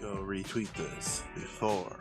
go retweet this before.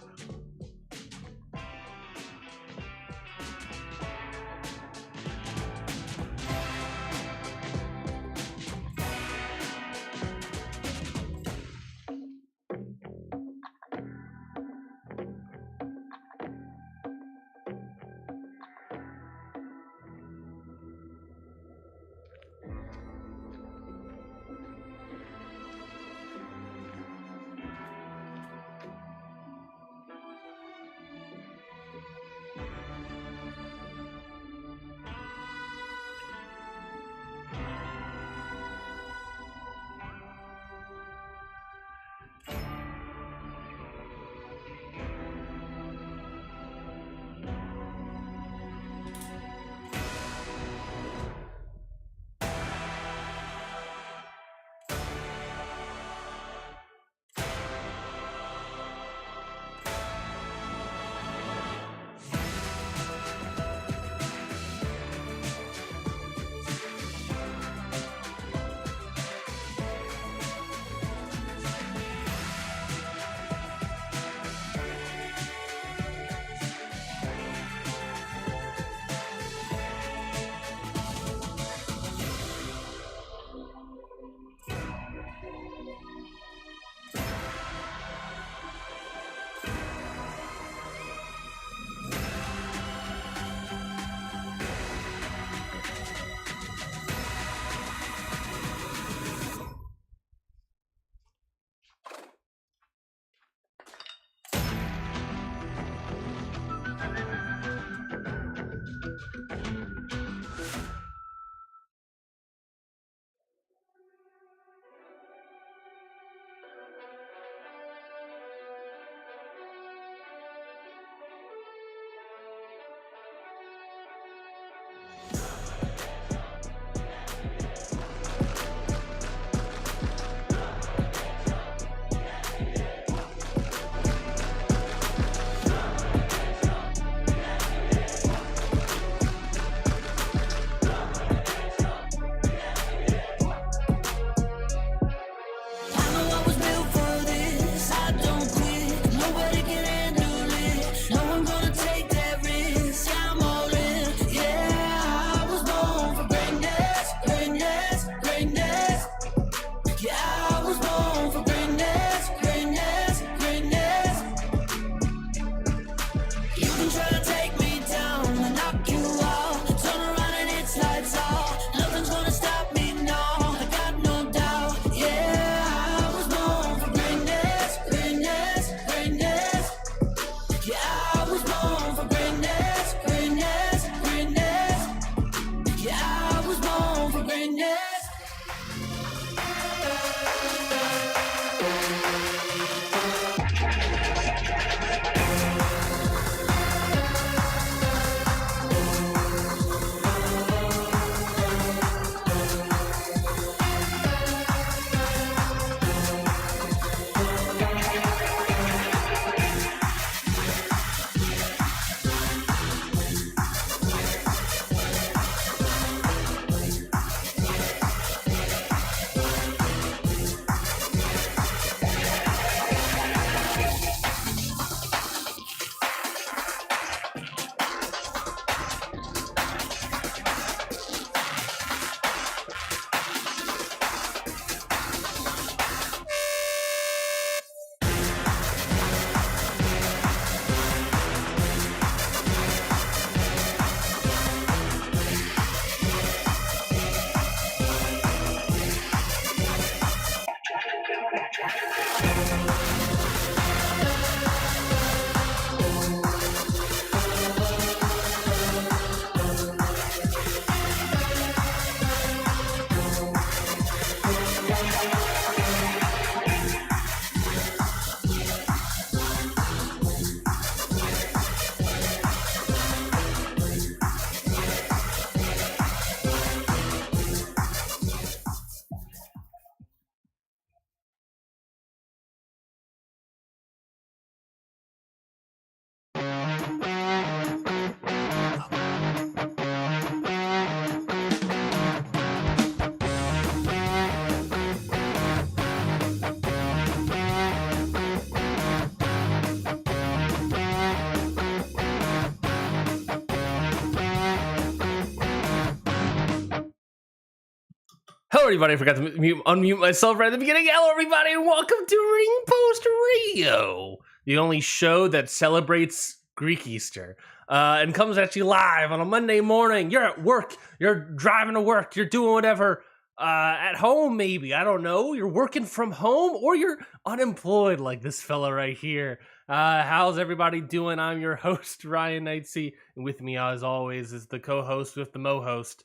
everybody. I forgot to unmute myself right at the beginning. Hello, everybody, and welcome to Ring Post Radio, the only show that celebrates Greek Easter and comes at you live on a Monday morning. You're at work, you're driving to work, you're doing whatever, at home maybe, I don't know. You're working from home, or you're unemployed like this fella right here. How's everybody doing? I'm your host, Ryan Knightsey, and with me, as always, is the co-host with the mo-host.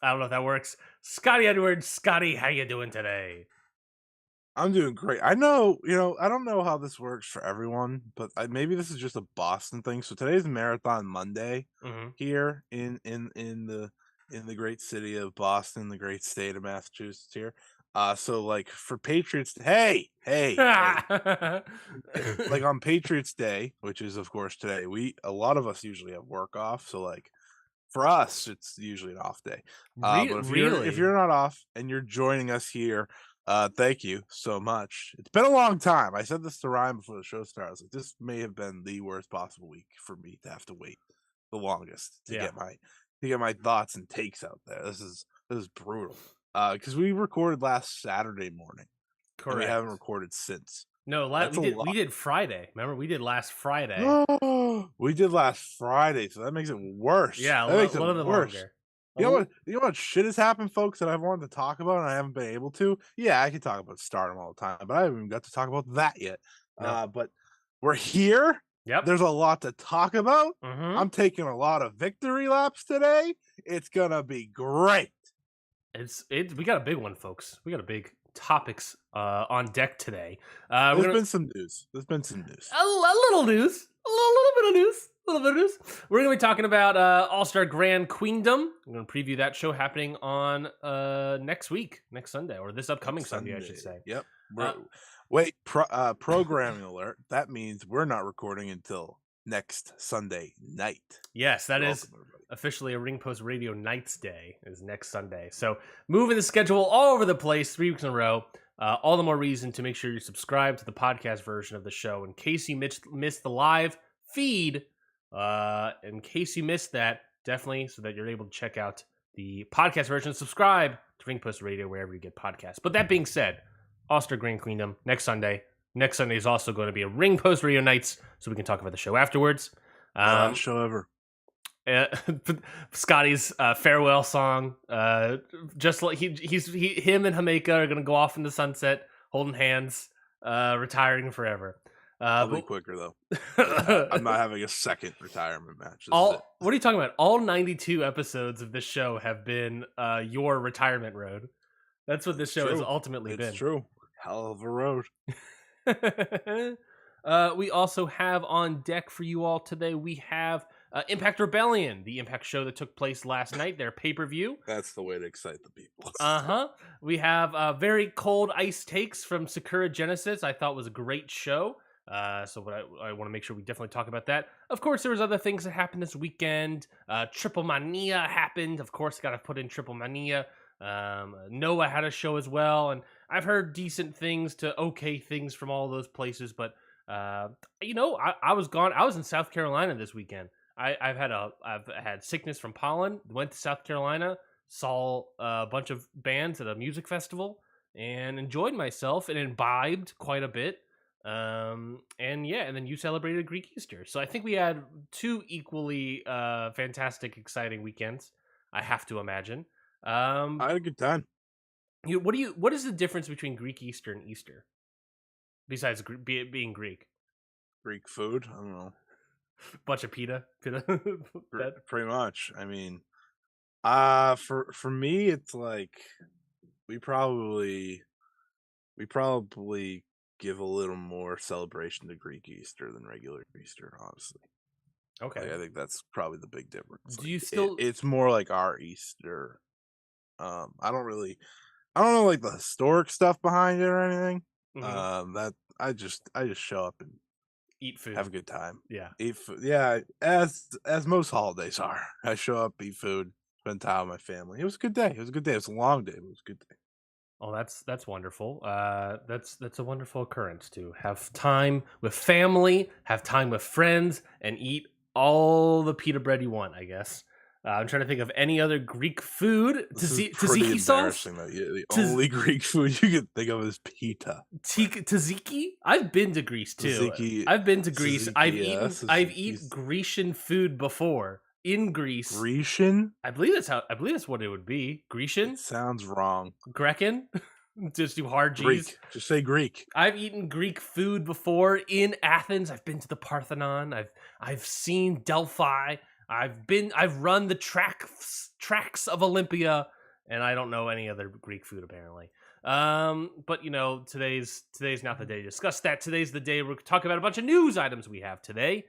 I don't know if that works. Scotty Edwards. Scotty, how you doing today? I'm doing great. I know, I don't know how this works for everyone, but maybe this is just a Boston thing. So today's Marathon Monday here in the great city of Boston, the great state of Massachusetts here. So like for Patriots, hey, like on Patriots Day, which is of course today, a lot of us usually have work off. So like for us, it's usually an off day. But if you're not off and you're joining us here, thank you so much. It's been a long time. I said this to Ryan before the show started. I was like, this may have been the worst possible week for me to have to wait the longest to get my thoughts and takes out there. This is brutal. Because we recorded last Saturday morning. Correct. And we haven't recorded since. No, we did Friday. Remember, we did last Friday. We did last Friday, so that makes it worse. Yeah, that makes it worse. Longer. You know what shit has happened, folks, that I've wanted to talk about and I haven't been able to? Yeah, I can talk about Stardom all the time, but I haven't even got to talk about that yet. No. But we're here. Yep. There's a lot to talk about. I'm taking a lot of victory laps today. It's gonna be great. We got a big one, folks. We got a big topics on deck today. There's been some news. A little news. A little bit of news. We're going to be talking about All-Star Grand Queendom. I'm going to preview that show happening on next Sunday, or this upcoming Sunday, I should say. Yep. Programming alert. That means we're not recording until next Sunday night. Yes, that is officially a Ring Post Radio Nights Day is next Sunday. So moving the schedule all over the place 3 weeks in a row. All the more reason to make sure you subscribe to the podcast version of the show in case you missed the live feed. In case you missed that, definitely, so that you're able to check out the podcast version. Subscribe to Ring Post Radio wherever you get podcasts. But that being said, All-Star Grand Queendom next Sunday. Next Sunday is also going to be a Ring Post Radio Nights, so we can talk about the show afterwards. Best show ever. Scotty's farewell song. Just like him and Jamaica are going to go off in the sunset, holding hands, retiring forever. I'll be quicker though. I'm not having a second retirement match. What are you talking about? All 92 episodes of this show have been your retirement road. That's what this show has ultimately been. It's true. Hell of a road. We also have on deck for you all today, we have Impact Rebellion, the Impact show that took place last night, their pay-per-view. That's the way to excite the people. We have very cold ice takes from Sakura Genesis. I thought was a great show. So I want to make sure we definitely talk about that. Of course, there was other things that happened this weekend. Triple Mania happened. Of course, got to put in Triple Mania. Noah had a show as well, and I've heard decent things to okay things from all those places. But I was gone. I was in South Carolina this weekend. I've had sickness from pollen. Went to South Carolina, saw a bunch of bands at a music festival, and enjoyed myself and imbibed quite a bit. And then you celebrated Greek Easter. So I think we had two equally fantastic, exciting weekends. I have to imagine. I had a good time. What is the difference between Greek Easter and Easter? Besides being Greek? Greek food? I don't know. Bunch of pita? Pretty much. I mean, for me, it's like we probably give a little more celebration to Greek Easter than regular Easter, honestly. Okay. Like, I think that's probably the big difference. Do you still? It's more like our Easter. I don't know like the historic stuff behind it or anything. That I just show up and eat food, have a good time. Yeah, eat food. Yeah, as most holidays are. I show up, eat food, spend time with my family. It was a good day. It was a long day, but it was a good day. Oh, that's wonderful. That's a wonderful occurrence to have time with family, have time with friends, and eat all the pita bread you want, I guess. I'm trying to think of any other Greek food. This is pretty Tzatziki sauce? embarrassing that the Tz- only Greek food you can think of is pita. Tzatziki? I've been to Greece too. Tzatziki, I've been to Greece. tzatziki, yeah, I've eaten tzatziki. Grecian food before in Greece. Grecian? I believe that's what it would be. It Grecian? sounds wrong. Grecan? Just do hard G's. Greek. Just say Greek. I've eaten Greek food before in Athens. I've been to the Parthenon. I've seen Delphi. I've run the tracks of Olympia, and I don't know any other Greek food apparently. But today's not the day to discuss that. Today's the day we're talking about a bunch of news items we have today.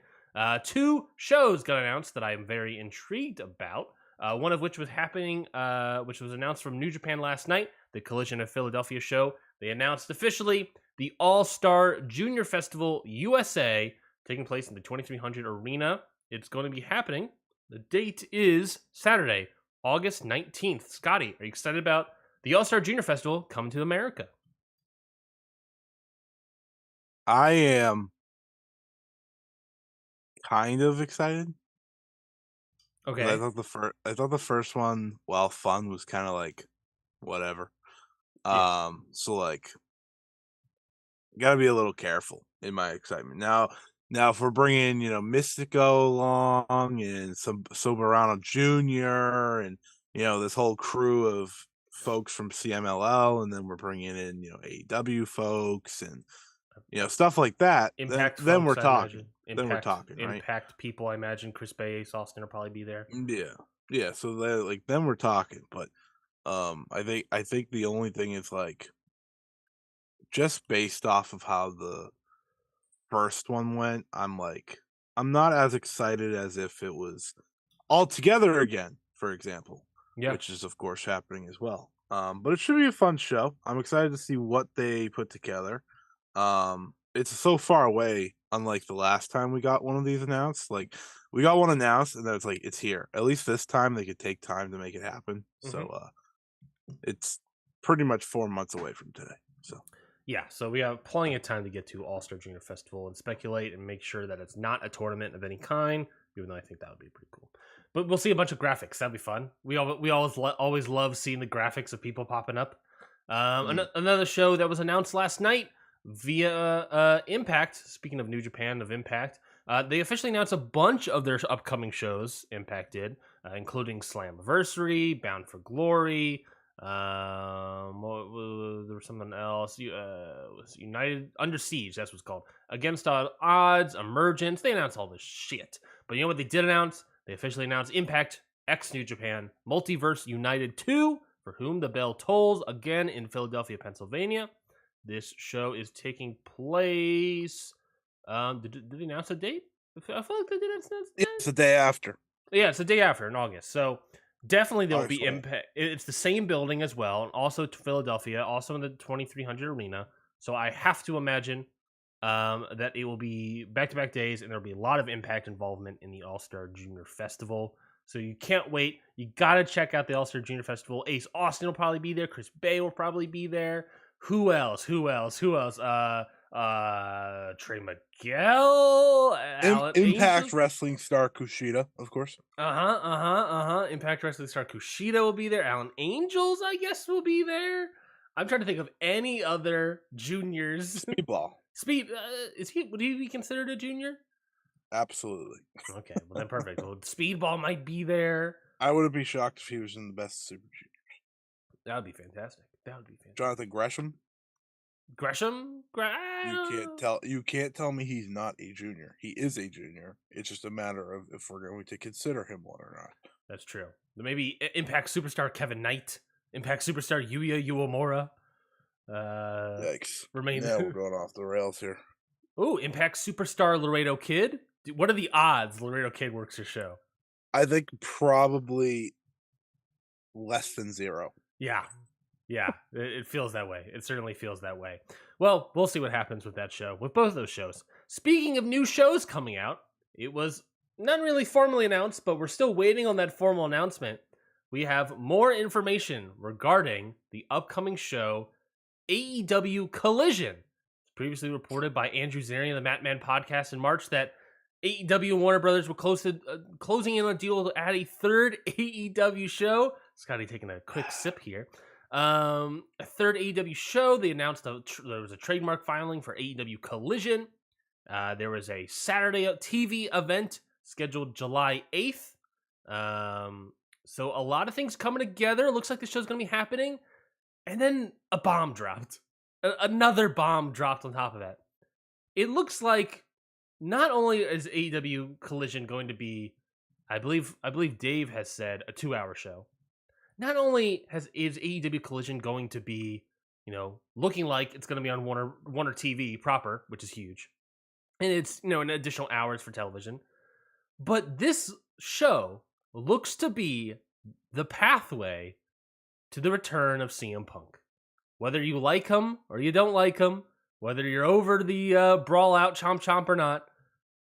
Two shows got announced that I am very intrigued about. One of which was happening, which was announced from New Japan last night, the Collision of Philadelphia show. They announced officially the All-Star Junior Festival USA taking place in the 2300 Arena. It's going to be happening. The date is Saturday, August 19th. Scotty, are you excited about the All-Star Junior Festival coming to America? I am kind of excited. Okay. I thought the first one, while fun, was kind of like whatever. Yeah. So like, gotta be a little careful in my excitement. Now if we're bringing Mystico along and some Soberano Jr. and this whole crew of folks from CMLL, and then we're bringing in AEW folks and stuff like that. Impact then we're folks, I talking. imagine. Then we're talking, right? Impact people, I imagine. Chris Bay, Ace Austin will probably be there. Yeah. So then we're talking, but I think the only thing is like just based off of how the first one went, I'm not as excited as if it was all together again, for example, Yeah. which is of course happening as well. But it should be a fun show. I'm excited to see what they put together. It's so far away, unlike the last time we got one of these announced. Like we got one announced and then it's like it's here. At least this time they could take time to make it happen. So it's pretty much 4 months away from today. So yeah, so we have plenty of time to get to All-Star Junior Festival and speculate and make sure that it's not a tournament of any kind, even though I think that would be pretty cool. But we'll see a bunch of graphics. That'd be fun. We always love seeing the graphics of people popping up. Another show that was announced last night via Impact. Speaking of New Japan, of Impact, they officially announced a bunch of their upcoming shows. Impact did, including Slammiversary, Bound for Glory. There was something else. Was United Under Siege. That's what's called. Against All Odds, Emergence. They announced all this shit. But you know what they did announce? They officially announced Impact X New Japan Multiverse United 2, For Whom the Bell Tolls, again in Philadelphia, Pennsylvania. This show is taking place. Did they announce a date? I feel like they did announce a date. it's the day after. Yeah, it's the day after in August. So definitely there will be Impact. It's the same building as well, and also to Philadelphia, also in the 2300 Arena. So I have to imagine that it will be back-to-back days, and there will be a lot of Impact involvement in the All-Star Junior Festival. So you can't wait. You got to check out the All-Star Junior Festival. Ace Austin will probably be there. Chris Bay will probably be there. Who else? Trey Miguel, Impact Angels? Wrestling star Kushida, of course. Impact Wrestling star Kushida will be there. Alan Angels, I guess, will be there. I'm trying to think of any other juniors. Speedball. Would he be considered a junior? Absolutely. Okay, well then perfect. Well, Speedball might be there. I wouldn't be shocked if he was in the best Super Juniors. That would be fantastic. Jonathan Gresham. You can't tell me he's not a junior. He is a junior. It's just a matter of if we're going to consider him one or not. That's true. Maybe Impact superstar Kevin Knight, Impact superstar Yuya Uemura. Yikes! Remains. Yeah, we're going off the rails here. Oh, Impact superstar Laredo Kid. What are the odds Laredo Kid works your show? I think probably less than 0. Yeah, it feels that way. It certainly feels that way. Well, we'll see what happens with that show, with both those shows. Speaking of new shows coming out, it was not really formally announced, but we're still waiting on that formal announcement. We have more information regarding the upcoming show, AEW Collision. It's previously reported by Andrew Zarian of the Matman podcast in March that AEW and Warner Brothers were closing in on a deal to add a third AEW show. Scotty taking a quick sip here. A third AEW show. They announced there was a trademark filing for AEW Collision. There was a Saturday TV event scheduled July 8th. So a lot of things coming together. Looks like the show's going to be happening. And then a bomb dropped. Another bomb dropped on top of that. It looks like not only is AEW Collision going to be, I believe Dave has said, a 2-hour show. Not only is AEW Collision going to be, looking like it's going to be on Warner TV proper, which is huge, and it's an additional hours for television, but this show looks to be the pathway to the return of CM Punk. Whether you like him or you don't like him, whether you're over the brawl out chomp chomp or not,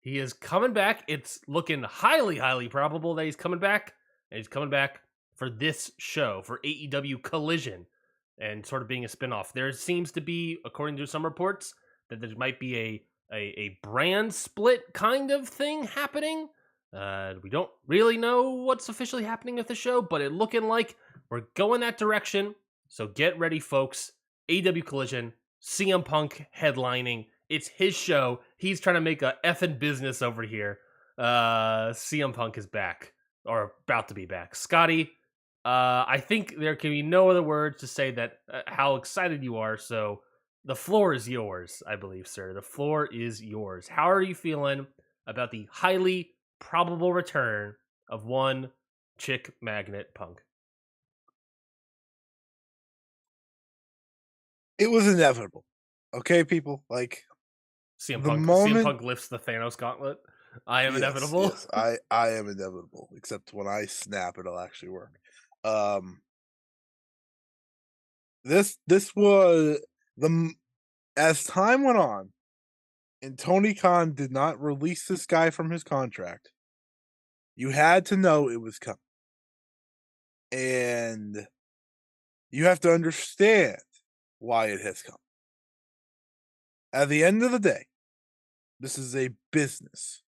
he is coming back. It's looking highly, highly probable that he's coming back. And he's coming back for this show, for AEW Collision, and sort of being a spinoff. There seems to be, according to some reports, that there might be a brand split kind of thing happening. We don't really know what's officially happening with the show, but it looking like we're going that direction. So get ready, folks. AEW Collision, CM Punk headlining. It's his show. He's trying to make a effing business over here. CM Punk is back, or about to be back. Scotty, I think there can be no other words to say that how excited you are. So the floor is yours, I believe, sir. The floor is yours. How are you feeling about the highly probable return of one chick magnet Punk? It was inevitable. Okay, people? Like, CM Punk lifts the Thanos gauntlet. I am inevitable. Yes, I am inevitable. Except when I snap, it'll actually work. This was as time went on, and Tony Khan did not release this guy from his contract. You had to know it was coming, and you have to understand why it has come. At the end of the day, this is a business.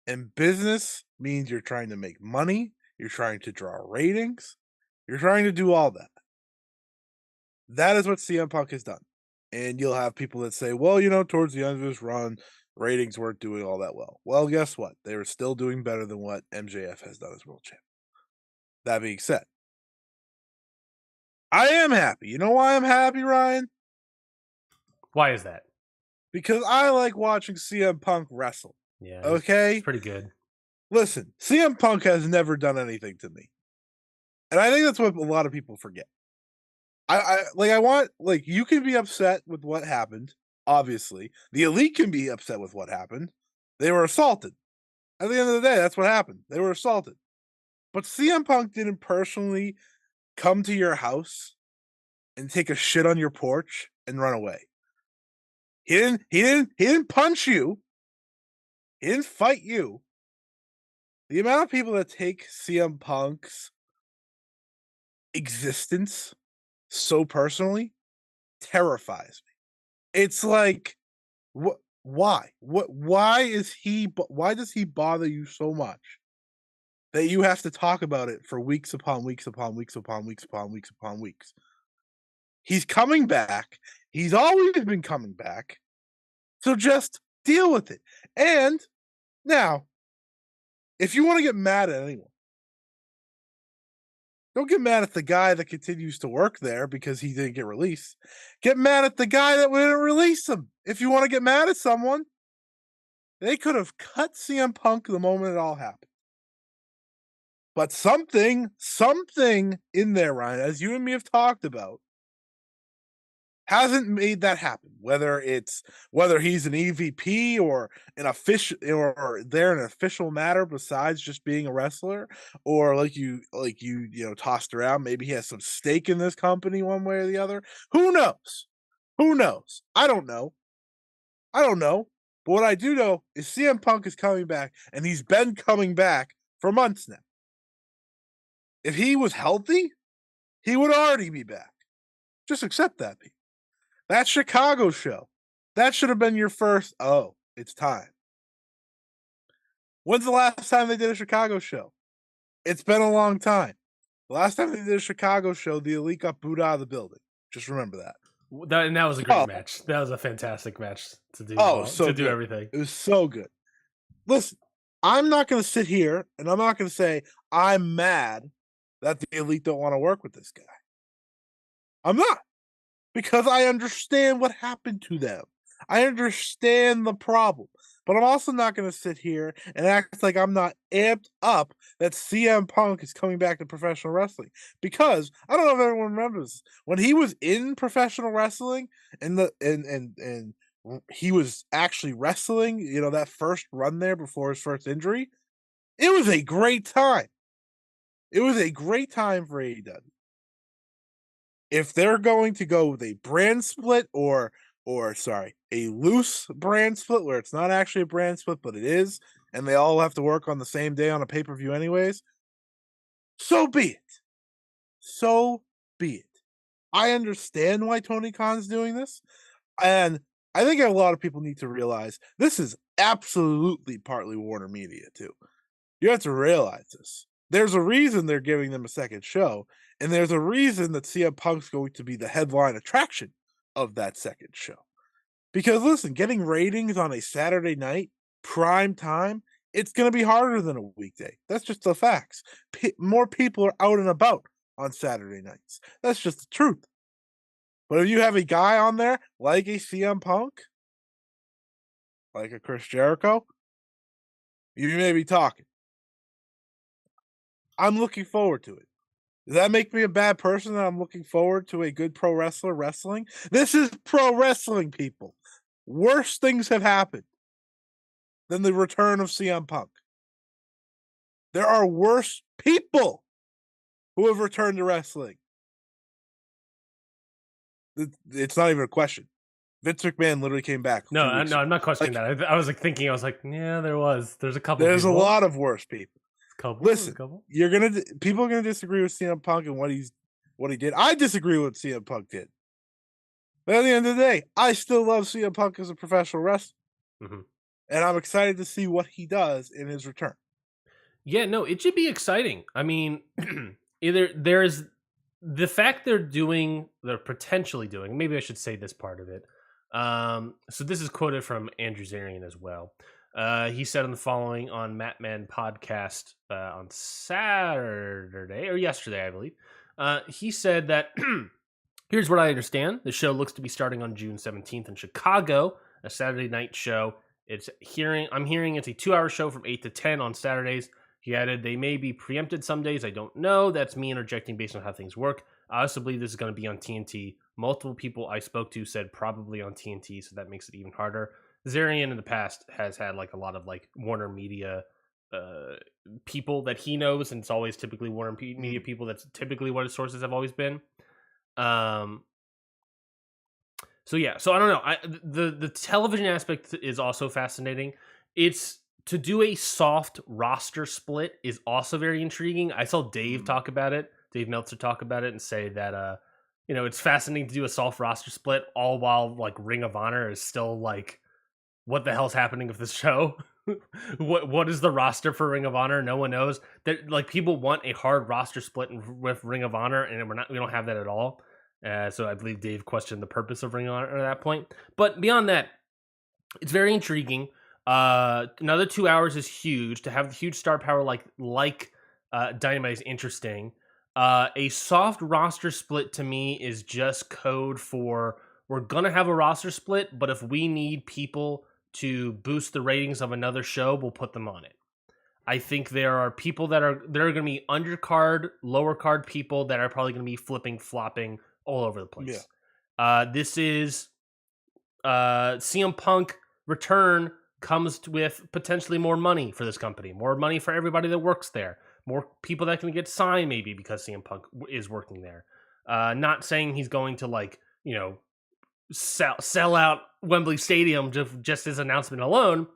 And business means you're trying to make money, you're trying to draw ratings, you're trying to do all that. That is what CM Punk has done. And you'll have people that say, well, towards the end of his run, ratings weren't doing all that well. Well, guess what? They were still doing better than what MJF has done as world champ. That being said, I am happy. You know why I'm happy, Ryan? Why is that? Because I like watching CM Punk wrestle. Yeah. Okay? It's pretty good. Listen, CM Punk has never done anything to me. And I think that's what a lot of people forget. You can be upset with what happened, obviously. The Elite can be upset with what happened. They were assaulted. At the end of the day, that's what happened. They were assaulted. But CM Punk didn't personally come to your house and take a shit on your porch and run away. He didn't punch you. He didn't fight you. The amount of people that take CM Punk's existence so personally terrifies me. It's like, what? Why? Why does he bother you so much that you have to talk about it for weeks upon weeks upon weeks upon weeks upon weeks upon weeks? He's coming back. He's always been coming back. So just deal with it. And now, if you want to get mad at anyone, don't get mad at the guy that continues to work there because he didn't get released. Get mad at the guy that didn't release him. If you want to get mad at someone, they could have cut CM Punk the moment it all happened. But something in there, Ryan, as you and me have talked about, hasn't made that happen. Whether he's an EVP or an official, or they're an official matter besides just being a wrestler, or like you tossed around, maybe he has some stake in this company one way or the other. Who knows? Who knows? I don't know. But what I do know is CM Punk is coming back, and he's been coming back for months now. If he was healthy, he would already be back. Just accept that, people. That Chicago show, that should have been your first, oh, it's time. When's the last time they did a Chicago show? It's been a long time. The last time they did a Chicago show, the Elite got booed out of the building. Just remember that. And that was a great match. That was a fantastic match to do. So to do good. everything. It was so good. Listen, I'm not going to sit here and I'm not going to say I'm mad that the Elite don't want to work with this guy. I'm not, because I understand what happened to them. I understand the problem. But I'm also not going to sit here and act like I'm not amped up that CM Punk is coming back to professional wrestling. Because I don't know if everyone remembers when he was in professional wrestling and he was actually wrestling, that first run there before his first injury. It was a great time. It was a great time for AEW. If they're going to go with a brand split or a loose brand split where it's not actually a brand split, but it is, and they all have to work on the same day on a pay-per-view anyways, so be it. So be it. I understand why Tony Khan's doing this, and I think a lot of people need to realize this is absolutely partly Warner Media, too. You have to realize this. There's a reason they're giving them a second show, and there's a reason that CM Punk's going to be the headline attraction of that second show. Because listen, getting ratings on a Saturday night, prime time, it's going to be harder than a weekday. That's just the facts. More people are out and about on Saturday nights. That's just the truth. But if you have a guy on there like a CM Punk, like a Chris Jericho, you may be talking. I'm looking forward to it. Does that make me a bad person that I'm looking forward to a good pro wrestler wrestling? This is pro wrestling, people. Worse things have happened than the return of CM Punk. There are worse people who have returned to wrestling. It's not even a question. Vince McMahon literally came back. No, I'm not questioning that. I was thinking, yeah, there's a couple. There's a lot of worse people. Listen, couple. People are gonna disagree with CM Punk and what he did. I disagree with what CM Punk did. But at the end of the day, I still love CM Punk as a professional wrestler. Mm-hmm. And I'm excited to see what he does in his return. Yeah, no, it should be exciting. I mean, either there's the fact they're potentially doing, maybe I should say this part of it. So this is quoted from Andrew Zarian as well. He said on the following on Matt Man podcast on Saturday or yesterday, I believe. He said that here's what I understand. The show looks to be starting on June 17th in Chicago, a Saturday night show. I'm hearing it's a 2-hour show from 8 to 10 on Saturdays. He added, they may be preempted some days. I don't know. That's me interjecting based on how things work. I also believe this is going to be on TNT. Multiple people I spoke to said probably on TNT, so that makes it even harder. Zarian in the past has had like a lot of like Warner Media people that he knows, and it's always typically Warner Media people. That's typically what his sources have always been. So I don't know. The television aspect is also fascinating. It's to do a soft roster split is also very intriguing. I saw Dave talk about it. Dave Meltzer talk about it and say that it's fascinating to do a soft roster split all while like Ring of Honor is still like, what the hell's happening with this show? what is the roster for Ring of Honor? No one knows. That like people want a hard roster split with Ring of Honor, and we don't have that at all. So I believe Dave questioned the purpose of Ring of Honor at that point. But beyond that, it's very intriguing. Another 2 hours is huge. To have huge star power like Dynamite is interesting. A soft roster split to me is just code for we're gonna have a roster split, but if we need people to boost the ratings of another show, we'll put them on it. I think there are people that are going to be undercard, lower card people that are probably going to be flipping, flopping all over the place. Yeah. This is CM Punk return comes with potentially more money for this company, more money for everybody that works there, more people that can get signed maybe because CM Punk is working there. Not saying he's going to sell out Wembley Stadium just his announcement alone,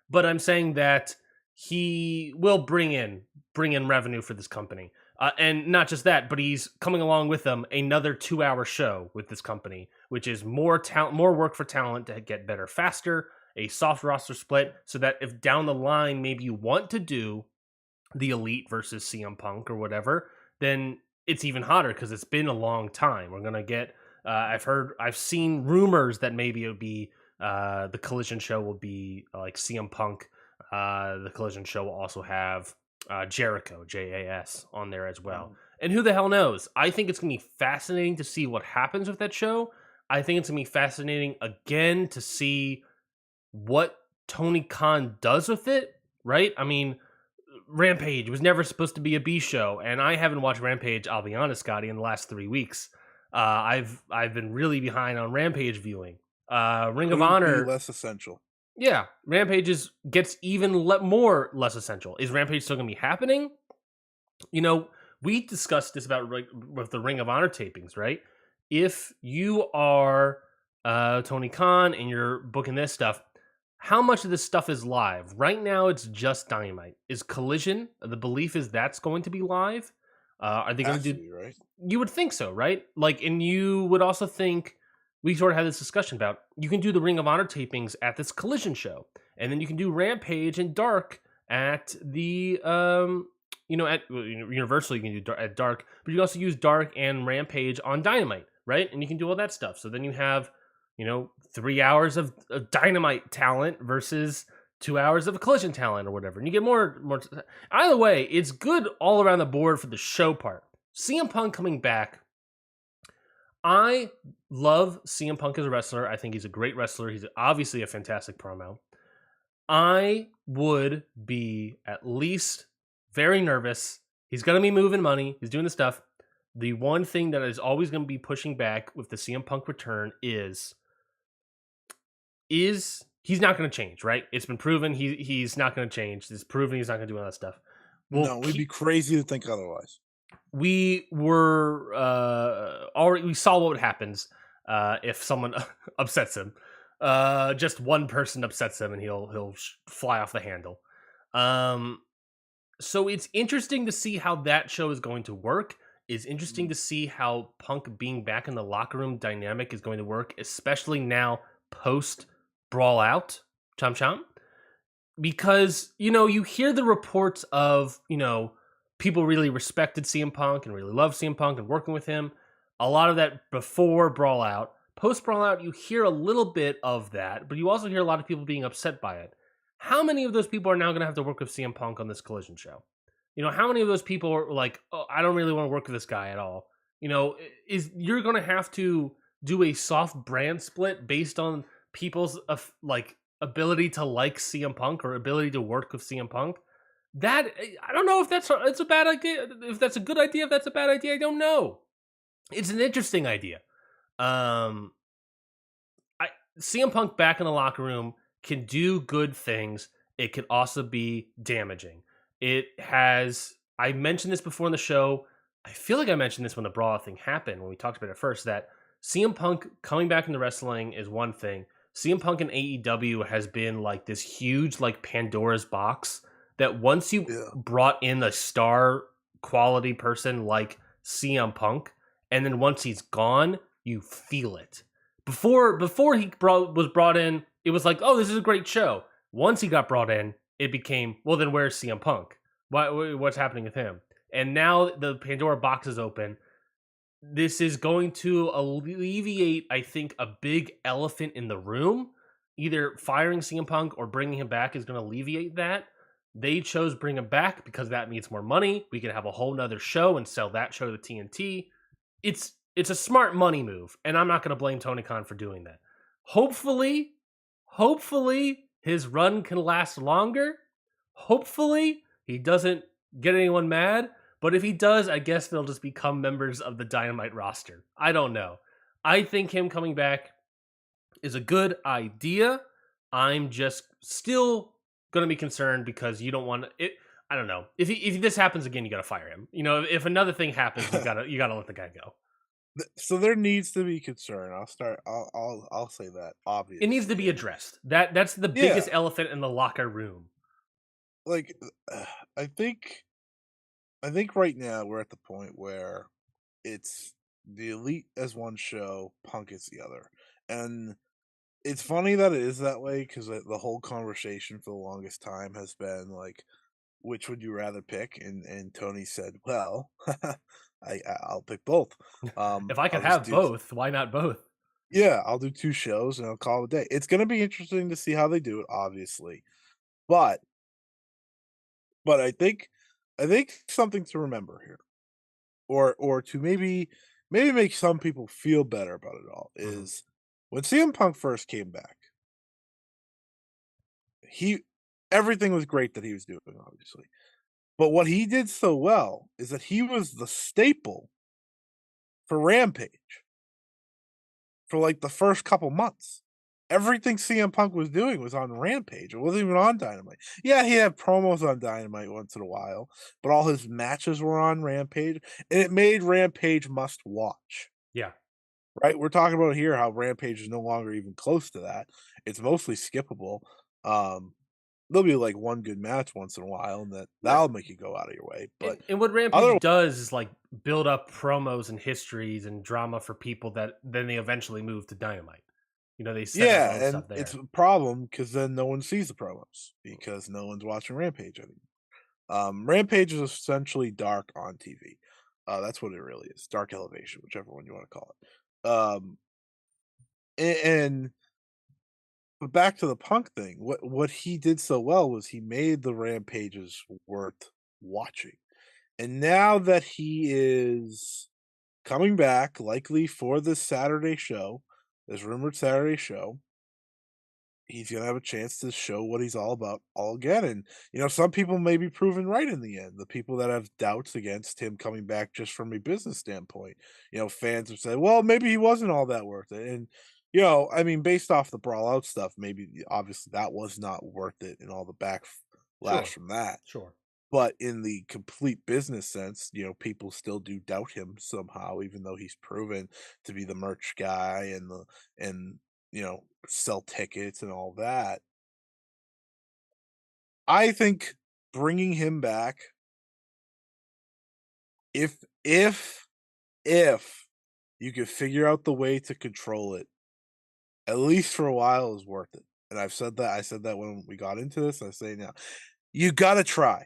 but I'm saying that he will bring in revenue for this company. And not just that, but he's coming along with them another 2-hour show with this company, which is more work for talent to get better faster a soft roster split so that if down the line maybe you want to do the Elite versus CM Punk or whatever, then it's even hotter because it's been a long time. We're gonna get. I've seen rumors that maybe it would be the Collision show will be like CM Punk. The Collision show will also have Jericho JAS on there as well. And who the hell knows? I think it's gonna be fascinating to see what happens with that show. I think it's gonna be fascinating again to see what Tony Khan does with it. Right? I mean, Rampage was never supposed to be a B show, and I haven't watched Rampage. I'll be honest, Scotty, in the last 3 weeks. I've been really behind on Rampage viewing. Ring of Couldn't be Honor, less essential. yeah, Rampage gets even more less essential. Is Rampage still going to be happening? You know, we discussed this about with the Ring of Honor tapings, right? If you are Tony Khan and you're booking this stuff, how much of this stuff is live? Right now, it's just Dynamite. Is Collision? The belief is that's going to be live. Are they going to do? Be, right? You would think so, right? Like, and you would also think we sort of had this discussion about you can do the Ring of Honor tapings at this Collision show, and then you can do Rampage and Dark at the at Universal. You can do at Dark, but you can also use Dark and Rampage on Dynamite, right? And you can do all that stuff. So then you have 3 hours of Dynamite talent versus 2 hours of Collision talent or whatever, and you get more. Either way, it's good all around the board for the show part. CM Punk coming back. I love CM Punk as a wrestler. I think he's a great wrestler. He's obviously a fantastic promo. I would be at least very nervous. He's going to be moving money. He's doing the stuff. The one thing that is always going to be pushing back with the CM Punk return is he's not going to change, right? It's been proven he's not going to change. It's proven he's not going to do all that stuff. No, we'd be crazy to think otherwise. We were already we saw what happens if someone upsets him. Just one person upsets him and he'll fly off the handle. So it's interesting to see how that show is going to work. It's interesting to see how Punk being back in the locker room dynamic is going to work, especially now post Brawl Out, Chom Chom. Because, you hear the reports of, people really respected CM Punk and really loved CM Punk and working with him. A lot of that before Brawl Out. Post Brawl Out, you hear a little bit of that, but you also hear a lot of people being upset by it. How many of those people are now going to have to work with CM Punk on this Collision show? How many of those people are like, oh, I don't really want to work with this guy at all? You're going to have to do a soft brand split based on people's ability to like CM Punk or ability to work with CM Punk. That I don't know if it's a bad idea. If that's a good idea, if that's a bad idea, I don't know. It's an interesting idea. CM Punk back in the locker room can do good things. It could also be damaging. I mentioned this before in the show. I feel like I mentioned this when the Brawl thing happened, when we talked about it first, that CM Punk coming back into wrestling is one thing. CM Punk in AEW has been like this huge like Pandora's box that once you brought in a star quality person like CM Punk, and then once he's gone, you feel it. Before he was brought in, it was like, oh, this is a great show. Once he got brought in, it became, well, then where's CM Punk? What's happening with him? And now the Pandora box is open. This is going to alleviate, I think, a big elephant in the room. Either firing CM Punk or bringing him back is going to alleviate that. They chose bring him back because that means more money. We could have a whole nother show and sell that show to TNT. It's a smart money move, and I'm not going to blame Tony Khan for doing that. Hopefully, his run can last longer. Hopefully, he doesn't get anyone mad. But if he does, I guess they'll just become members of the Dynamite roster. I don't know. I think him coming back is a good idea. I'm just still going to be concerned because you don't want it. I don't know. If this happens again, you got to fire him. If another thing happens, you got to let the guy go. So there needs to be concern. I'll say that. Obviously, it needs to be addressed. That's the biggest elephant in the locker room. Like, I think right now we're at the point where it's the Elite as one show, Punk is the other, and it's funny that it is that way because the whole conversation for the longest time has been like, which would you rather pick? And Tony said, "Well, I'll pick both. If I could I'll just have do both, why not both? yeah, I'll do 2 shows and I'll call it a day." It's gonna be interesting to see how they do it, obviously, but but I think something to remember here, or to maybe make some people feel better about it all Mhm, is when CM Punk first came back, he everything was great that he was doing, obviously. But what he did so well is that he was the staple for Rampage for, like, the first couple months. Everything CM Punk was doing was on Rampage, it wasn't even on Dynamite. Yeah, he had promos on Dynamite once in a while, but all his matches were on Rampage, and it made Rampage must watch, yeah. right? We're talking about here how Rampage is no longer even close to that. It's mostly skippable. Um, there'll be, like, one good match once in a while, and Yeah. that'll make you go out of your way, but And what other Rampage does is, like, build up promos and histories and drama for people that then they eventually move to Dynamite. You know, they set up all yeah, the and stuff it's there. a problem because then no one sees the promos because no one's watching Rampage anymore. Rampage is essentially dark on TV. That's what it really is. Dark elevation, whichever one you want to call it. And but back to the Punk thing. What he did so well was he made the Rampages worth watching. And now that he is coming back, likely for this Saturday show, this rumored Saturday show, he's gonna have a chance to show what he's all about all again. And some people may be proven right in the end. The people that have doubts against him coming back just from a business standpoint, fans have said, well, maybe he wasn't all that worth it. And I mean, based off the brawl out stuff, maybe obviously that was not worth it and all the backlash Sure, from that. sure. But in the complete business sense, people still do doubt him somehow, even though he's proven to be the merch guy and sell tickets and all that. I think bringing him back, if if if you could figure out the way to control it, at least for a while, is worth it. And I've said that. I said that when we got into this. I say now, you gotta try.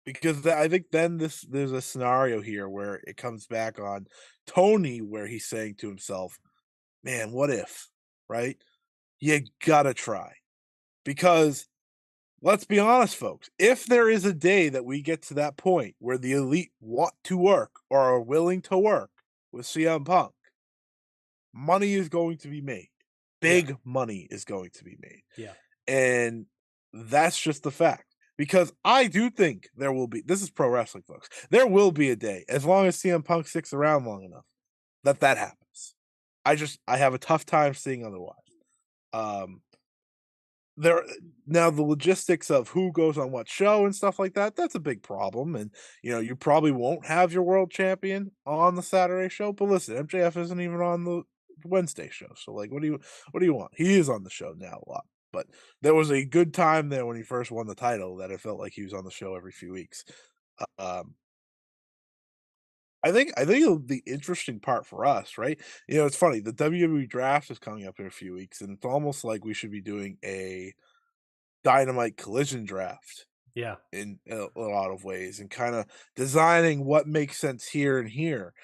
Because I think then there's a scenario here where it comes back on Tony where he's saying to himself, "Man, what if?" Right? You gotta try. Because let's be honest, folks, if there is a day that we get to that point where the elite want to work or are willing to work with CM Punk, money is going to be made. Yeah, Big money is going to be made. yeah, And that's just the fact. Because I do think there will be this is pro wrestling, folks. There will be a day, as long as CM Punk sticks around long enough, that happens. I have a tough time seeing otherwise. Um, there now the logistics of who goes on what show and stuff like that, that's a big problem. And you probably won't have your world champion on the Saturday show. But listen, MJF isn't even on the Wednesday show. So like what do you want? He is on the show now a lot. But there was a good time there when he first won the title that it felt like he was on the show every few weeks. Um I think the interesting part for us, right? It's funny. The WWE draft is coming up in a few weeks, and it's almost like we should be doing a Dynamite Collision draft yeah. in a lot of ways and kinda designing what makes sense here and here.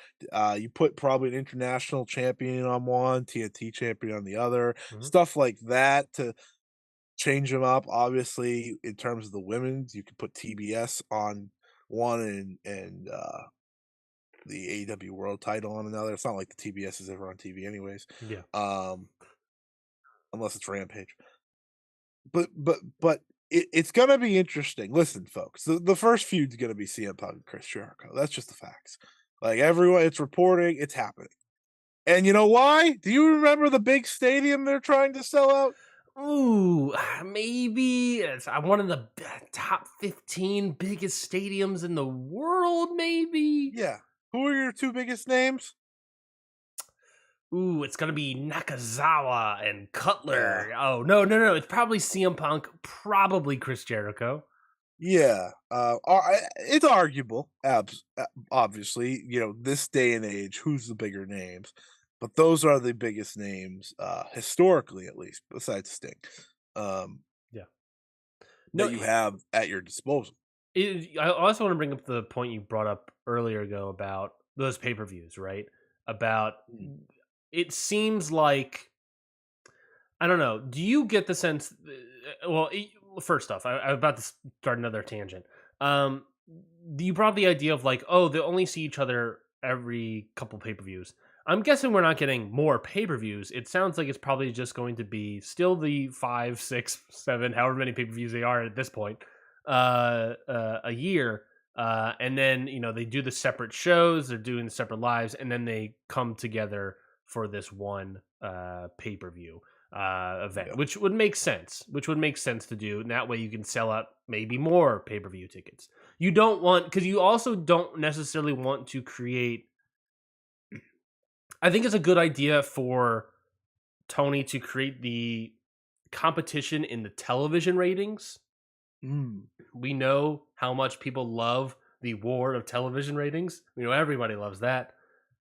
You put probably an international champion on one, TNT champion on the other, Mhm. stuff like that to change them up. Obviously, in terms of the women's, you could put TBS on one and the AEW world title on another. It's not like the TBS is ever on TV anyways, Yeah. um, unless it's Rampage. But it's gonna be interesting. Listen, folks, the first feud's gonna be CM Punk and Chris Jericho. That's just the facts. Like everyone, it's reporting, it's happening. And you know why? Do you remember the big stadium they're trying to sell out? Ooh, maybe it's one of the top 15 biggest stadiums in the world, maybe? Yeah. Who are your two biggest names? Ooh, it's gonna be Nakazawa and Yeah. Cutler. Oh, no, no, no, it's probably CM Punk, probably Chris Jericho. Yeah. It's arguable. Obviously, this day and age, who's the bigger names? but those are the biggest names, historically at least, besides Sting, um, Yeah. that No, you have at your disposal. I also want to bring up the point you brought up earlier ago about those pay-per-views, right? About Mm. it seems like I don't know. Do you get the sense? First off, I'm about to start another tangent. Um, you brought the idea of like, oh, they only see each other every couple pay per views. I'm guessing we're not getting more pay per views. It sounds like it's probably just going to be still the five, six, seven, however many pay per views they are at this point, a year. And then they do the separate shows, they're doing the separate lives, and then they come together for this one pay per view event, Yeah. which would make sense. Which would make sense to do. And that way, you can sell out maybe more pay per view tickets. You don't want because you also don't necessarily want to create. I think it's a good idea for Tony to create the competition in the television ratings. Mm. We know how much people love the war of television ratings. We know everybody loves that.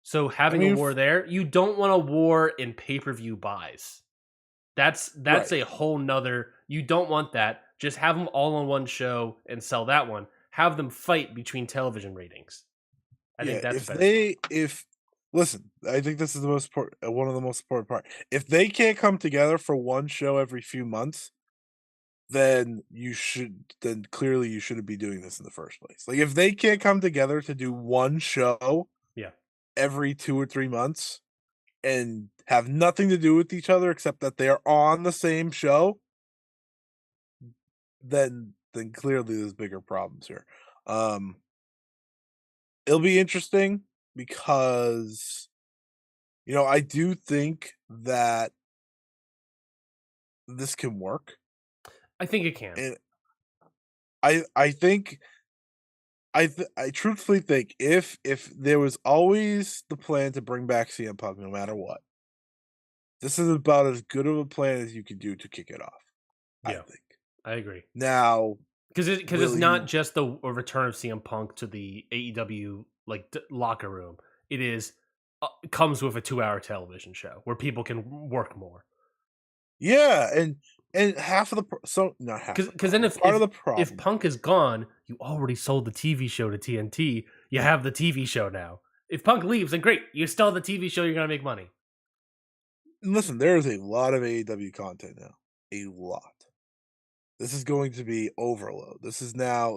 So I having a mean, war there, you don't want a war in pay per view buys. That's right. a whole nother. You don't want that. Just have them all on one show and sell that one. Have them fight between television ratings. I think Yeah, that's a better spot. if listen, I think this is the most important one of the most important part. If they can't come together for one show every few months, then clearly you shouldn't be doing this in the first place. Like, if they can't come together to do one show Yeah. every 2 or 3 months and have nothing to do with each other except that they are on the same show, then clearly there's bigger problems here. Um, it'll be interesting because, I do think that this can work, I think it can. and I think I truthfully think if there was always the plan to bring back CM Punk no matter what, this is about as good of a plan as you could do to kick it off, I Yeah. think. I agree. Now, Because it's will not you just the a return of CM Punk to the AEW locker room. It is comes with a 2 hour television show where people can work more. Yeah, and half of the so not half the Because then problem, part of the if problem. Punk is gone, you already sold the TV show to TNT. You have the TV show now. If Punk leaves, then great. You still have the TV show. You're gonna make money. Listen, there is a lot of AEW content now, a lot. This is going to be overload. This is now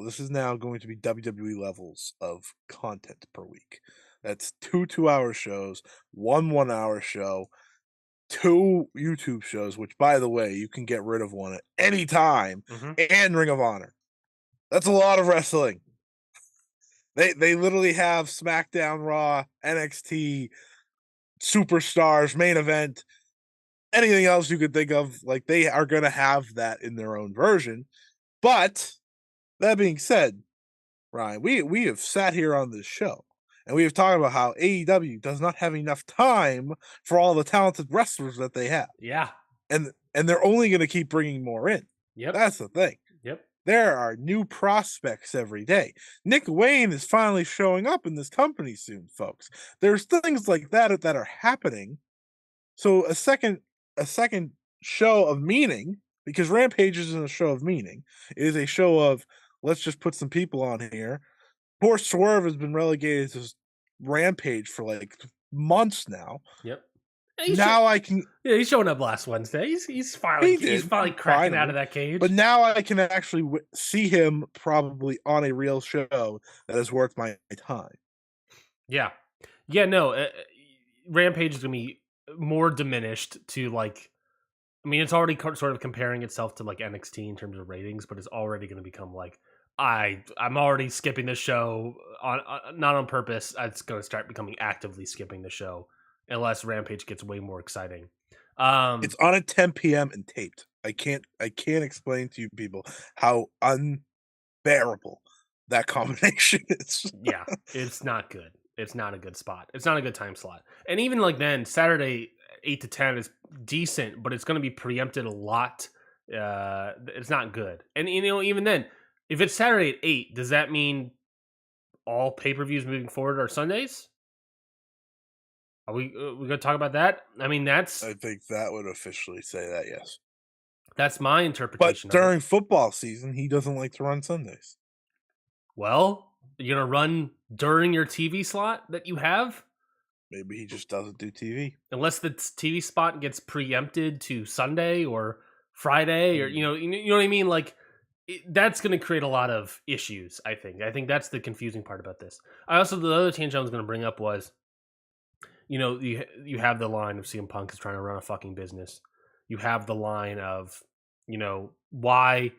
going to be WWE levels of content per week. That's 2 2-hour shows, 1 1-hour show, 2 YouTube shows, which, by the way, you can get rid of one at any time, Hmm. and Ring of Honor. That's a lot of wrestling. They literally have SmackDown, Raw, NXT, Superstars, Main Event, anything else you could think of. Like, they are gonna have that in their own version. But that being said, Ryan, we have sat here on this show and we have talked about how AEW does not have enough time for all the talented wrestlers that they have, Yeah. and they're only going to keep bringing more in. Yep. That's the thing. Yep. There are new prospects every day. Nick Wayne is finally showing up in this company soon, folks. There's things like that are happening. So a second show of meaning, because Rampage isn't a show of meaning. It is a show of, let's just put some people on here. Poor Swerve has been relegated to Rampage for like months now. Yep. Yeah, Now I can yeah, he's showing up last Wednesday. He's finally He he's did finally cracking out of finally, that cage. but now I can actually see him probably on a real show that is worth my time. Yeah. Yeah. No. Rampage is gonna be more diminished to like. I mean, it's already sort of comparing itself to like NXT in terms of ratings, but it's already going to become like I'm already skipping the show on not on purpose. It's going to start becoming actively skipping the show unless Rampage gets way more exciting. It's Um, on at 10 p.m. and taped. I can't explain to you people how unbearable that combination is. yeah, it's not good. It's not a good spot. It's not a good time slot. And even like then, Saturday 8 to 10 is decent, but it's going to be preempted a lot. It's not good. And even then, if it's Saturday at 8, does that mean all pay per views moving forward are Sundays? Are we gonna talk about that? I mean, I think that would officially say that, yes. that's my But interpretation of it. during football season, he doesn't like to run Sundays. Well, you're gonna run during your TV slot that you have, Maybe he just doesn't do TV. unless the TV spot gets preempted to Sunday or Friday, or Mm. you know what I mean. Like that's gonna create a lot of issues. I think that's the confusing part about this. I also the other tangent I was gonna bring up was you have the line of CM Punk is trying to run a fucking business. You have the line of why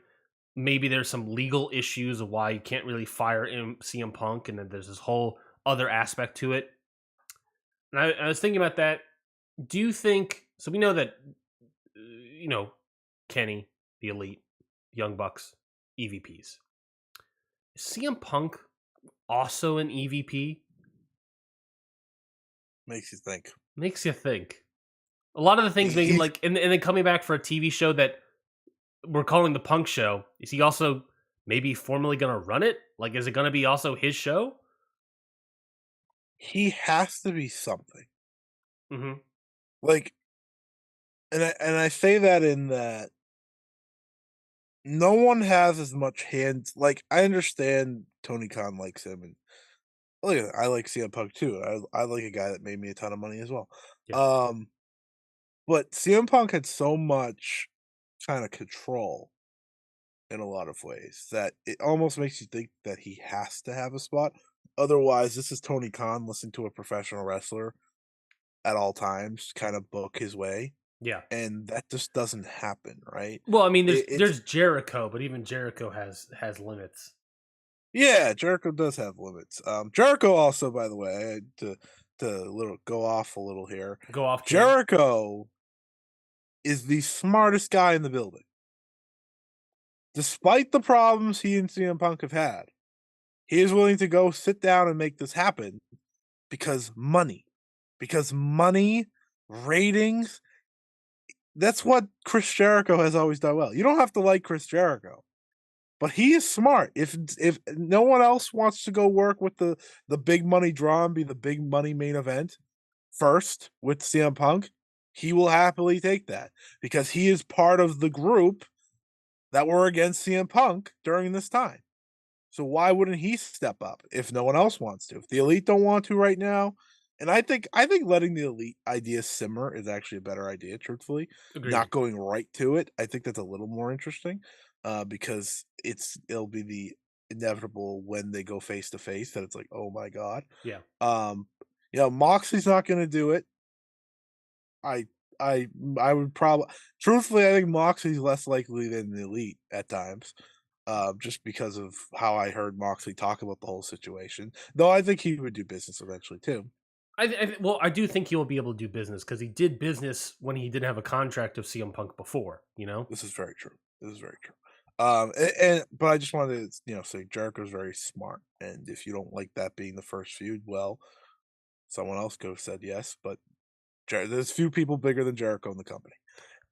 maybe there's some legal issues of why you can't really fire CM Punk, and then there's this whole other aspect to it. And I was thinking about that. Do you think so? We know that Kenny, the Elite, Young Bucks, EVPs. Is CM Punk also an EVP? Makes you think. Makes you think. A lot of the things make He's like, and then coming back for a TV show that we're calling the Punk Show. Is he also maybe formally gonna run it? Like, is it gonna be also his show? he has to be something. Hmm. Like, and I say that in that no one has as much hands. Like, I understand Tony Khan likes him, and look at it, I like CM Punk too. I like a guy that made me a ton of money as well. Yeah, Um, but CM Punk had so much kind of control in a lot of ways that it almost makes you think that he has to have a spot. Otherwise, this is Tony Khan listening to a professional wrestler at all times, kind of book his way, yeah. and that just doesn't happen, right? Well, I mean, It's there's Jericho, but even Jericho has limits. yeah, Jericho does have limits. Jericho also, by the way, to little go off a little here. Go off, King. Jericho is the smartest guy in the building, despite the problems he and CM Punk have had. He is willing to go sit down and make this happen because money, because money, ratings. That's what Chris Jericho has always done well. You don't have to like Chris Jericho, but he is smart. If no one else wants to go work with the big money draw and be the big money main event first with CM Punk, he will happily take that because he is part of the group that were against CM Punk during this time. So why wouldn't he step up if no one else wants to? If the elite don't want to right now, and I think letting the elite idea simmer is actually a better idea, truthfully. Agreed. Not going right to it. I think that's a little more interesting, because it'll be the inevitable when they go face to face that it's like, oh my god. Yeah, Um, Moxley's not gonna do it. I I I would probably truthfully, I think Moxley's less likely than the elite at times, just because of how I heard Moxley talk about the whole situation. Though I think he would do business eventually too. well, I do think he will be able to do business because he did business when he didn't have a contract of CM Punk before. This is very true. This is very true. And but I just wanted to say Jericho's very smart, and if you don't like that being the first feud, well, someone else could have said yes, but there's few people bigger than Jericho in the company.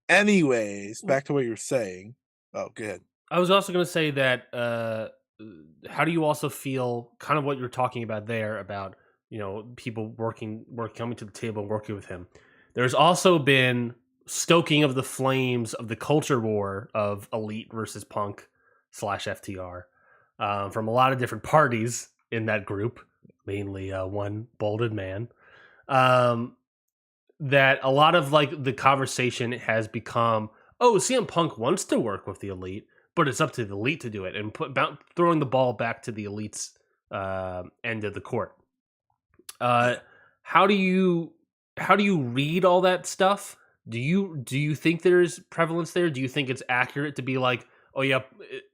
Anyways, W- back to what you were saying. Oh, go ahead. I was also going to say that. How do you also feel? Kind of what you're talking about there about people coming to the table and working with him. There's also been stoking of the flames of the culture war of Elite versus Punk slash FTR from a lot of different parties in that group, mainly one bolded man. Um, that a lot of like the conversation has become, oh, CM Punk wants to work with the Elite, but it's up to the Elite to do it, and throwing the ball back to the Elite's end of the court. Uh, Yeah. how do you read all that stuff? Do you think there's prevalence there? Do you think it's accurate to be like, oh yeah,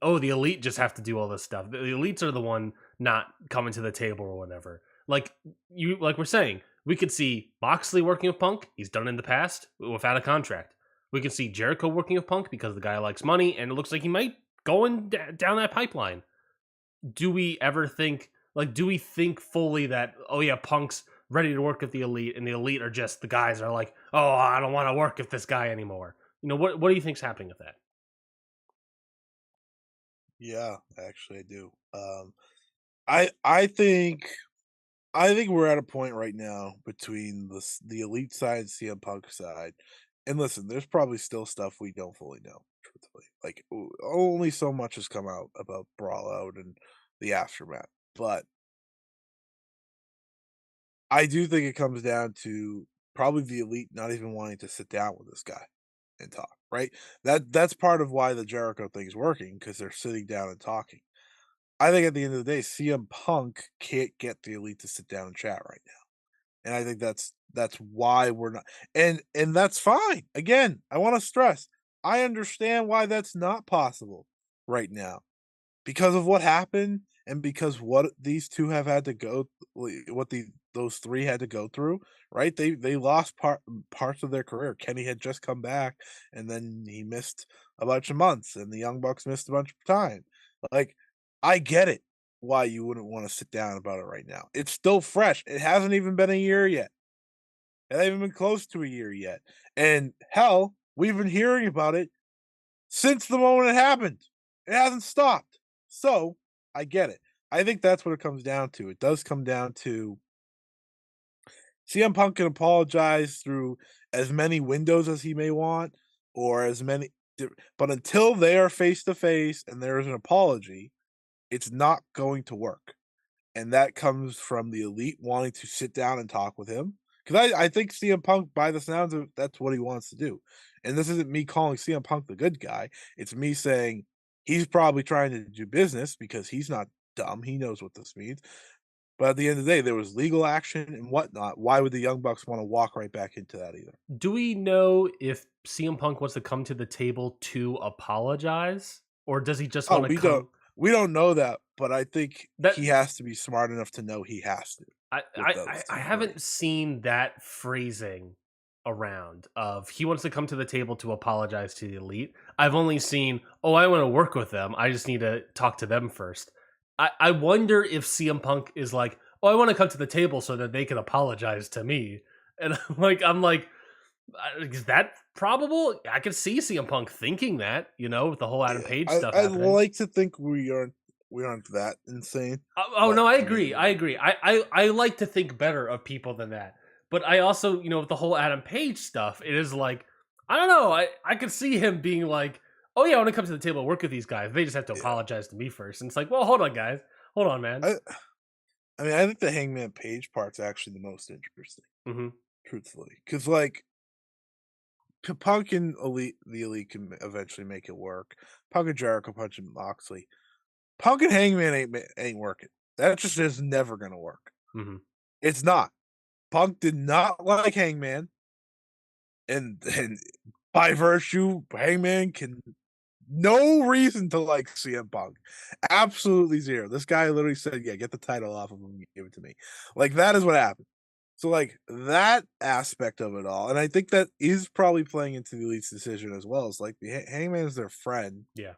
oh the Elite just have to do all this stuff. The Elites are the one not coming to the table or whatever. Like we're saying, we could see Moxley working with Punk. He's done it in the past without a contract. We can see Jericho working with Punk because the guy likes money, and it looks like he might going down that pipeline. Do we ever think do we think fully that, oh yeah, Punk's ready to work with the Elite, and the Elite are just the guys that are like, oh, I don't want to work with this guy anymore? What do you think's happening with that? Yeah, actually I do. I think I think we're at a point right now between the elite side and CM Punk side. And listen, there's probably still stuff we don't fully know, truthfully. Like only so much has come out about Brawl Out and the aftermath. But I do think it comes down to probably the elite not even wanting to sit down with this guy and talk, right? That's part of why the Jericho thing is working because they're sitting down and talking. I think at the end of the day, CM Punk can't get the elite to sit down and chat right now. And I think that's why we're not, and that's fine. Again, I want to stress, I understand why that's not possible right now because of what happened and because what these 2 have had to go what those 3 had to go through, right? They lost parts of their career. Kenny had just come back, and then he missed a bunch of months, and the Young Bucks missed a bunch of time. Like, I get it why you wouldn't wanna sit down about it right now. It's still fresh. It hasn't even been a year yet. It hasn't even been close to a year yet, and hell, we've been hearing about it since the moment it happened. It hasn't stopped. So, I get it. I think that's what it comes down to. It does come down to CM Punk can apologize through as many windows as he may want or as many but until they are face to face and there is an apology, it's not going to work. And that comes from the elite wanting to sit down and talk with him. Because I think CM Punk, by the sounds of it, that's what he wants to do. And this isn't me calling CM Punk the good guy. It's me saying he's probably trying to do business because he's not dumb. He knows what this means. But at the end of the day, there was legal action and whatnot. Why would the Young Bucks want to walk right back into that either? Do we know if CM Punk wants to come to the table to apologize, or does he just Oh, want to come? we don't know that, but I think That he has to be smart enough to know he has to I with I those I I two haven't parties. seen that phrasing around of he wants to come to the table to apologize to the elite. I've only seen, "Oh, I wanna work with them. I just need to talk to them first." I wonder if CM Punk is like, "Oh, I wanna come to the table so that they can apologize to me." And I'm like, is that probable? I could see CM Punk thinking that, with the whole Adam Yeah, Page stuff I'd happening. like to think we aren't that insane, Oh but no, I I agree. I mean, agree. I like to think better of people than that. But I also, with the whole Adam Page stuff, it is like, I don't know. I could see him being like, "Oh yeah, I want to come to the table and work with these guys. They just have to yeah, apologize to me first." And it's like, well, hold on, guys, hold on, man. I I mean, I think the Hangman Page part's actually the most interesting, Hmm. truthfully, because like Punk and the Elite can eventually make it work. Punk and Jericho punching Moxley. Punk and Hangman ain't working. That just is never gonna work. Hmm. It's not. Punk did not like Hangman, and by virtue, Hangman can no reason to like CM Punk. Absolutely zero. This guy literally said, "Yeah, get the title off of him and give it to me." Like that is what happened. So like that aspect of it all, and I think that is probably playing into the Elite's decision as well. Is like the Hangman's their friend, Yeah.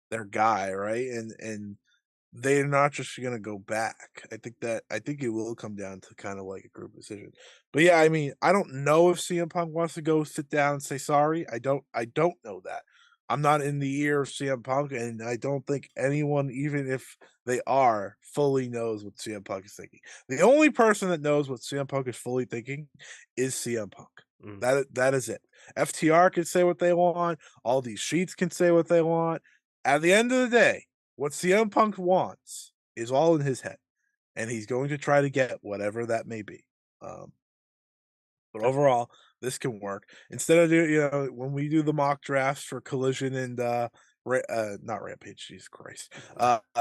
their guy, right? And they're not just gonna go back. I think it will come down to kind of like a group decision. But yeah, I mean, I don't know if CM Punk wants to go sit down and say sorry. I don't know that. I'm not in the ear of CM Punk, and I don't think anyone, even if they are, fully knows what CM Punk is thinking. The only person that knows what CM Punk is fully thinking is CM Punk. Mm. That is it. FTR can say what they want. All these sheets can say what they want. At the end of the day, what CM Punk wants is all in his head, and he's going to try to get whatever that may be. Um, but overall, this can work. Instead of when we do the mock drafts for Collision and not Rampage, Jesus Christ,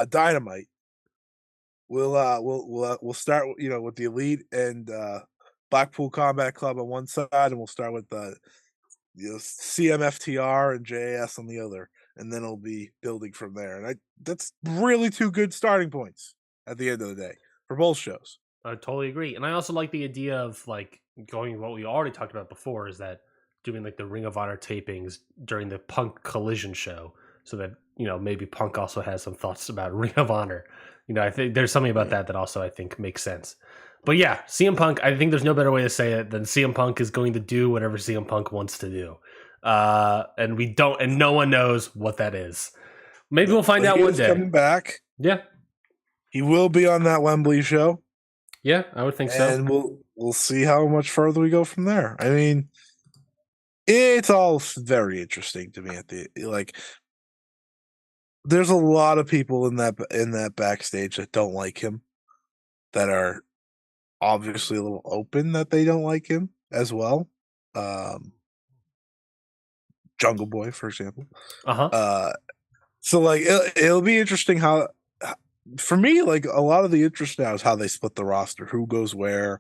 Dynamite, we'll start with the Elite and Blackpool Combat Club on one side, and we'll start with the CMFTR and JAS on the other, and then it'll be building from there. And that's really two good starting points at the end of the day for both shows. I totally agree. And I also like the idea of like going what we already talked about before is that doing like the Ring of Honor tapings during the Punk Collision show so that, maybe Punk also has some thoughts about Ring of Honor. I think there's something about Yeah, that also I think makes sense. But yeah, CM Punk, I think there's no better way to say it than CM Punk is going to do whatever CM Punk wants to do. And no one knows what that is. Maybe no, we'll find but he out one is day. coming back. Yeah. He will be on that Wembley show. Yeah, I would think so. and we'll see how much further we go from there. I mean, it's all very interesting to me. There's a lot of people in that backstage that don't like him, that are obviously a little open that they don't like him as well. Um, Jungle Boy, for example. Uh-huh. Uh, so like it'll be interesting how. For me, like a lot of the interest now is how they split the roster, who goes where,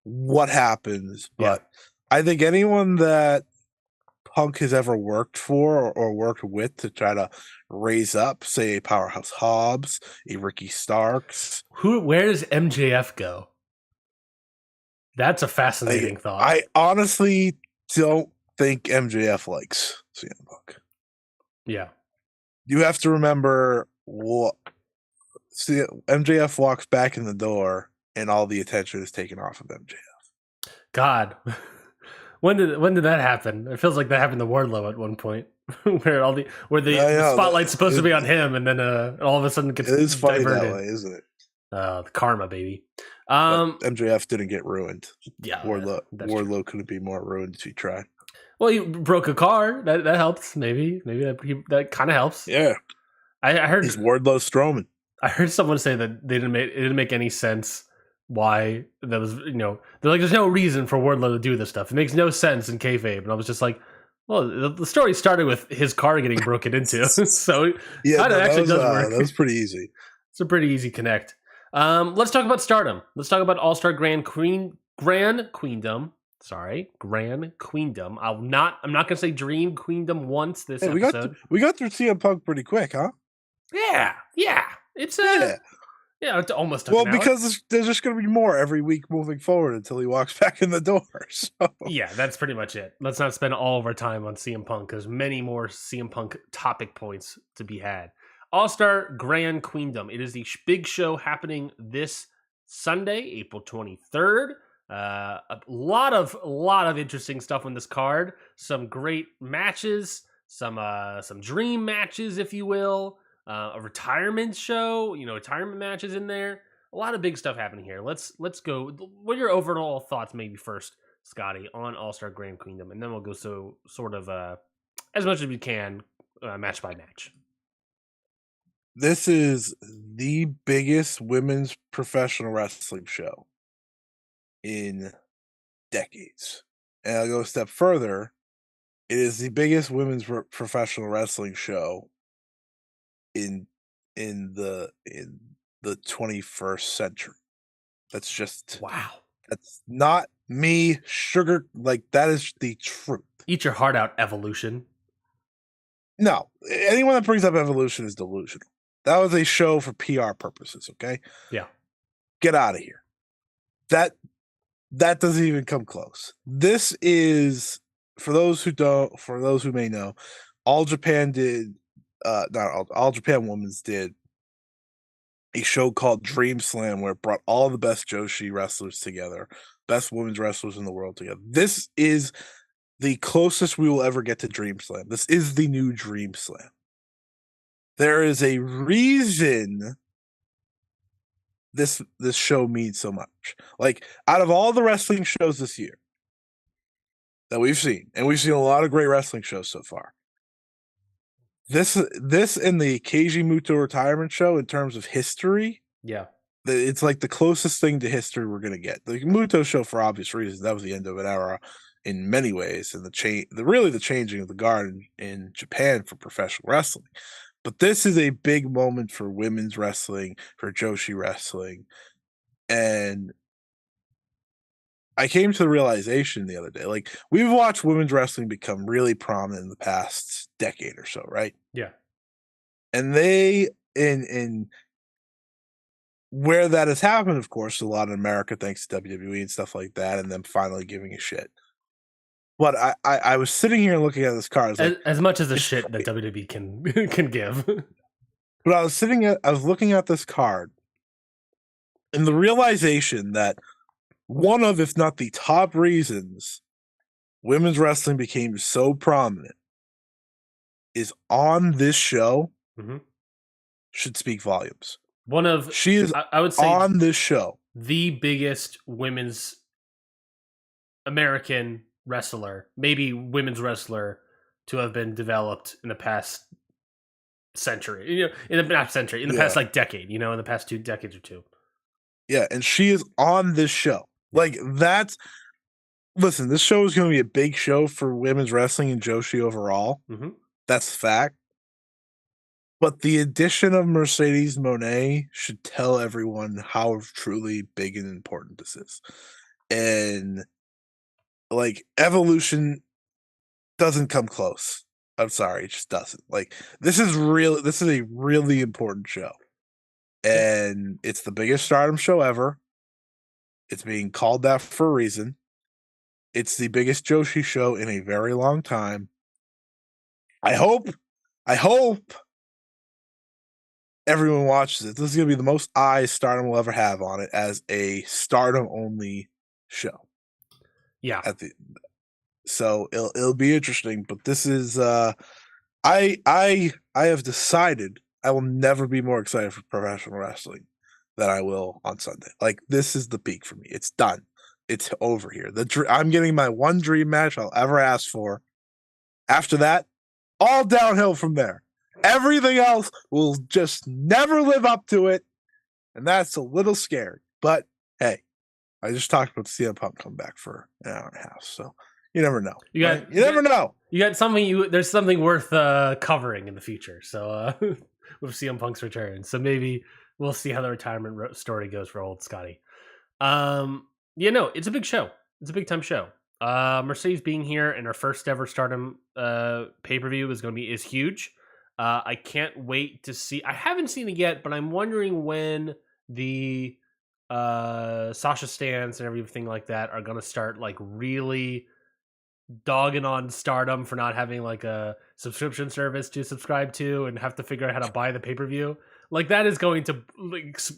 what happens. Yeah. But I think anyone that Punk has ever worked for or worked with to try to raise up, say a Powerhouse Hobbs, a Ricky Starks. Where does MJF go? That's a fascinating thought. I honestly don't think MJF likes CM Punk. Yeah. You have to remember what MJF walks back in the door and all the attention is taken off of MJF. God. When did that happen? It feels like that happened to Wardlow at one point, where the spotlight's supposed to be on him, and then all of a sudden gets it is funny diverted. that way, isn't it? The karma, baby. But MJF didn't get ruined. Yeah, Wardlow couldn't be more ruined if he tried. Well, he broke a car. That helps. Maybe that kind of helps. Yeah, I heard he's Wardlow Strowman. I heard someone say that it didn't make any sense why that was, they're like, there's no reason for Wardlow to do this stuff. It makes no sense in kayfabe. And I was just like, well, the story started with his car getting broken into. So yeah, does work. That was pretty easy. It's a pretty easy connect. Let's talk about Stardom. Let's talk about All-Star Grand Queendom. Sorry, Grand Queendom. I'm not gonna say Dream Queendom once this episode. We got through CM Punk pretty quick, huh? Yeah. It's it's almost. Well, because there's just going to be more every week moving forward until he walks back in the door. So. Yeah, that's pretty much it. Let's not spend all of our time on CM Punk. There's many more CM Punk topic points to be had. All-Star Grand Queendom. It is the big show happening this Sunday, April 23rd. A lot of interesting stuff on this card. Some great matches. Some dream matches, if you will. A retirement show, retirement matches in there. A lot of big stuff happening here. Let's go. What are your overall thoughts, maybe first, Scotty, on All-Star Grand Queendom, and then we'll go sort of as much as we can, match by match. This is the biggest women's professional wrestling show in decades, and I'll go a step further. It is the biggest women's professional wrestling show in the 21st century. That's just wow. That's not me sugar, like that is the truth. Eat your heart out, Evolution. No, anyone that brings up Evolution is delusional. That was a show for PR purposes, okay? Yeah. Get out of here. That doesn't even come close. This is, for those who may know, All Japan did not All Japan Women's did a show called Dream Slam, where it brought all the best Joshi wrestlers together, best women's wrestlers in the world together. This is the closest we will ever get to Dream Slam. This is the new Dream Slam. There is a reason this show means so much. Like, out of all the wrestling shows this year that we've seen, and we've seen a lot of great wrestling shows so far, this and the Keiji Muto retirement show in terms of history, it's like the closest thing to history we're gonna get. The Muto show, for obvious reasons, that was the end of an era in many ways, and the changing of the guard in Japan for professional wrestling. But this is a big moment for women's wrestling, for Joshi wrestling, and I came to the realization the other day, like, we've watched women's wrestling become really prominent in the past decade or so, right? Yeah. And they, in where that has happened, of course, a lot in America, thanks to WWE and stuff like that, and them finally giving a shit. But I was sitting here looking at this card, as much as the shit that WWE can give. But I was looking at this card, and the realization that one of, if not the top reasons women's wrestling became so prominent is on this show should speak volumes. I would say on this show. the biggest women's American wrestler, maybe women's wrestler, to have been developed in the past century. In the not century, in the Yeah. past like decade. In the past 2 decades or two. Yeah, and she is on this show. Yeah. Like that's listen, this show is going to be a big show for women's wrestling and Joshi overall. Mm-hmm. That's fact. But the addition of Mercedes Monet should tell everyone how truly big and important this is. And like Evolution doesn't come close. I'm sorry, it just doesn't. Like this is a really important show. Yeah. And it's the biggest Stardom show ever. It's being called that for a reason. It's the biggest Joshi show in a very long time. I hope everyone watches it. This is going to be the most eyes Stardom will ever have on it as a Stardom only show. Yeah. So it'll be interesting, but this is I have decided I will never be more excited for professional wrestling than I will on Sunday. Like this is the peak for me. It's done. It's over here. I'm getting my one dream match I'll ever ask for. After that, all downhill from there. Everything else will just never live up to it, and that's a little scary. But hey, I just talked about CM Punk come back for an hour and a half, so you never know. You never know. You got something. There's something worth covering in the future. So with CM Punk's return, so maybe we'll see how the retirement story goes for old Scotty. It's a big show. It's a big time show. Mercedes being here and her first ever Stardom pay-per-view is huge. I can't wait to see. I haven't seen it yet, but I'm wondering when the Sasha stands and everything like that are going to start like really dogging on Stardom for not having like a subscription service to subscribe to and have to figure out how to buy the pay-per-view. Like that is going to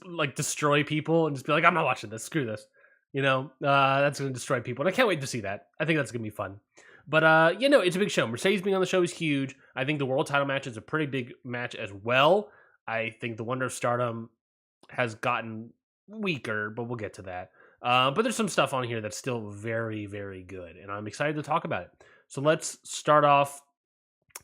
like destroy people and just be like, I'm not watching this. Screw this. That's going to destroy people. And I can't wait to see that. I think that's going to be fun. But, it's a big show. Mercedes being on the show is huge. I think the world title match is a pretty big match as well. I think the Wonder of Stardom has gotten weaker, but we'll get to that. But there's some stuff on here that's still very, very good. And I'm excited to talk about it. So let's start off.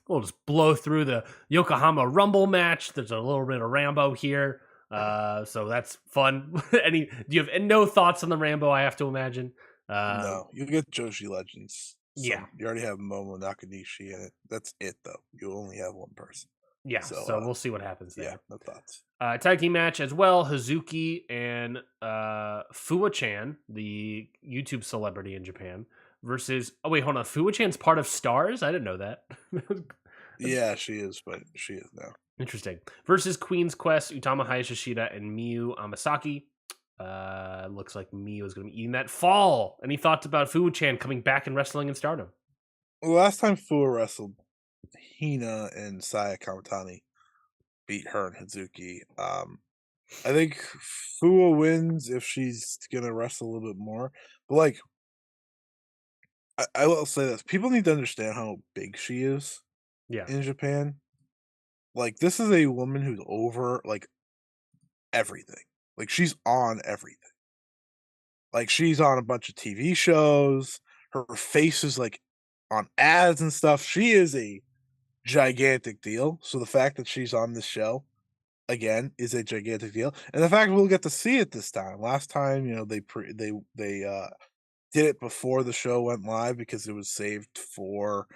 We'll just blow through the Yokohama Rumble match. There's a little bit of Rambo here. So that's fun. Do you have no thoughts on the Rambo? I have to imagine. No, you get Joshi Legends. Yeah, you already have Momo Nakanishi in it. That's it, though. You only have one person. Yeah, so we'll see what happens there. Yeah, no thoughts. Tag team match as well. Hazuki and Fuwa-chan, the YouTube celebrity in Japan, versus. Oh wait, hold on. Fuwa-chan's part of Stars. I didn't know that. Yeah, she is, but she is now. Interesting. Versus Queen's Quest, Utama Hayashishida and Miyu Amasaki. Looks like Miyu is going to be eating that fall. Any thoughts about Fuwa-chan coming back and wrestling in Stardom? Well, last time Fuwa wrestled, Hina and Saya Kamatani beat her and Hazuki. I think Fuwa wins if she's gonna wrestle a little bit more. But like, I will say this: people need to understand how big she is. Yeah. In Japan, like this is a woman who's over like everything. Like she's on everything. Like she's on a bunch of TV shows. Her face is like on ads and stuff. She is a gigantic deal. So the fact that she's on this show again is a gigantic deal, and the fact we'll get to see it this time. Last time, they did it before the show went live because it was saved for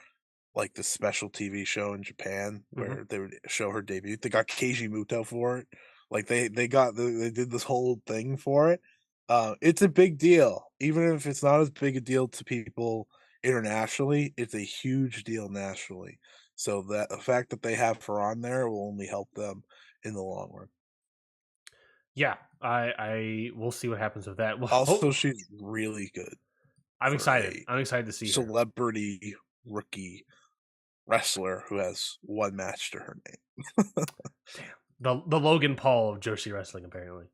like the special TV show in Japan where they would show her debut. They got Keiji Muto for it. Like they did this whole thing for it. It's a big deal, even if it's not as big a deal to people internationally. It's a huge deal nationally. So that the fact that they have her on there will only help them in the long run. Yeah, I will see what happens with that. Well, also, she's really good. I'm excited. I'm excited to see celebrity rookie wrestler who has one match to her name. Damn, the Logan Paul of Joshi wrestling, apparently.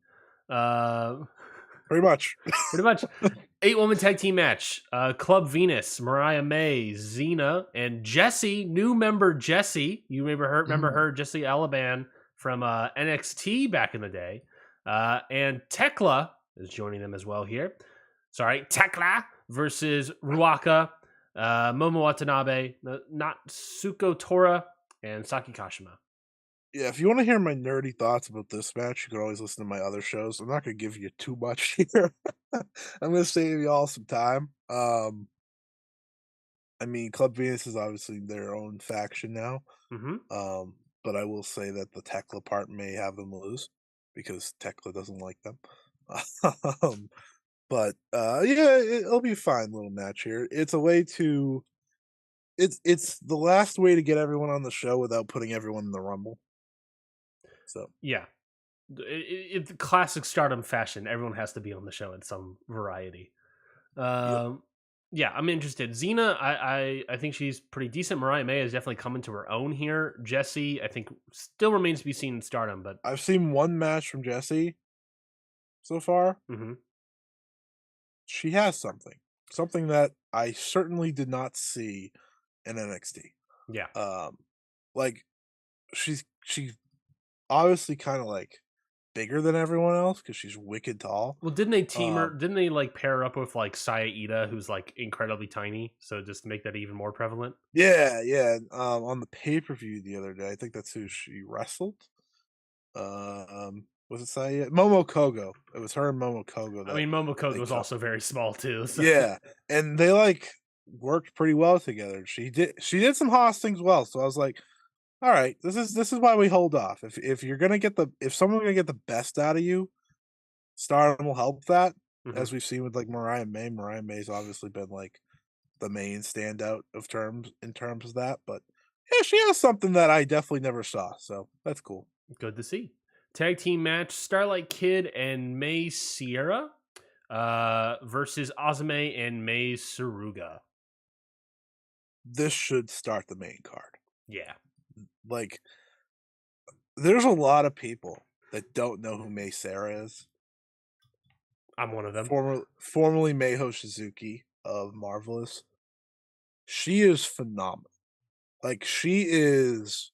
Pretty much. 8-woman tag team match. Club Venus, Mariah May, Xena, and Jessie, new member Jessie. You remember her, Jessie Alaban from NXT back in the day. And Tekla is joining them as well here. Sorry, Tekla versus Ruaka, Momo Watanabe, Natsuko Tora, and Saki Kashima. Yeah, if you want to hear my nerdy thoughts about this match, you can always listen to my other shows. I'm not going to give you too much here. I'm going to save you all some time. I mean, Club Venus is obviously their own faction now. Mm-hmm. But I will say that the Tekla part may have them lose because Tekla doesn't like them. um, but yeah, it'll be a fine little match here. It's a way to it's the last way to get everyone on the show without putting everyone in the rumble. So Yeah, it's classic Stardom fashion. Everyone has to be on the show in some variety. yep. Um, yeah, I'm interested. Xena, I think she's pretty decent. Mariah May has definitely come into her own here. Jesse, I think, still remains to be seen in Stardom, but I've seen one match from Jessie so far. mhm, She has something that I certainly did not see in NXT. yeah. Um, like she's obviously kind of like bigger than everyone else because she's wicked tall. Well, didn't they team her? Um, Didn't they like pair her up with like Saya Ida, who's like incredibly tiny? So just to make that even more prevalent. yeah, yeah. On the pay per view the other day, I think that's who she wrestled. Was it Saya? Momo Kogo. It was her and Momo Kogo I that mean, Momokogo they was cut. also very small too. So Yeah, and they like worked pretty well together. She did some Haas things well, so I was like, all right, this is why we hold off. If you're gonna get the if someone's gonna get the best out of you, Stardom will help that, mhm. as we've seen with like Mariah May. Mariah May's obviously been like the main standout of terms in terms of that, but yeah, she has something that I definitely never saw, so that's cool. Good to see. Tag team match: Starlight Kid and May Sierra versus Azame and May Saruga. This should start the main card. Yeah, Like, there's a lot of people that don't know who May Sarah is. I'm one of them. Formerly Meiho Suzuki of Marvelous. She is phenomenal. Like, she is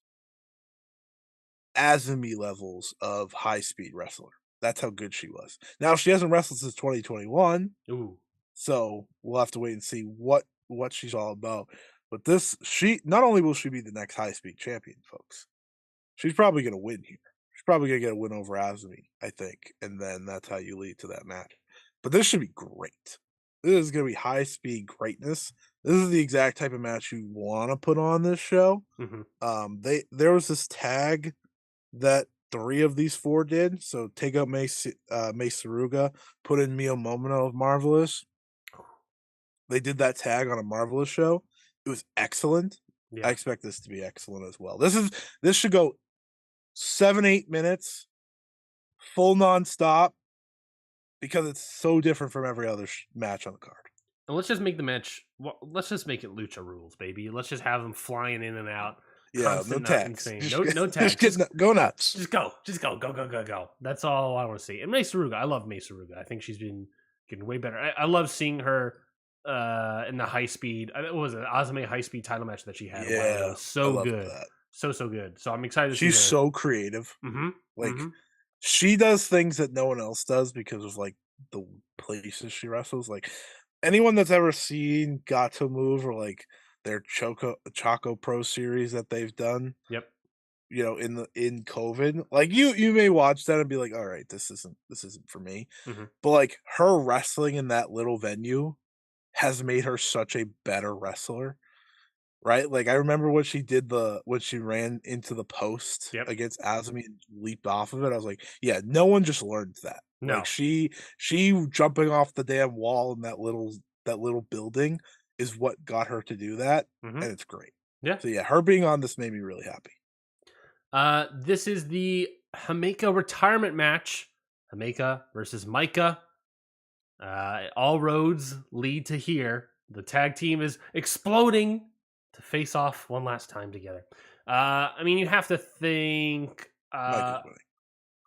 Azumi levels of high speed wrestler. That's how good she was. Now she hasn't wrestled since 2021, Ooh, so we'll have to wait and see what she's all about. But this she not only will she be the next high speed champion, folks, she's probably gonna win here. She's probably gonna get a win over Azumi, I think, and then that's how you lead to that match. But this should be great. This is gonna be high speed greatness. This is the exact type of match you want to put on this show. hmm There was this tag that 3 of these 4 did. So take out May Saruga, put in Mio Momono of Marvelous. They did that tag on a Marvelous show. It was excellent. I yeah. expect this to be excellent as well. This should go 7, 8 minutes, full nonstop, because it's so different from every other match on the card. And let's just make the match. Well, let's just make it lucha rules, baby. Let's just have them flying in and out, Yeah, no constant, not tags. insane. Just No just tags. get go nuts. Just go. That's all I want to see. And May Saruga, I love May Saruga. I think she's been getting way better. I love seeing her in the high speed. What was it, Azame high speed title match that she had a while ago? Yeah, I So love good, that. so good. So I'm excited to see She's her. so creative. Mm-hmm. Like Mm-hmm. she does things that no one else does because of like the places she wrestles. Like anyone that's ever seen Gato move or like their Choco Pro series that they've done, Yep. in COVID, like you may watch that and be like, all right, this isn't for me. Mm-hmm. But like her wrestling in that little venue has made her such a better wrestler. Right? Like, I remember when she ran into the post Yep. against Azumi and leaped off of it, I was like, "Yeah, no one just learns that." Like, No. she jumping off the damn wall in that little building is what got her to do that, Mm-hmm. and it's great. Yeah. So, yeah, her being on this made me really happy. This is the Hameka retirement match. Hameka versus Micah. All roads lead to here. The tag team is exploding to face off one last time together. I mean, you have to think. Mike is winning.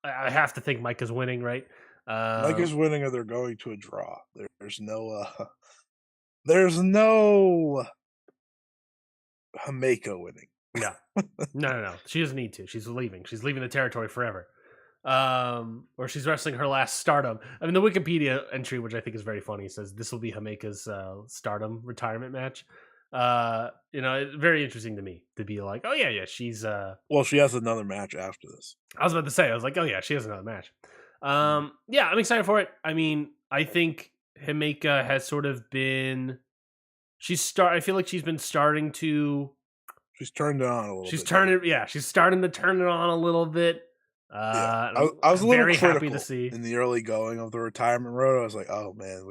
I have to think Micah's winning, right? Mike Uh, is winning or they're going to a draw. There's no Hameko winning. no, no. She doesn't need to. She's leaving. She's leaving the territory forever. Or she's wrestling her last Stardom. I mean, the Wikipedia entry, which I think is very funny, says this will be Himeka's Stardom retirement match. Very interesting to me to be like, oh yeah, she's. Well, she has another match after this. I was about to say, I was like, oh yeah, she has another match. Mhm. Yeah, I'm excited for it. I mean, I think Himeka has sort of been. I feel like she's been starting to. She's turned it on a little She's bit now. turning. Yeah, she's starting to turn it on a little bit. Yeah, I'm I was a little very happy to critical see. in the early going of the retirement road. I was like, "Oh man,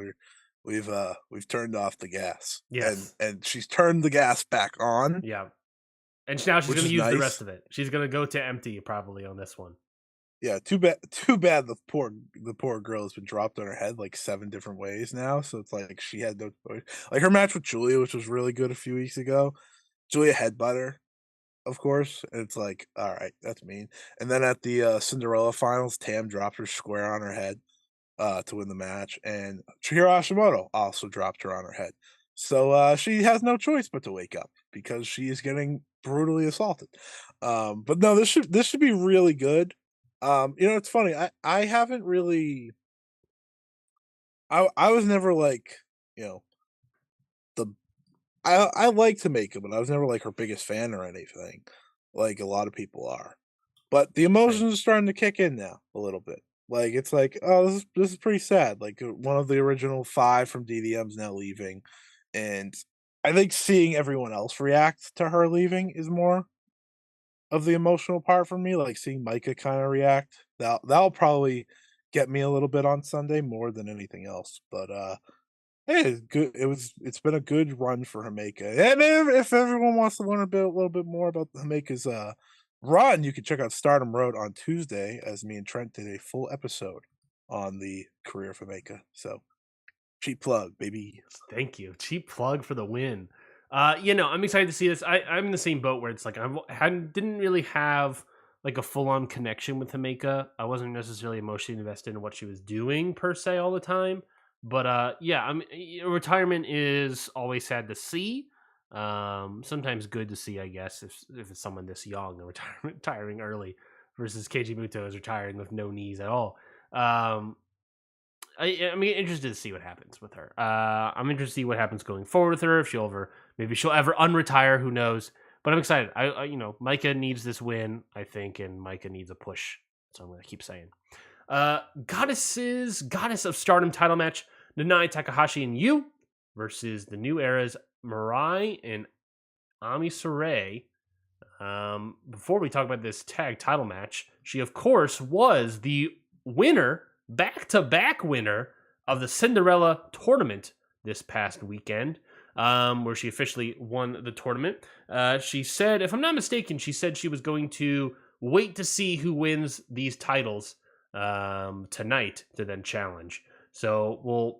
we've turned off the gas," Yes. and she's turned the gas back on, Yeah. And now she's which going to is use the rest nice. of it. She's going to go to empty probably on this one. Yeah, too bad the poor girl has been dropped on her head like 7 different ways now, so it's like she had no choice. Like her match with Julia, which was really good a few weeks ago, Julia headbutt her, of course, and it's like, "Alright, that's mean." And then at the, Cinderella finals, Tam dropped her square on her head, to win the match, and Chihiro Hashimoto also dropped her on her head. So, she has no choice but to wake up because she is getting brutally assaulted. But no, this should be really good. It's funny, I haven't really I was never like, you know, the I like Tameka, but I was never like her biggest fan or anything, like a lot of people are. But the Same. emotions are starting to kick in now a little bit. Like, it's like, "Oh, this is pretty sad." Like, one of the original 5 from DDM's now leaving, and I think seeing everyone else react to her leaving is more of the emotional part for me, like, seeing Micah kinda react. That'll probably get me a little bit on Sunday more than anything else, but, hey, it's good it's been a good run for Himeka, and if everyone wants to learn a little bit more about Himeka's, run, you can check out Stardom Road on Tuesday as me and Trent did a full episode on the career of Himeka, so cheap plug, baby. Thank you. Cheap plug for the win. I'm excited to see this. I'm in the same boat where it's like didn't really have like a full on connection with Himeka. I wasn't necessarily emotionally invested in what she was doing per se all the time. But yeah, retirement is always sad to see. Sometimes good to see, I guess, if it's someone this young and retiring early versus Keiji Muto is retiring with no knees at all. I'm interested to see what happens with her. I'm interested to see what happens going forward with her. If maybe she'll ever unretire. Who knows? But I'm excited. Micah needs this win, I think, and Micah needs a push. So I'm gonna keep saying. Goddess of Stardom title match: Nanai Takahashi and Yu versus the New Era's Mirai and Ami Sourei. Before we talk about this tag title match, she of course was the winner, back-to-back winner of the Cinderella tournament this past weekend, where she officially won the tournament. She said, if I'm not mistaken, she said she was going to wait to see who wins these titles tonight to then challenge. So we'll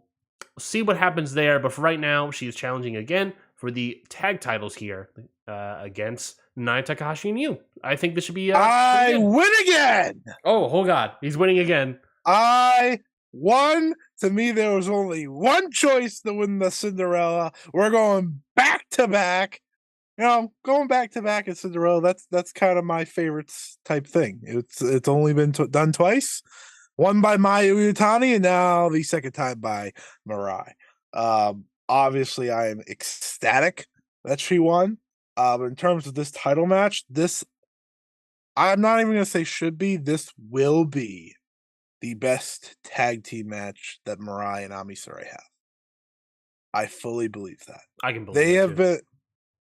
see what happens there. But for right now, she is challenging again for the tag titles here against Naya Takahashi and Yu. I think this should be pretty I good. win again! Oh God, he's winning again. I won. To me, there was only one choice to win the Cinderella. We're going back to back. Going back to back at Cinderella, that's kind of my favorites type thing. It's only been done twice, one by Mayu Iwatani, and now the second time by Mirai. Obviously, I am ecstatic that she won. In terms of this title match, this I'm not even gonna say should be. This will be the best tag team match that Mirai and Ami Sourei have. I fully believe that. I can believe They it have too. been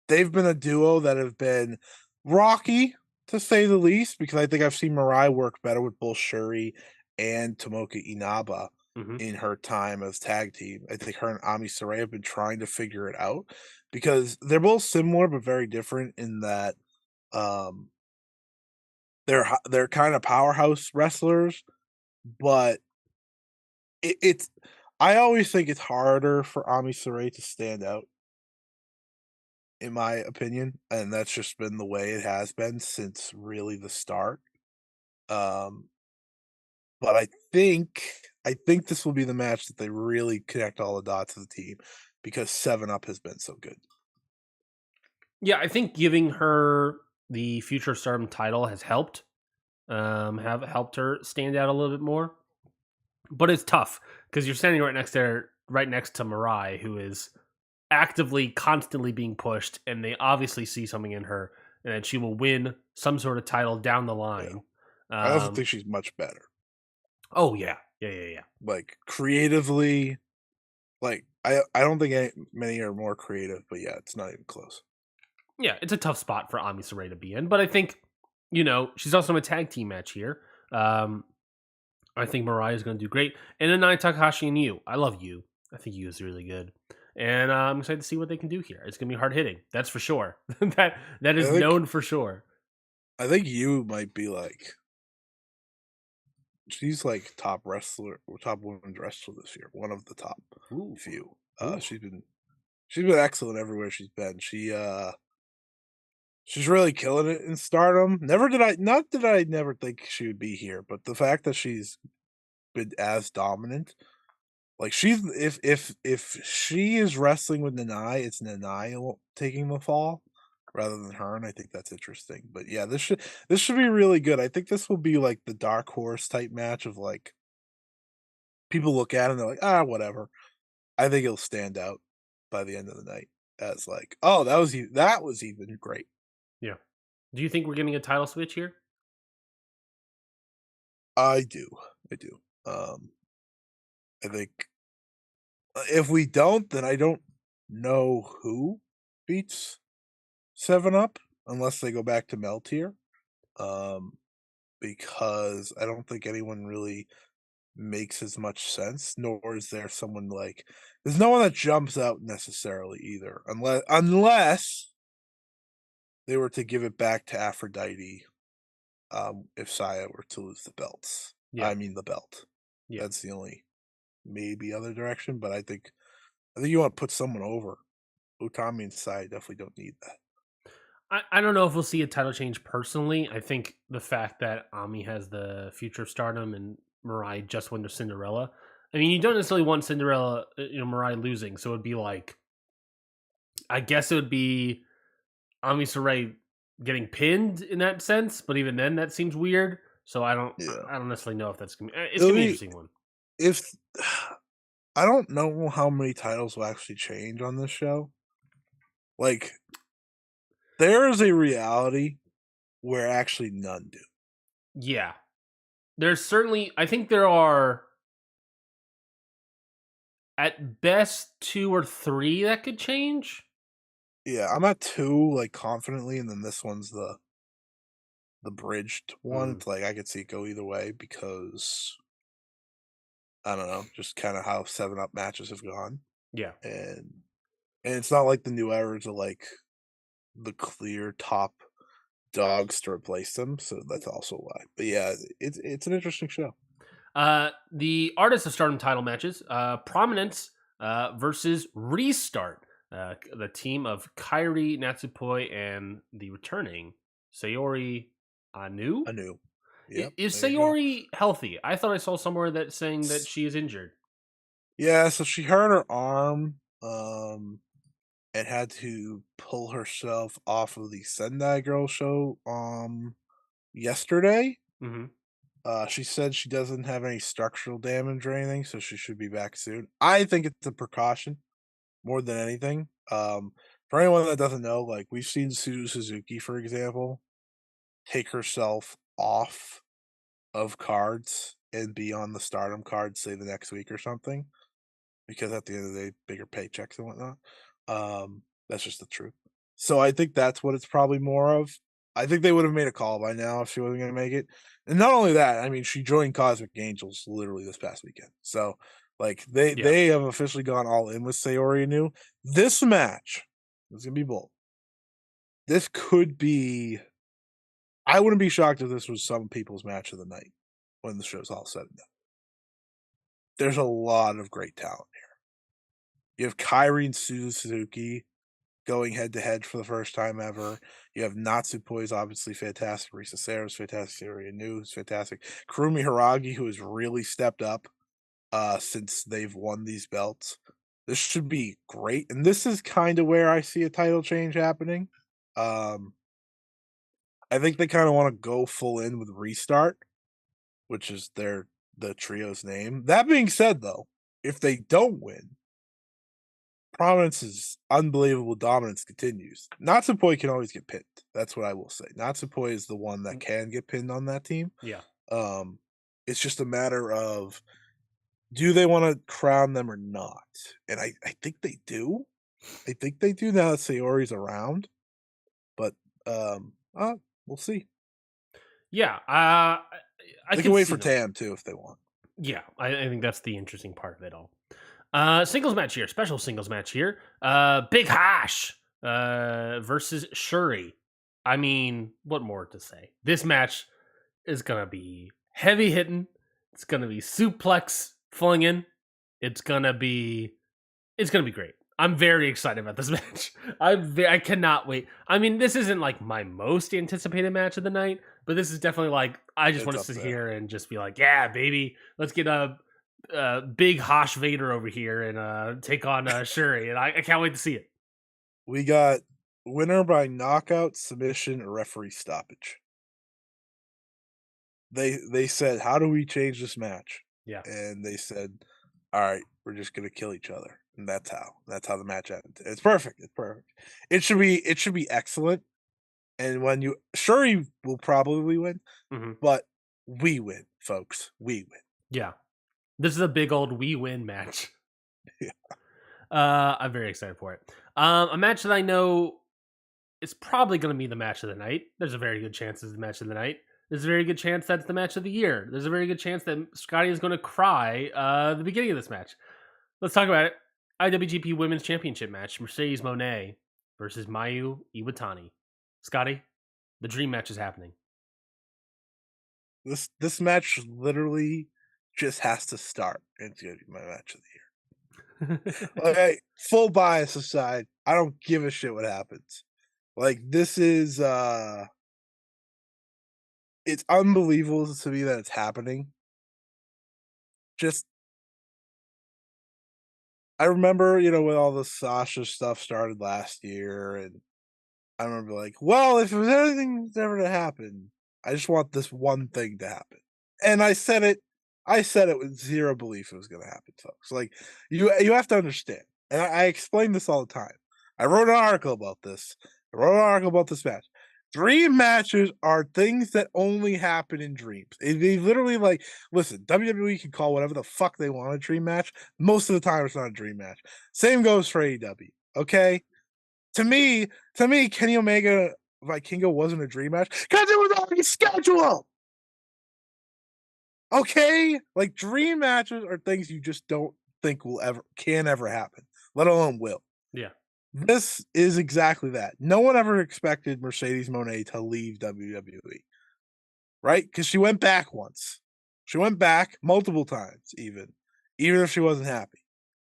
they've been a duo that have been rocky, to say the least, because I think I've seen Mirai work better with both Shuri and Tomoka Inaba Hmm. in her time as tag team. I think her and Ami Sourei have been trying to figure it out because they're both similar but very different in that um, they're kind of powerhouse wrestlers, but it's I always think it's harder for Ami Sourei to stand out in my opinion, and that's just been the way it has been since really the start. Um, but I think this will be the match that they really connect all the dots of the team because 7 Up has been so good. Yeah, I think giving her the Future Stardom title has helped. have helped her stand out a little bit more. But it's tough because you're standing right next to Mirai, who is actively, constantly being pushed, and they obviously see something in her, and that she will win some sort of title down the Yeah. line. I also Um, think she's much better. oh yeah, yeah. Like creatively, like I don't think many are more creative, but yeah, it's not even close. Yeah, it's a tough spot for Ami Saray to be in, but I think she's also in a tag team match here. Um, I think Mariah is going to do great, and then Takahashi and you. I love you. I think you is really good, and I'm excited to see what they can do here. It's going to be hard hitting, that's for sure. That I is think known for sure. I think you might be like she's like top wrestler or top women's wrestler this year. One of the top Ooh, few. ooh, She's been excellent everywhere she's been. She's really killing it in Stardom. Never did I not that I never think she would be here, but the fact that she's been as dominant, like she's if she is wrestling with Nanai, it's Nanai taking the fall rather than her, and I think that's interesting. But yeah, this should be really good. I think this will be like the dark horse type match of like people look at it and they're like, ah, whatever. I think it'll stand out by the end of the night as like, oh, that was even great. yeah. Do you think we're getting a title switch here? I do. I do. I think if we don't, then I don't know who beats 7 Up unless they go back to Meltier. Um, because I don't think anyone really makes as much sense, nor is there someone like there's no one that jumps out necessarily either, unless they were to give it back to Aphrodite, if Saya were to lose the belts. Yeah, I mean the belt. yeah. That's the only maybe other direction, but I think you wanna put someone over. Utami and Saya definitely don't need that. I don't know if we'll see a title change personally. I think the fact that Ami has the future of Stardom and Mirai just won the Cinderella. I mean, you don't necessarily want Cinderella, Mirai losing. So it'd be like, I guess it would be Ami Saray getting pinned in that sense. But even then, that seems weird. So Yeah. I don't necessarily know if that's gonna be. It's It'll gonna be an be interesting one. if I don't know how many titles will actually change on this show. Like, there is a reality where actually none do. Yeah, there's certainly. I think there are at best two or three that could change. Yeah, I'm at 2, like, confidently, and then this one's the bridged one. Mm, It's like I could see it go either way because I don't know, just kinda how 7 Up matches have gone. yeah. And and it's not like the new eras are, like, the clear top dogs to replace them, so that's also why. But yeah, it's an interesting show. The Artists of Stardom title matches, Prominence versus Restart. The team of Kairi Natsupoi and the returning Sayori Anu. Anu. Yep, Is there you go. Sayori healthy? I thought I saw somewhere that saying that she is injured. Yeah, so she hurt her arm, and had to pull herself off of the Sendai Girl show, yesterday. Hmm. She said she doesn't have any structural damage or anything, so she should be back soon. I think it's a precaution more than anything. For anyone that doesn't know, like we've seen Suzu Suzuki, for example, take herself off of cards and be on the Stardom card, say the next week or something. Because at the end of the day, bigger paychecks and whatnot. That's just the truth. So I think that's what it's probably more of. I think they would have made a call by now if she wasn't going to make it. And not only that, I mean, she joined Cosmic Angels literally this past weekend. So like they Yeah, they have officially gone all in with Sayori Anu. This match is going to be bold. This could be. I wouldn't be shocked if this was some people's match of the night when the show's all said and done. There's a lot of great talent here. You have Kyrie and Suzuki going head to head for the first time ever. You have Natsupoi is obviously fantastic. Risa Sera's fantastic. Syria New is fantastic. Kurumi Hiragi, who has really stepped up since they've won these belts. This should be great. And this is kind of where I see a title change happening. Um, I think they kind of want to go full in with Restart, which is the trio's name. That being said, though, if they don't win, Prominence's unbelievable dominance continues. Natsupoi can always get pinned. That's what I will say. Natsupoi is the one that can get pinned on that team. Yeah. Um, it's just a matter of do they want to crown them or not? And I think they do. I think they do now that Sayori's around. But we'll see. Yeah. I They can can wait see for them. Tam too if they want. Yeah, I think that's the interesting part of it all. Singles match here, special singles match here. Big Hash versus Shuri. I mean, what more to say? This match is gonna be heavy hitting. It's gonna be suplex flinging. It's gonna be great. I'm very excited about this match. I cannot wait. I mean, this isn't like my most anticipated match of the night, but this is definitely like I just It's want to up sit there. here and just be like, yeah, baby, let's get a big Hosh Vader over here and take on Shuri, and I can't wait to see it. We got winner by knockout, submission, or referee stoppage. They said, "How do we change this match?" Yeah. And they said, "All right, we're just gonna kill each other." And that's how. That's how the match ended. It's perfect. It's perfect. It should be excellent. And when you Shuri will probably win, Hmm. but we win, folks. We win. Yeah. This is a big old we win match. Yeah. I'm very excited for it. A match that I know is probably going to be the match of the night. There's a very good chance it's the match of the night. There's a very good chance that's the match of the year. There's a very good chance that Scotty is going to cry at the beginning of this match. Let's talk about it. IWGP Women's Championship match: Mercedes Moné versus Mayu Iwatani. Scotty, the dream match is happening. This match literally just has to start. It's gonna be my match of the year. Okay, full bias aside, I don't give a shit what happens. Like this is it's unbelievable to me that it's happening. Just I remember, when all the Sasha stuff started last year, and I remember like, well, if there's anything that's ever to happen, I just want this one thing to happen. And I said it with zero belief it was gonna happen, folks. Like you have to understand. And I explain this all the time. I wrote an article about this. I wrote an article about this match. Dream matches are things that only happen in dreams. They literally like listen, WWE can call whatever the fuck they want a dream match. Most of the time it's not a dream match. Same goes for AEW. Okay? To me, Kenny Omega Vikingo wasn't a dream match because it was already scheduled. Okay? Like dream matches are things you just don't think can ever happen, let alone will. Yeah. This is exactly that. No one ever expected Mercedes Moné to leave WWE, right? Because she went back once. She went back multiple times, even if she wasn't happy.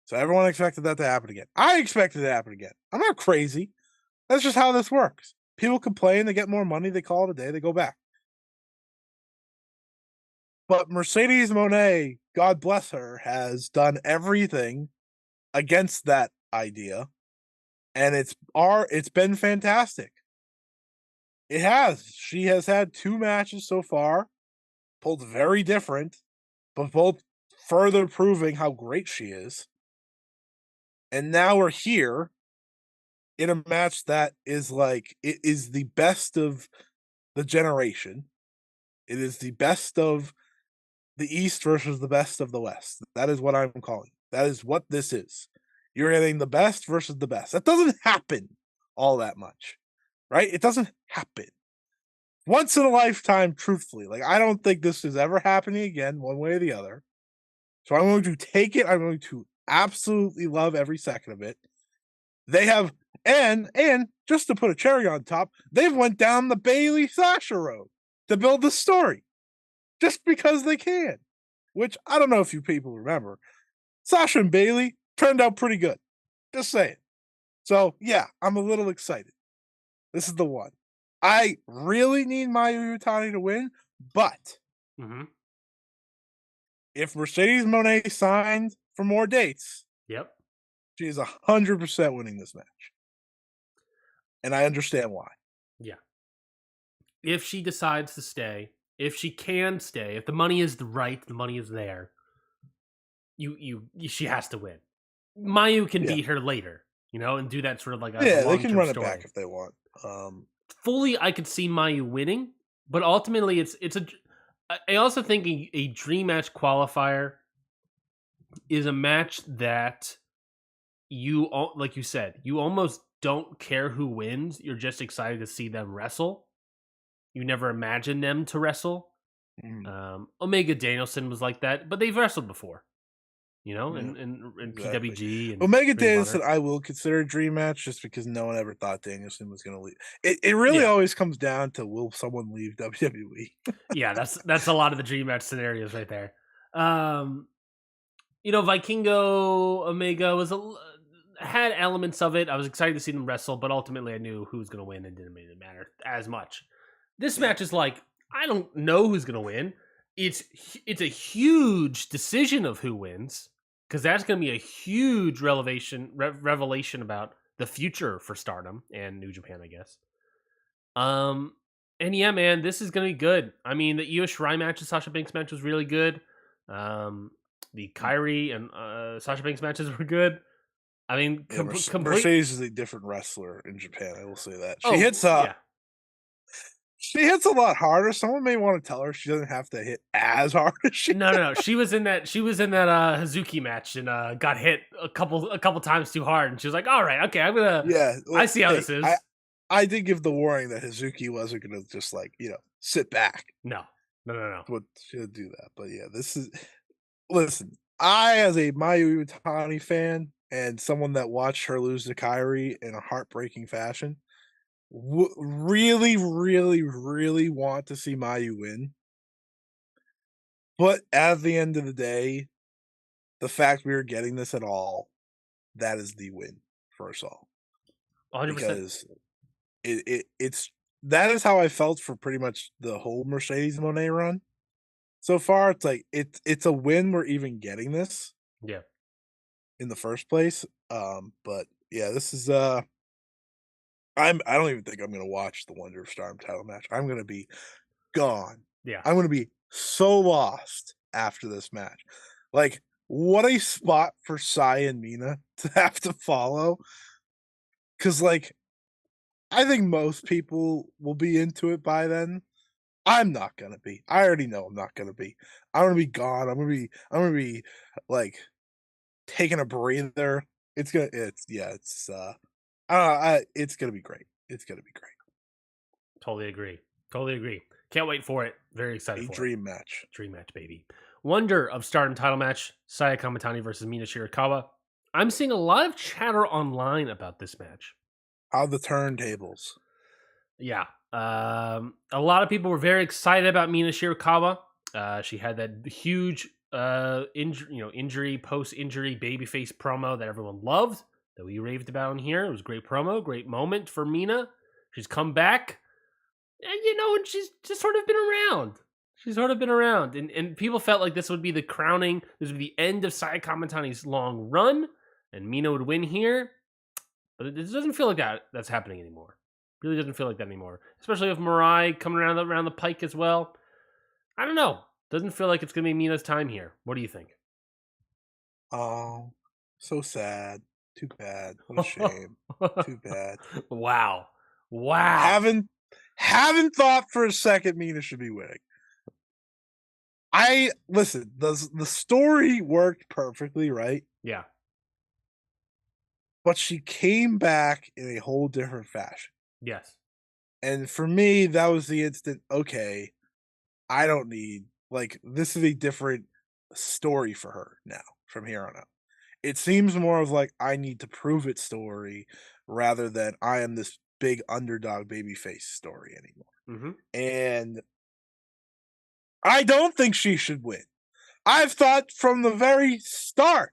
So everyone expected that to happen again. I expected it to happen again. I'm not crazy. That's just how this works. People complain, they get more money, they call it a day, they go back. But Mercedes Moné, God bless her, has done everything against that idea, and it's been fantastic. It has. She has had 2 matches so far, both very different, but both further proving how great she is. And now we're here in a match that is like it is the best of the generation. It is the best of the East versus the best of the West. That is what I'm calling. That is what this is. You're getting the best versus the best. That doesn't happen all that much, right? It doesn't happen. Once in a lifetime, truthfully. Like, I don't think this is ever happening again, one way or the other. So I'm going to take it. I'm going to absolutely love every second of it. They have, and just to put a cherry on top, they've went down the Bailey Sasha road to build the story just because they can. Which I don't know if you people remember. Sasha and Bailey turned out pretty good. Just saying. So yeah, I'm a little excited. This is the one. I really need Mayu Iwatani to win, but Mm-hmm. if Mercedes Moné signed for more dates, Yep. she is 100% winning this match. And I understand why. Yeah. if she decides to stay, if she can stay, if the money is right, the money is there. She has to win. Mayu can Yeah. beat her later, and do that sort of like a Yeah, they long can term run it back story. if they want. Fully, I could see Mayu winning, but ultimately, it's a. I also think a dream match qualifier is a match that like you said, you almost don't care who wins. You're just excited to see them wrestle. You never imagined them to wrestle. Mm, Omega Danielson was like that, but they've wrestled before, yeah, in exactly. PWG and Omega Ring of Danielson, Honor. I will consider a dream match just because no one ever thought Danielson was going to leave. It really Yeah, always comes down to will someone leave WWE? yeah, that's a lot of the dream match scenarios right there. Um, Vikingo Omega had elements of it. I was excited to see them wrestle, but ultimately I knew who was going to win and didn't really matter as much. This Yeah, match is like I don't know who's going to win. It's a huge decision of who wins because that's going to be a huge revelation about the future for Stardom and New Japan, I guess. Um, and yeah, man, this is going to be good. I mean, the Io Shirai match and Sasha Banks match was really good. Um, the Kyrie and Sasha Banks matches were good. I mean, yeah. complete. Mercedes is a different wrestler in Japan. I will say that Oh yeah, she hits a lot harder. Someone may want to tell her she doesn't have to hit as hard as she no, does. no, no. She was in that. She was in that Hazuki match and got hit a couple times too hard. And she was like, "All right, okay, I'm gonna. Yeah, I see how hey, this is." I did give the warning that Hazuki wasn't going to just like sit back. No, no, no, no. What should do that? But yeah, this is listen. I, as a Mayu Iwatani fan and someone that watched her lose to Kyrie in a heartbreaking fashion, really, really, really want to see Mayu win. But at the end of the day, the fact we are getting this at all, that is the win for us all 100%. because it's that is how I felt for pretty much the whole Mercedes Monet run. So far, it's like it's a win we're even getting this Yeah, in the first place. But yeah, this is I don't even think I'm gonna watch the Wonder of Stardom title match. I'm gonna be gone. yeah. I'm gonna be so lost after this match. Like, what a spot for Sai and Mina to have to follow. Cause like I think most people will be into it by then. I'm not gonna be. I already know I'm not gonna be. I'm gonna be gone. I'm gonna be like taking a breather. It's gonna be great. It's gonna be great. Totally agree. Totally agree. Can't wait for it. Very excited A for it. dream match. Dream match, baby. Wonder of Stardom title match: Saya Kamatani versus Mina Shirakawa. I'm seeing a lot of chatter online about this match. How the turntables. Yeah. A lot of people were very excited about Mina Shirakawa. She had that huge injury, post-injury babyface promo that everyone loved, that we raved about in here. It was a great promo, great moment for Mina. She's come back, and she's just sort of been around. She's sort of been around, and people felt like this would be the crowning. This would be the end of Saya Kamatani's long run, and Mina would win here. But it doesn't feel like that's happening anymore. Really doesn't feel like that anymore. Especially with Mirai coming around the pike as well. I don't know. Doesn't feel like it's gonna be Mina's time here. What do you think? Oh, so sad. Too bad. What a shame. Too bad. Wow. Wow. Haven't thought for a second Mina should be winning. I listen, the story worked perfectly, right? Yeah. But she came back in a whole different fashion. Yes. And for me, that was the instant, okay, I don't need like this is a different story for her now from here on out. It seems more of like I need to prove it story rather than I am this big underdog babyface story anymore. Mm-hmm. And I don't think she should win. I've thought from the very start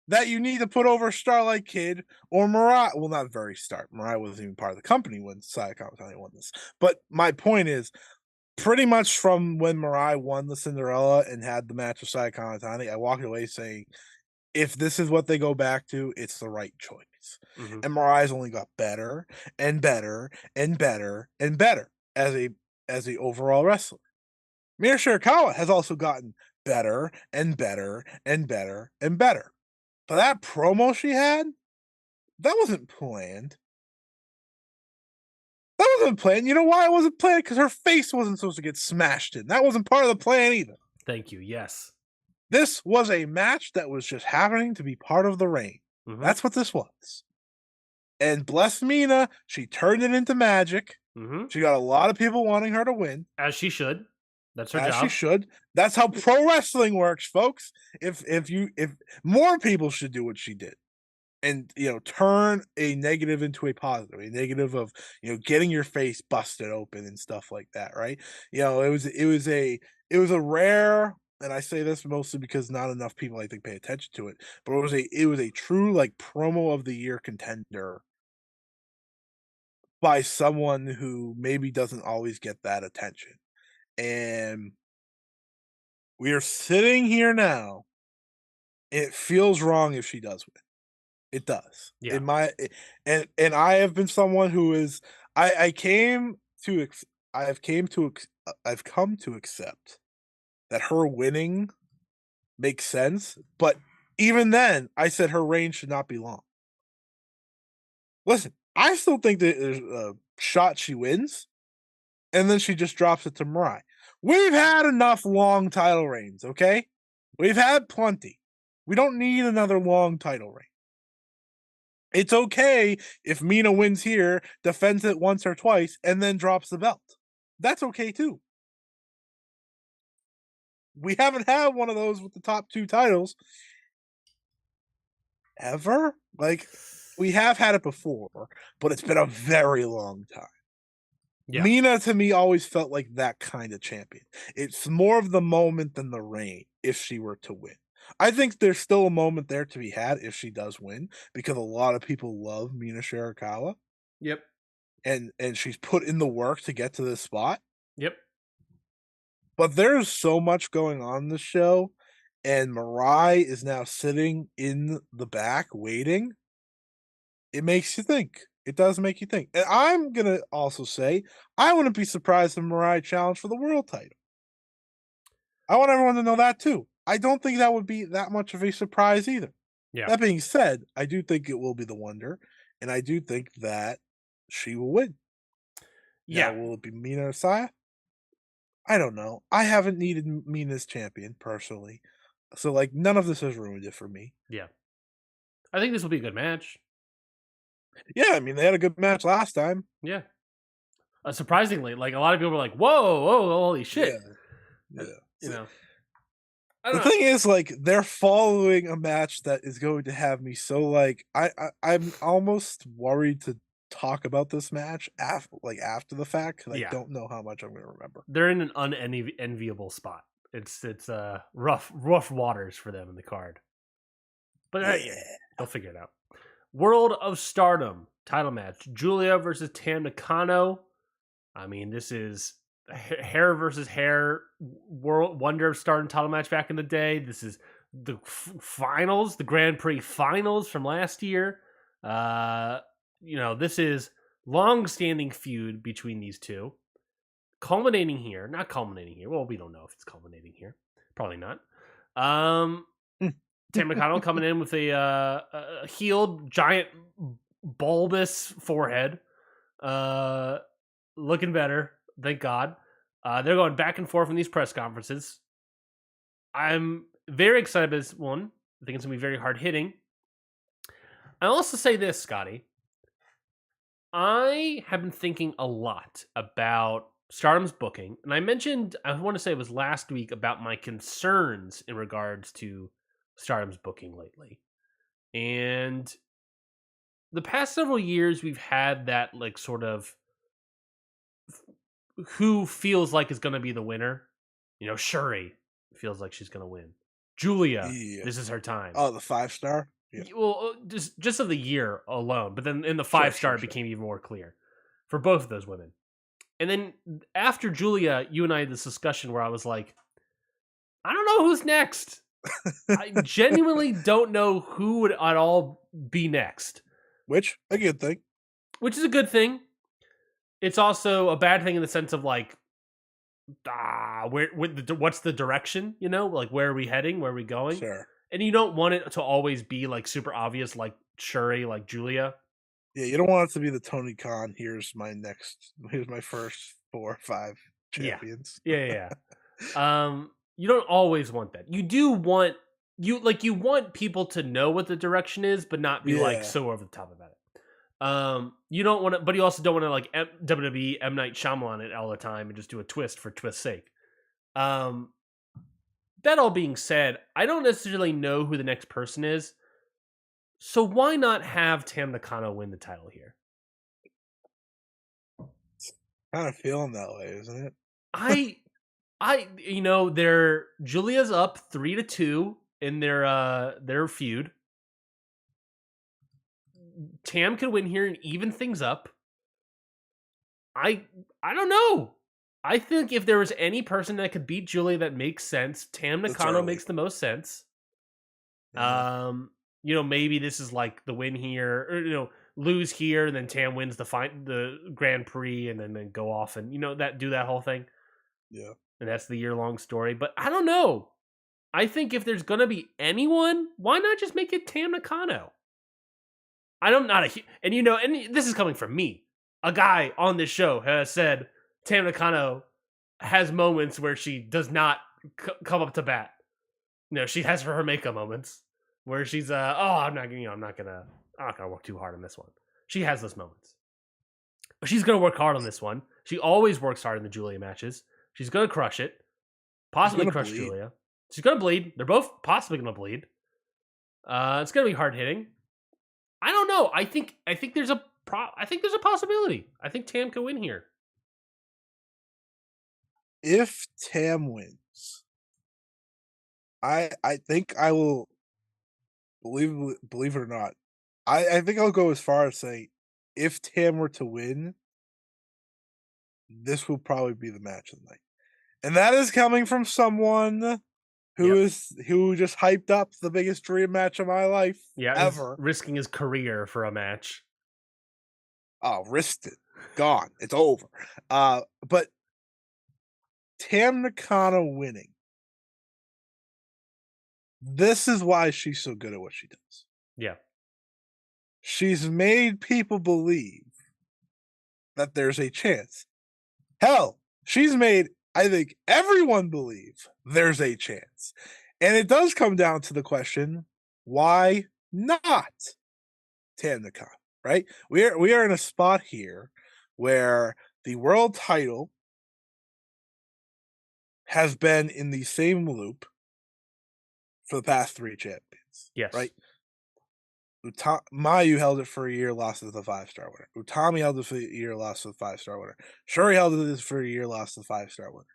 that you need to put over Starlight Kid or Mariah. Well, not very start. Mariah wasn't even part of the company when Saya Kamatani won this. But my point is, pretty much from when Mariah won the Cinderella and had the match with Saya Kamatani, I walked away saying, if this is what they go back to, it's the right choice. Mm-hmm. And Mariah's only got better and better and better and better as a as the overall wrestler. Mina Shirakawa has also gotten better and better and better and better. But that promo she had, that wasn't planned. That wasn't planned. You know why it wasn't planned? Because her face wasn't supposed to get smashed in. That wasn't part of the plan either. Thank you. Yes. This was a match that was just happening to be part of the reign. Mm-hmm. That's what this was. And bless Mina, she turned it into magic. Mm-hmm. She got a lot of people wanting her to win. As she should. That's her As job. she should. That's how pro wrestling works, folks. If more people should do what she did, and turn a negative into a positive, a negative of getting your face busted open and stuff like that, right? It was a rare, and I say this mostly because not enough people I think pay attention to it, but it was a true like promo of the year contender by someone who maybe doesn't always get that attention. And we are sitting here now. It feels wrong if she does win. It does. Yeah. And I have been someone who is I came to I've come to accept that her winning makes sense, but even then I said her reign should not be long. Listen, I still think that there's a shot she wins, and then she just drops it to Mariah. We've had enough long title reigns, okay? We've had plenty. We don't need another long title reign. It's okay if Mina wins here, defends it once or twice, and then drops the belt. That's okay too. We haven't had one of those with the top 2 titles ever. Like, we have had it before, but it's been a very long time. Yeah. Mina, to me, always felt like that kind of champion. It's more of the moment than the reign if she were to win. I think there's still a moment there to be had if she does win, because a lot of people love Mina Shirakawa. Yep. And she's put in the work to get to this spot. Yep. But there's so much going on in the show, and Mariah is now sitting in the back waiting. It makes you think. It does make you think. And I'm going to also say, I wouldn't be surprised if Mariah challenged for the world title. I want everyone to know that too. I don't think that would be that much of a surprise either. Yeah. That being said, I do think it will be the Wonder, and I do think that she will win. Yeah. Now, will it be Mina or Saya? I don't know. I haven't needed Mina's champion personally, so like none of this has ruined it for me. Yeah, I think this will be a good match. Yeah, I mean they had a good match last time. Yeah, surprisingly, like a lot of people were like, "Whoa, whoa, holy shit!" Yeah. You know. The thing is, like, they're following a match that is going to have me so like I'm almost worried to talk about this match after the fact, because I don't know how much I'm gonna remember. They're in an unenviable spot. It's rough waters for them in the card, but they'll figure it out. World of Stardom title match: Julia versus Tam Nakano. I mean, this is hair versus hair World Wonder of Stardom title match back in the day. This is the finals, the Grand Prix finals from last year. This is long-standing feud between these two. Not culminating here. Well, we don't know if it's culminating here. Probably not. Tam Nakano coming in with a healed, giant, bulbous forehead. Looking better. Thank God. They're going back and forth in these press conferences. I'm very excited about this one. I think it's going to be very hard-hitting. I'll also say this, Scotty. I have been thinking a lot about Stardom's booking, and I want to say it was last week, about my concerns in regards to Stardom's booking lately. And the past several years, we've had that like sort of who feels like is going to be the winner. Shuri feels like she's going to win. Julia, this is her time. Oh, the 5-star? Yeah. Well, just of the year alone, but then in the 5-star it became even more clear for both of those women. And then after Julia, you and I had this discussion where I was like, I don't know who's next. I genuinely don't know who would at all be next. Which is a good thing. It's also a bad thing in the sense of like, what's the direction? You know, like where are we heading? Where are we going? Sure. And you don't want it to always be like super obvious, like Shuri, like Julia. Yeah, you don't want it to be the Tony Khan. Here's my first 4 or 5 Yeah, champions. yeah, yeah. You don't always want that. You do want you want people to know what the direction is, but not be like Yeah, so over the top about it. You don't want to, but you also don't want to like WWE M Night Shyamalan it all the time and just do a twist for twist's sake. Um, that all being said, I don't necessarily know who the next person is, so why not have Tam Nakano win the title here? kind of feeling that way, isn't it? I, they're Julia's up 3-2 in their feud. Tam could win here and even things up. I I don't know. I think if there was any person that could beat Julia that makes sense, Tam It's Nakano early. makes the most sense. Uh-huh. Maybe this is like the win here, or lose here, and then Tam wins the Grand Prix, and then go off and that do that whole thing, Yeah. and that's the year long story. But I don't know. I think if there's gonna be anyone, why not just make it Tam Nakano? I don't not a and this is coming from me. A guy on this show has said Tam Nakano has moments where she does not come up to bat. She has her makeup moments where she's I'm not gonna work too hard on this one. She has those moments. She's gonna work hard on this one. She always works hard in the Julia matches. She's gonna crush it. He's Possibly gonna crush bleed. Julia. She's gonna bleed. They're both possibly gonna bleed. It's gonna be hard hitting. I don't know. I think there's a possibility. I think Tam could win here. If Tam wins, I think I will believe it or not. I think I'll go as far as saying if Tam were to win, this will probably be the match of the night. And that is coming from someone Yep. who just hyped up the biggest dream match of my life Yeah, is ever. risking his career for a match. Oh, risked it. Gone. It's over. But Tam Nakano winning. This is why she's so good at what she does. Yeah. She's made people believe that there's a chance. Hell, she's made, I think, everyone believe there's a chance. And it does come down to the question, why not Tam Nakano, right? We are in a spot here where the world title has been in the same loop for the past 3 champions, Yes. right? Mayu held it for a year, lost to the 5-star winner. Utami held it for a year, lost to the 5-star winner. Shuri held it for a year, lost to the 5-star winner.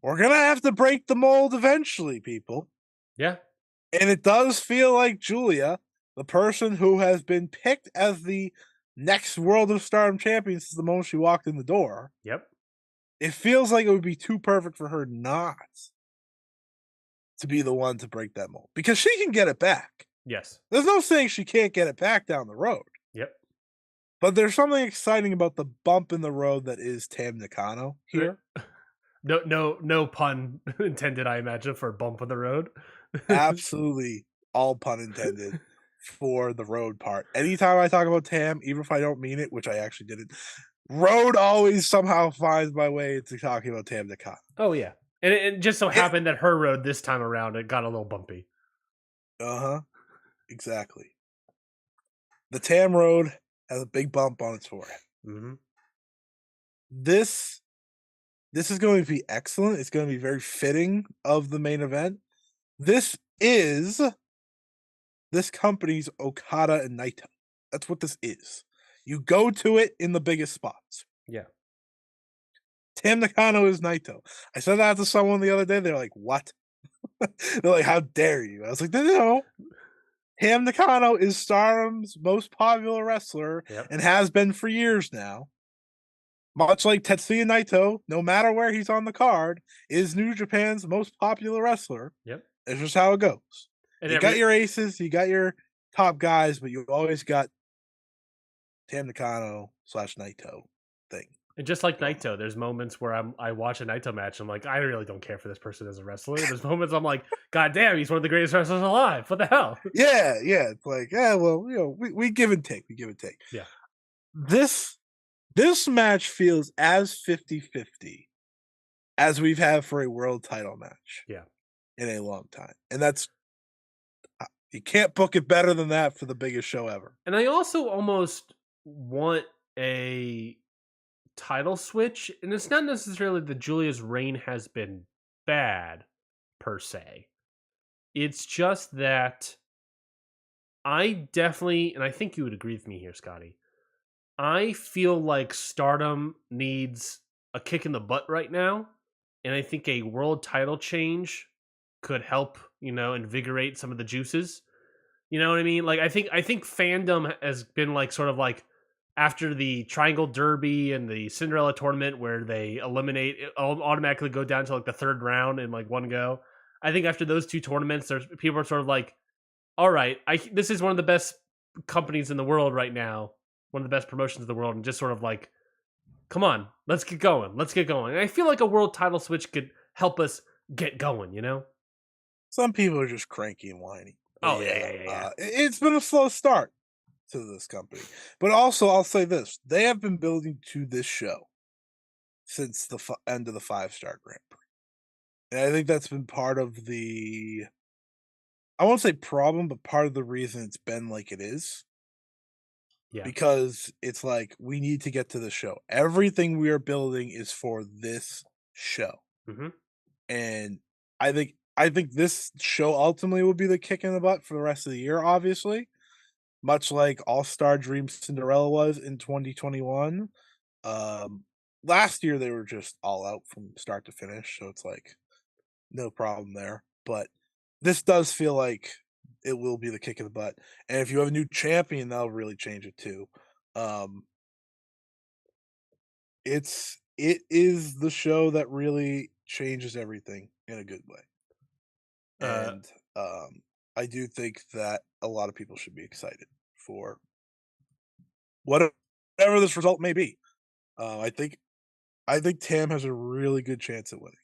We're gonna have to break the mold eventually, people. Yeah. And it does feel like Julia, the person who has been picked as the next World of Stardom champion since the moment she walked in the door, Yep. it feels like it would be too perfect for her not to be the one to break that mold because she can get it back. Yes. There's no saying she can't get it back down the road. Yep. But there's something exciting about the bump in the road that is Tam Nakano here. No pun intended, I imagine, for bump on the road. Absolutely, all pun intended for the road part. Anytime I talk about Tam, even if I don't mean it, which I actually didn't, road always somehow finds my way into talking about Tam Nakano. Oh yeah, and it just so happened that her road this time around it got a little bumpy. Uh-huh. Exactly. The Tam road has a big bump on its forehead. Mm-hmm. This is going to be excellent. It's going to be very fitting of the main event. This is this company's Okada and Naito. That's what this is. You go to it in the biggest spots. Yeah. Tam Nakano is Naito. I said that to someone the other day. They're like, "What?" They're like, "How dare you?" I was like, "No. Tam Nakano is Stardom's most popular wrestler Yep. and has been for years now. Much like Tetsuya Naito, no matter where he's on the card, is New Japan's most popular wrestler. Yep. It's just how it goes. And You got your aces, you got your top guys, but you always got Tam Nakano / Naito thing. And just like Naito, there's moments where I watch a Naito match. I'm like, I really don't care for this person as a wrestler. There's moments I'm like, God damn, he's one of the greatest wrestlers alive. What the hell? Yeah, yeah. It's like, yeah, well, we give and take. We give and take. Yeah. This match feels as 50-50 as we've had for a world title match. Yeah. In a long time. And that's you can't book it better than that for the biggest show ever. And I also almost want a title switch, and it's not necessarily that Julia's reign has been bad per se. It's just that I definitely, and I think you would agree with me here, Scotty. I feel like Stardom needs a kick in the butt right now, and I think a world title change could help, invigorate some of the juices. You know what I mean? Like I think fandom has been like sort of like after the Triangle Derby and the Cinderella tournament where they automatically go down to like the third round in like one go. I think after those two tournaments, there's people are sort of like, all right, this is one of the best companies in the world right now, one of the best promotions in the world, and just sort of like, come on, let's get going. Let's get going. And I feel like a world title switch could help us get going, Some people are just cranky and whiny. Oh, yeah. It's been a slow start to this company. But also, I'll say this. They have been building to this show since the end of the 5-star Grand Prix. And I think that's been part of the, I won't say problem, but part of the reason it's been like it is. Yeah. Because it's like, we need to get to the show. Everything we are building is for this show. Mm-hmm. And I think this show ultimately will be the kick in the butt for the rest of the year, obviously. Much like All-Star Dream Cinderella was in 2021. Last year they were just all out from start to finish, so it's like no problem there. But this does feel like it will be the kick in the butt. And if you have a new champion, that'll really change it too. It is the show that really changes everything in a good way. And I do think that a lot of people should be excited for whatever this result may be. I think Tam has a really good chance at winning.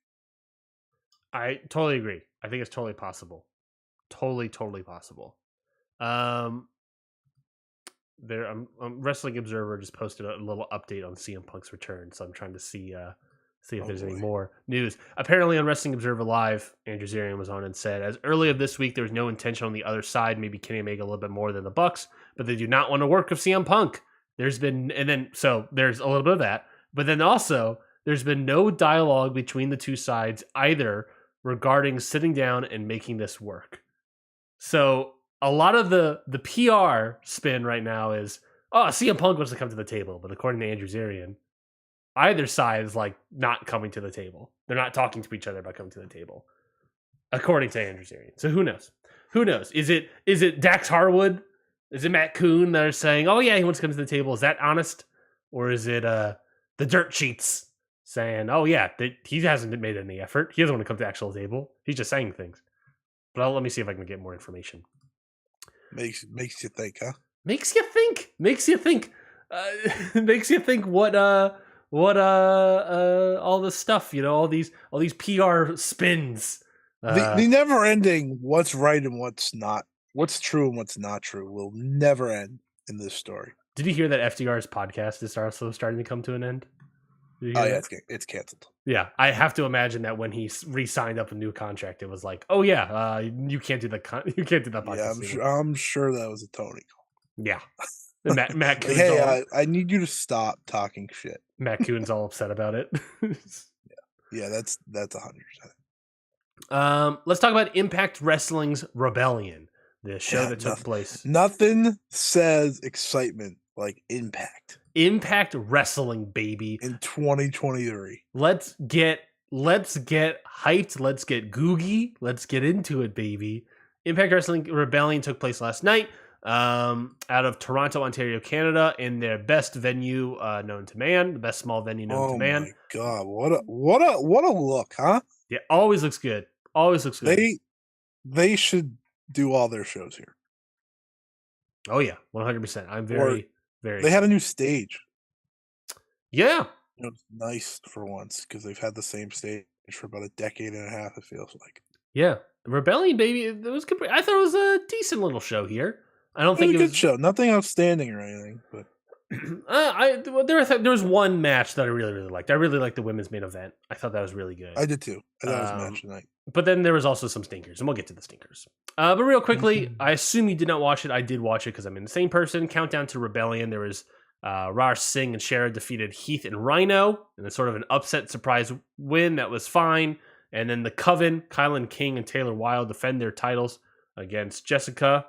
I totally agree. I think it's totally possible. Totally possible. Wrestling Observer just posted a little update on CM Punk's return, so I'm trying to see if there's any more news. Apparently on Wrestling Observer Live, Andrew Zarian was on and said, as early of this week, there was no intention on the other side, maybe Kenny Omega a little bit more than the Bucks, but they do not want to work with CM Punk. There's a little bit of that, but then also there's been no dialogue between the two sides either regarding sitting down and making this work. So a lot of the PR spin right now is, CM Punk wants to come to the table, but according to Andrew Zarian, either side is like not coming to the table. They're not talking to each other about coming to the table, according to Andrew Zarian. So who knows? Who knows? Is it Dax Harwood? Is it Matt Coon that are saying, oh yeah, he wants to come to the table? Is that honest? Or is it the dirt sheets saying, oh yeah, he hasn't made any effort. He doesn't want to come to the actual table. He's just saying things. But let me see if I can get more information. Makes you think, huh? Makes you think. Makes you think what all this stuff, all these PR spins. The never ending what's right and what's not, what's true and what's not true will never end in this story. Did you hear that FDR's podcast is also starting to come to an end? Oh yeah, it's canceled. Yeah, I have to imagine that when he re-signed up a new contract, it was like, oh yeah, you can't do you can't do that podcast. Yeah, I'm sure that was a Tony call. Yeah, Matt Coon's hey, I need you to stop talking shit. Matt Coon's all upset about it. yeah, that's 100%. Let's talk about Impact Wrestling's Rebellion, the show that took place. Nothing says excitement like Impact. Impact Wrestling, baby. In 2023. Let's get hyped. Let's get googie. Let's get into it, baby. Impact Wrestling Rebellion took place last night out of Toronto, Ontario, Canada, in their best venue known to man, the best small venue known to man. Oh my god, what a look, huh? Yeah, always looks good. Always looks good. They should do all their shows here. Oh yeah, 100%. I'm very They had a new stage. Yeah, It's nice for once because they've had the same stage for about a decade and a half. It feels like Yeah, Rebellion, baby. It was. I thought it was a decent little show here. I don't it was think a it good was. show. Nothing outstanding or anything, but There was one match that I really liked. I really liked the women's main event. I thought that was really good. I did too. I thought it was Um, match tonight. but then there was also some stinkers, and we'll get to the stinkers. But real quickly, Mhm. I assume you did not watch it. I did watch it because I'm in the same person. Countdown to Rebellion. There was Raj Singh and Shara defeated Heath and Rhino, and it's sort of an upset surprise win that was fine. And then the Coven, Kylan King and Taylor Wilde defend their titles against Jessica,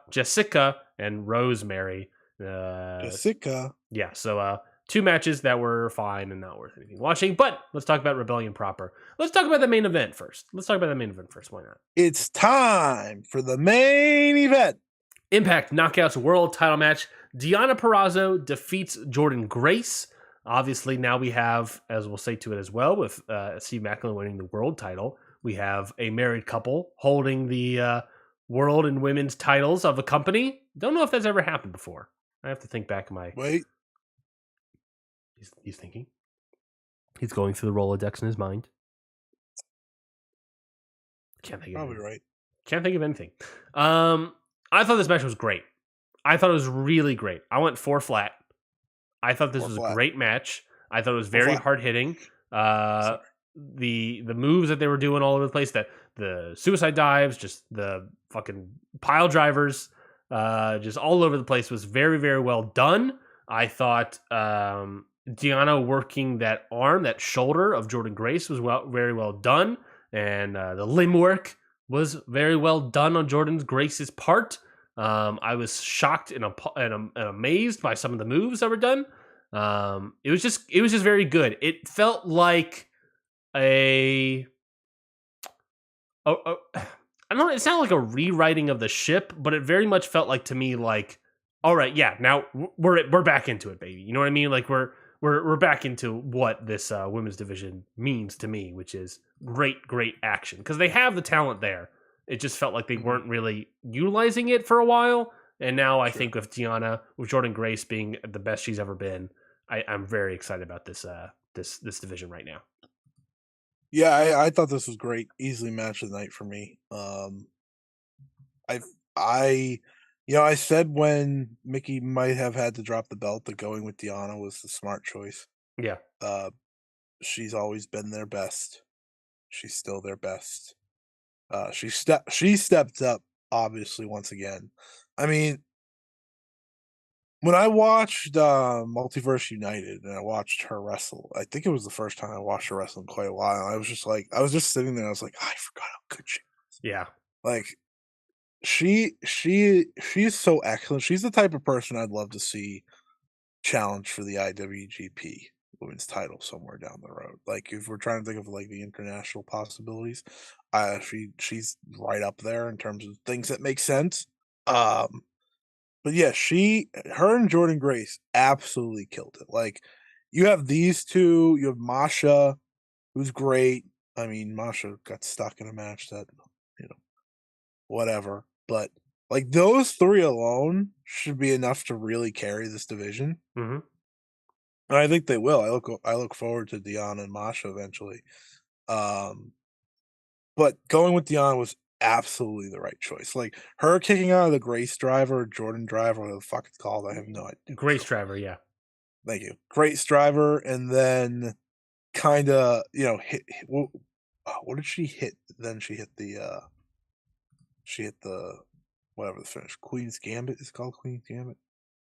and Rosemary. Uh, Jessica. yeah, so two matches that were fine and not worth anything watching. But let's talk about Rebellion proper. Let's talk about the main event first. Why not? It's time for the main event. Impact Knockouts World Title match. Deonna Purrazzo defeats Jordan Grace. Obviously, now we have, as we'll say to it as well, with Steve Macklin winning the world title, we have a married couple holding the world and women's titles of a company. Don't know if that's ever happened before. I have to think back in my. Wait, He's thinking. He's going through the Rolodex in his mind. Can't think of probably anything. right. Can't think of anything. I thought this match was great. I thought it was really great. I went 4 flat. I thought this Four was a flat. great match. I thought it was Four very flat. hard hitting. Sorry. The moves that they were doing all over the place, that the suicide dives, just the fucking pile drivers, just all over the place was very, very well done. I thought Deonna working that arm, that shoulder of Jordan Grace was very well done, and the limb work was very well done on Jordan Grace's part. I was shocked and amazed by some of the moves that were done. It was just very good. It felt like I don't know. It's not like a rewriting of the ship, but it very much felt like to me like, all right, yeah, now we're back into it, baby. You know what I mean? Like we're back into what this women's division means to me, which is great action because they have the talent there. It just felt like they weren't really utilizing it for a while, and now I think with Deonna, with Jordan Grace being the best she's ever been, I'm very excited about this division right now. Yeah, I thought this was great. Easily match of the night for me. I I said when Mickey might have had to drop the belt that going with Deonna was the smart choice. Yeah, Uh, she's always been their best. She's still their best. She stepped up obviously once again. I mean, when I watched Multiverse United and I watched her wrestle, I think it was the first time I watched her wrestle in quite a while. I was just like, I was just sitting there. I was like, I forgot how good she. yeah, Like she's so excellent. She's the type of person I'd love to see challenge for the IWGP Women's title somewhere down the road. Like if we're trying to think of like the international possibilities, she's right up there in terms of things that make sense. Um, but yeah, her and Jordan Grace absolutely killed it. Like you have these two, you have Masha, who's great. I mean, Masha got stuck in a match that you know whatever. But like those three alone should be enough to really carry this division. hmm And I think they will. I look forward to Deonna and Masha eventually. Um, but going with Deonna was absolutely the right choice. Like her kicking out of the Grace driver, Jordan driver, whatever the fuck it's called. I have no idea. Grace Driver, yeah. Thank you. Grace driver, and then kind of what did she hit? Then she hit the whatever the finish. Queen's Gambit is called Queen's Gambit.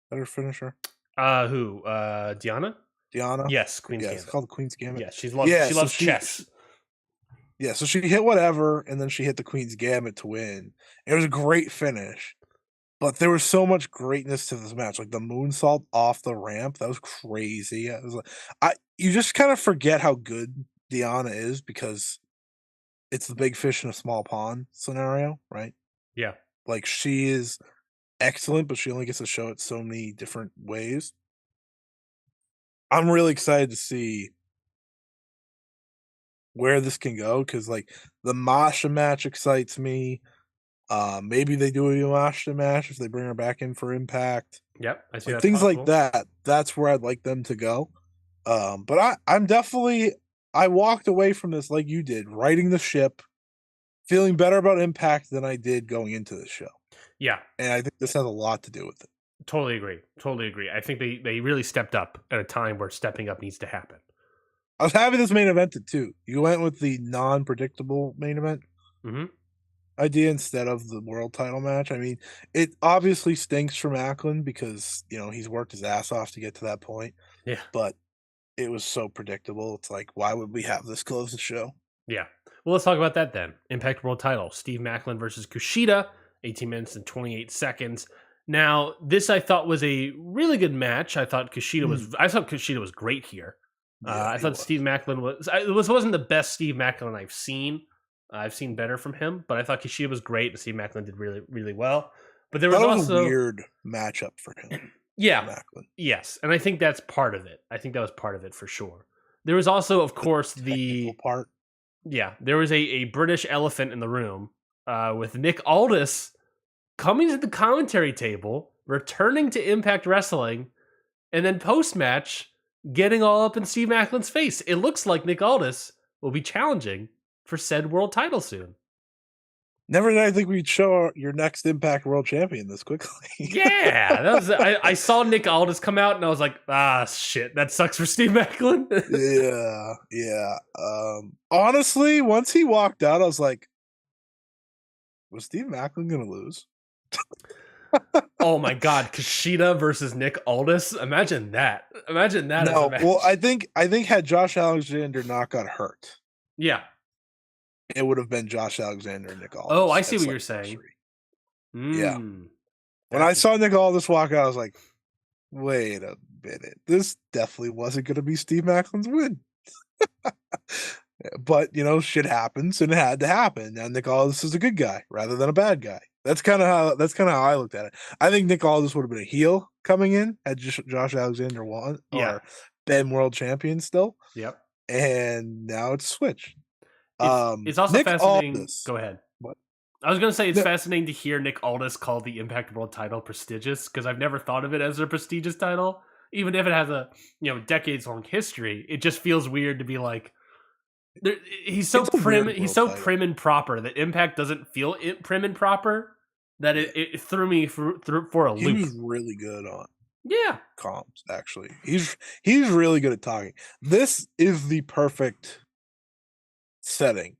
That her finisher? Who? Deonna? Deonna? Yes, Queen's Yeah, it's Gambit. called the Queen's Gambit. Yeah, Yeah, she so loves chess. yeah, so she hit whatever, and then she hit the Queen's Gambit to win. It was a great finish, but there was so much greatness to this match. Like the moonsault off the ramp, that was crazy. It was like, you just kind of forget how good Deonna is because it's the big fish in a small pond scenario, right? Yeah. Like she is excellent, but she only gets to show it so many different ways. I'm really excited to see where this can go because like the Masha match excites me. Maybe they do a Masha match if they bring her back in for Impact. Yep. I see Like that's things like possible. that. That's where I'd like them to go. But I'm definitely I walked away from this like you did, righting the ship, feeling better about Impact than I did going into the show. Yeah, And I think this has a lot to do with it. totally agree. Totally agree. I think they really stepped up at a time where stepping up needs to happen. I was happy this main evented too. You went with the non-predictable main event Mm-hmm. idea instead of the world title match. I mean, it obviously stinks for Macklin because he's worked his ass off to get to that point, Yeah. but it was so predictable. It's like, why would we have this close the show? Yeah. Well, let's talk about that then. Impact World Title: Steve Macklin versus Kushida, 18 minutes and 28 seconds. Now, this I thought was a really good match. I thought Kushida was great here. Yeah, I he thought was. Steve Macklin wasn't the best Steve Macklin I've seen. I've seen better from him, but I thought Kushida was great, and Steve Macklin did really really well. But there was Thought it was a also weird matchup for him, for yeah, Macklin. yes, and I think that's part of it. I think that was part of it for sure. There was also, of The course, technical part. there was a British elephant in the room with Nick Aldis coming to the commentary table, returning to Impact Wrestling, and then post match getting all up in Steve Macklin's face. It looks like Nick Aldis will be challenging for said world title soon. Never did I think we'd show your next Impact World Champion this quickly. Yeah, I saw Nick Aldis come out and I was like, ah, shit, that sucks for Steve Macklin. Yeah. Honestly, once he walked out, I was like, was Steve Macklin gonna lose? Oh my god, Kushida versus Nick Aldis. Imagine that. Imagine that as a No, match. well, I think had Josh Alexander not got hurt, Yeah. it would have been Josh Alexander and Nick Oh, Aldis I at see what you're saying. Slammiversary. Yeah. Mm. When I That's saw Nick Aldis walk out, I was like, wait a minute. This definitely wasn't gonna be Steve Macklin's win. But shit happens and it had to happen. And Nick Aldis is a good guy rather than a bad guy. That's kind of how I looked at it. I think Nick Aldis would have been a heel coming in had Josh Alexander won yeah. or been world champion still. Yep. And now it's switched. It's also Nick fascinating. Aldis. Go ahead. What? I was gonna say it's No, fascinating to hear Nick Aldis call the Impact World Title prestigious because I've never thought of it as a prestigious title, even if it has a decades long history. It just feels weird to be like, he's so it's a prim. weird He's world so title. prim and proper that Impact doesn't feel prim and proper. That it threw me for a He loop. was really good on Yeah. comms, actually. He's really good at talking. This is the perfect setting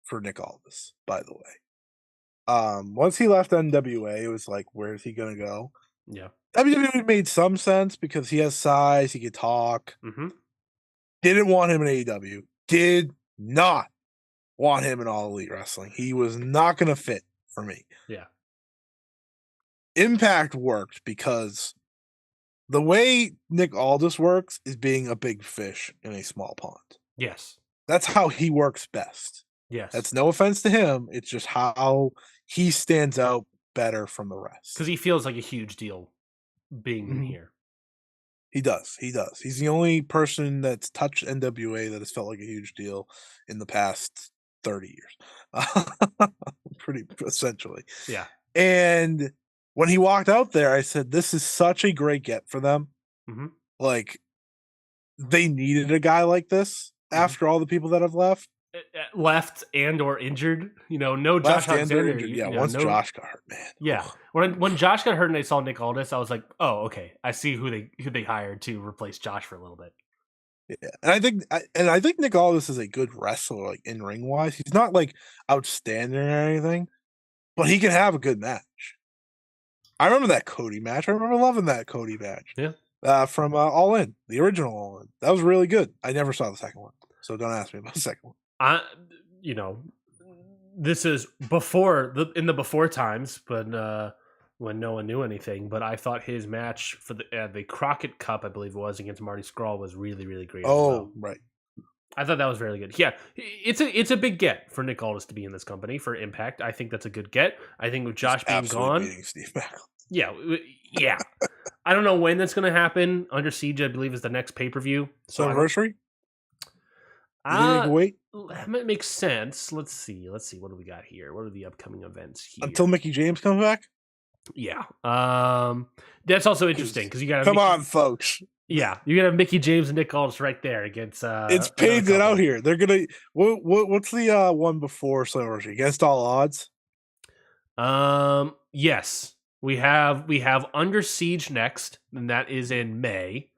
for Nick Aldis, by the way. Once he left NWA, it was like, where's he gonna go? Yeah. WWE made some sense because he has size, he could talk. Mm-hmm. Didn't want him in AEW. Did not want him in All Elite Wrestling. He was not gonna fit for me. Yeah. Impact worked because the way Nick Aldis works is being a big fish in a small pond. Yes. That's how he works best. Yes. That's no offense to him. It's just how he stands out better from the rest. Because he feels like a huge deal being in here. He does. He does. He's the only person that's touched NWA that has felt like a huge deal in the past 30 years. Pretty essentially. Yeah. And when he walked out there, I said, this is such a great get for them. Mm-hmm. Like, they needed a guy like this after all the people that have left. Left and or injured, no Josh Alexander. Yeah, once Josh got hurt, man. Yeah, when Josh got hurt and I saw Nick Aldis, I was like, oh, okay, I see who they hired to replace Josh for a little bit. Yeah, and I think Nick Aldis is a good wrestler, like in ring wise. He's not like outstanding or anything, but he can have a good match. I remember that Cody match. I remember loving that Cody match. Yeah, from All In, the original All In. That was really good. I never saw the second one, so don't ask me about the second one. This is in the before times, but when no one knew anything. But I thought his match for the Crockett Cup, I believe it was, against Marty Scurll was really, really great. Oh, right. I thought that was very good. Yeah, it's a big get for Nick Aldis to be in this company for Impact. I think that's a good get. I think with Josh being gone, Steve Macklin. Yeah. I don't know when that's going to happen. Under Siege, I believe, is the next pay-per-view. So anniversary? Wait. That might make sense. Let's see. What do we got here? What are the upcoming events here? Until Mickey James comes back? Yeah. That's also interesting because you got Come Mickey. on, folks. Yeah, you got Mickey James and Nick Aldis right there against It's another painted out couple. here. They're gonna what's the one before Slammiversary? Against All Odds? Yes, we have Under Siege next, and that is in May,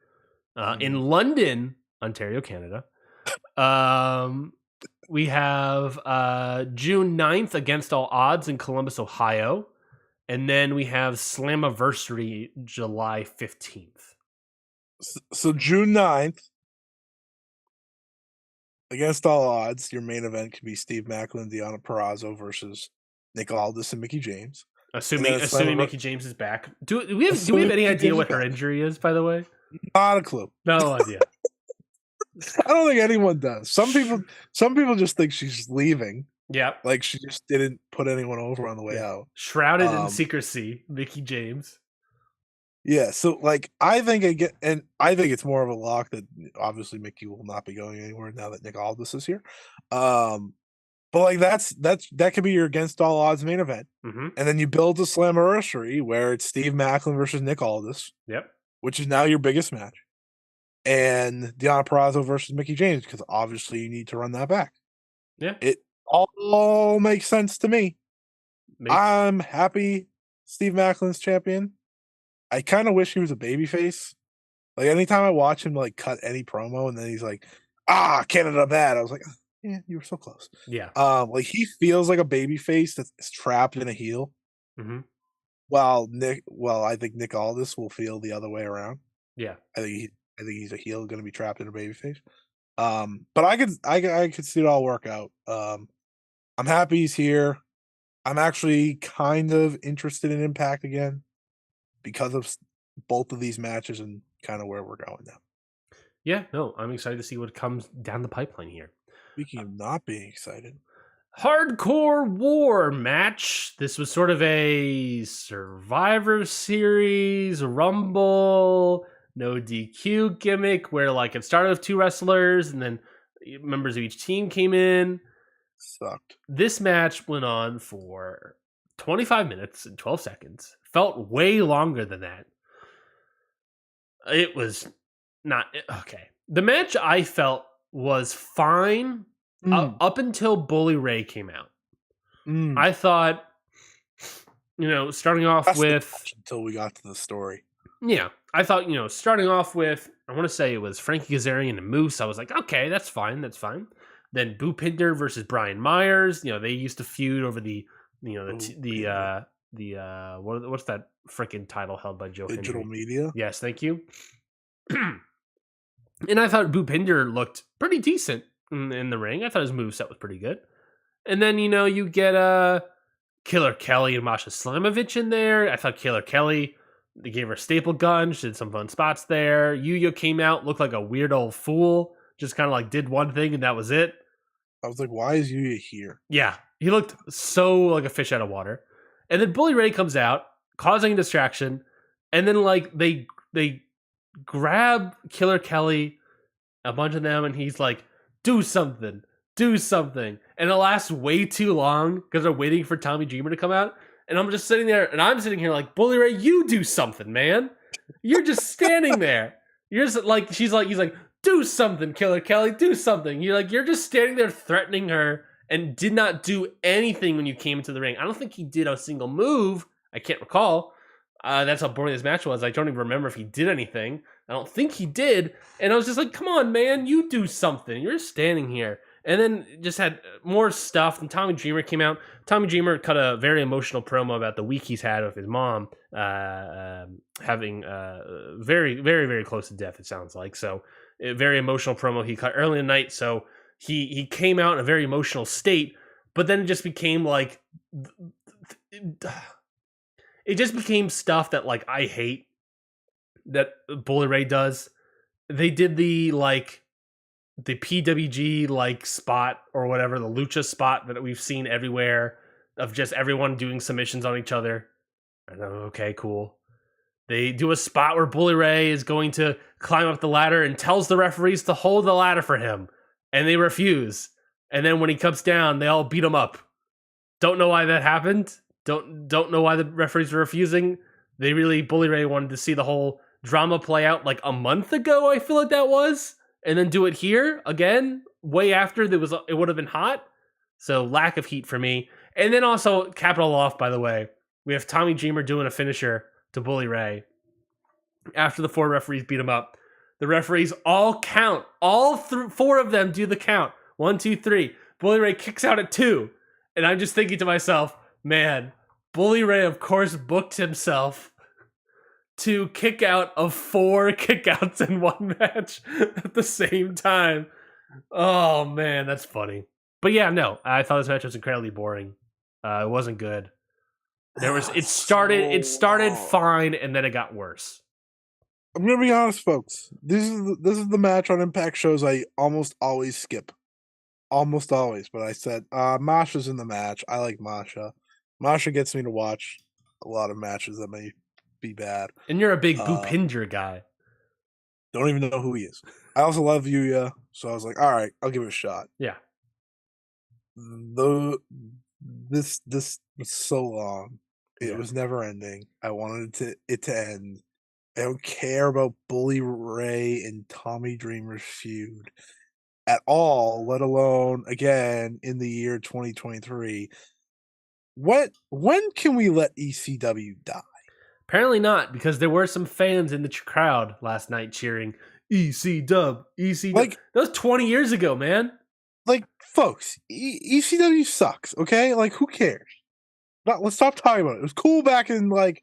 in London, Ontario, Canada. Um, we have June 9th against all odds in Columbus, Ohio. And then we have Slammiversary July 15th. So June 9th, against all odds, your main event can be Steve Macklin, Deonna Purrazzo versus Nick Aldis and Mickey James. Assuming Mickey James is back. Do we have any idea what her injury is, by the way? Not a clue. No idea. I don't think anyone does. Some people just think she's leaving. Yeah. Like she just didn't put anyone over on the way out. Shrouded in secrecy, Mickey James. Yeah, so like I think it's more of a lock that obviously Mickey will not be going anywhere now that Nick Aldis is here. But like that could be your against all odds main event. Mm-hmm. And then you build a Slammiversary where it's Steve Macklin versus Nick Aldis. Yep. Which is now your biggest match. And Deonna Purrazzo versus Mickey James, because obviously you need to run that back. Yeah. It all makes sense to me. I'm happy Steve Macklin's champion. I kind of wish he was a babyface. Like anytime I watch him like cut any promo and then he's like, Canada bad. I was like, yeah, you were so close. Yeah. Like he feels like a babyface that's trapped in a heel. Mm-hmm. While I think Nick Aldis will feel the other way around. Yeah. I think he's a heel going to be trapped in a babyface. But I could see it all work out. I'm happy he's here. I'm actually kind of interested in Impact again because of both of these matches and kind of where we're going now. Yeah, no, I'm excited to see what comes down the pipeline here. Speaking of not being excited, Hardcore War match. This was sort of a Survivor Series Rumble, no DQ gimmick where like it started with two wrestlers and then members of each team came in. Sucked. This match went on for 25 minutes and 12 seconds. Felt way longer than that. It was not okay. The match I felt was fine up until Bully Ray came out. I thought, starting off with until we got to the story. Yeah, I thought, starting off with, I want to say it was Frankie Kazarian and Moose. I was like, okay, that's fine. Then Bhupinder versus Brian Myers. They used to feud over what's that freaking title held by Joe Digital Hendry? Media. Yes, thank you. And I thought Bhupinder looked pretty decent in the ring. I thought his moveset was pretty good. And then, you get Killer Kelly and Masha Slamovich in there. I thought Killer Kelly, they gave her a staple gun. She did some fun spots there. Yuya came out, looked like a weird old fool. Just kind of like did one thing and that was it. I was like, why is Yuya here? Yeah, he looked so like a fish out of water. And then Bully Ray comes out, causing a distraction. And then like they grab Killer Kelly, a bunch of them, and he's like, do something. And it lasts way too long because they're waiting for Tommy Dreamer to come out. And I'm just sitting there, and I'm sitting here like, Bully Ray, you do something, man. You're just standing there. You're just like, he's like, do something, Killer Kelly, do something. You're just standing there threatening her and did not do anything when you came into the ring. I don't think he did a single move. I can't recall. That's how boring this match was. I don't even remember if he did anything. I don't think he did. And I was just like, come on, man, you do something. You're just standing here. And then just had more stuff. And Tommy Dreamer came out. Tommy Dreamer cut a very emotional promo about the week he's had with his mom having very, very, very close to death, it sounds like. So a very emotional promo he cut early in the night. So he came out in a very emotional state. But then it just became like... It just became stuff that like I hate that Bully Ray does. They did the PWG like spot or whatever, the lucha spot that we've seen everywhere of just everyone doing submissions on each other. I know, okay, cool. They do a spot where Bully Ray is going to climb up the ladder and tells the referees to hold the ladder for him, and they refuse. And then when he comes down, they all beat him up. Don't know why that happened. Don't know why the referees were refusing. They really Bully Ray wanted to see the whole drama play out like a month ago. I feel like that was, and then do it here again way after it would have been hot. So lack of heat for me. And then also capital off. By the way, we have Tommy Dreamer doing a finisher to Bully Ray after the 4 referees beat him up. The referees all count. All 4 of them do the count. 1, 2, 3. Bully Ray kicks out at 2. And I'm just thinking to myself, man, Bully Ray, of course, booked himself to kick out of 4 kickouts in one match at the same time. Oh, man, that's funny. But yeah, no, I thought this match was incredibly boring. It wasn't good. It started fine, and then it got worse. I'm gonna be honest, folks. This is the match on Impact shows I almost always skip. Almost always, but I said Masha's in the match. I like Masha. Masha gets me to watch a lot of matches that may be bad. And you're a big Bhupinder guy. Don't even know who he is. I also love Yuya, so I was like, all right, I'll give it a shot. Yeah. This was so long. It was never ending. I wanted it to end. I don't care about Bully Ray and Tommy Dreamer's feud at all, let alone again in the year 2023. When can we let ECW die? Apparently not, because there were some fans in the crowd last night cheering ECW, ECW. Like, that was 20 years ago, man. Like, folks, ECW sucks, okay? Like, who cares? Let's stop talking about it. It was cool back in, like,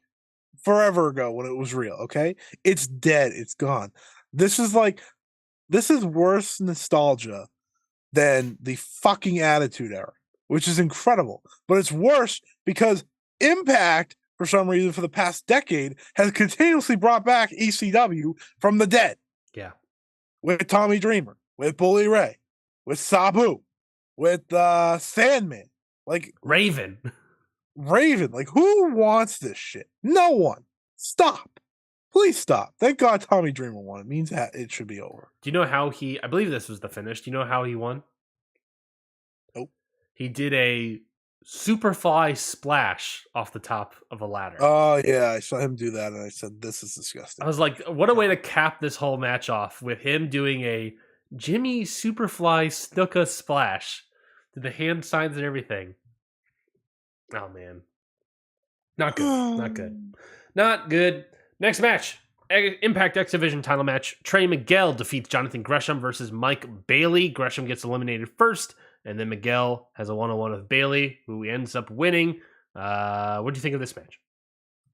forever ago when it was real, okay? It's dead. It's gone. This is worse nostalgia than the fucking Attitude Era, which is incredible. But it's worse because Impact, for some reason, for the past decade, has continuously brought back ECW from the dead. Yeah. With Tommy Dreamer, with Bully Ray, with Sabu, with Sandman. Like Raven. Like, who wants this shit? No one. Stop. Please stop. Thank God Tommy Dreamer won. It means that it should be over. Do you know how I believe this was the finish. Do you know how he won? Nope. He did a Superfly splash off the top of a ladder. Oh, yeah. I saw him do that, and I said, this is disgusting. I was like, what a way to cap this whole match off with him doing a Jimmy Superfly Snuka splash. Did the hand signs and everything. Oh, man. Not good. Not good. Not good. Next match. Impact X Division title match. Trey Miguel defeats Jonathan Gresham versus Mike Bailey. Gresham gets eliminated first, and then Miguel has a one-on-one with Bailey, who ends up winning. What do you think of this match?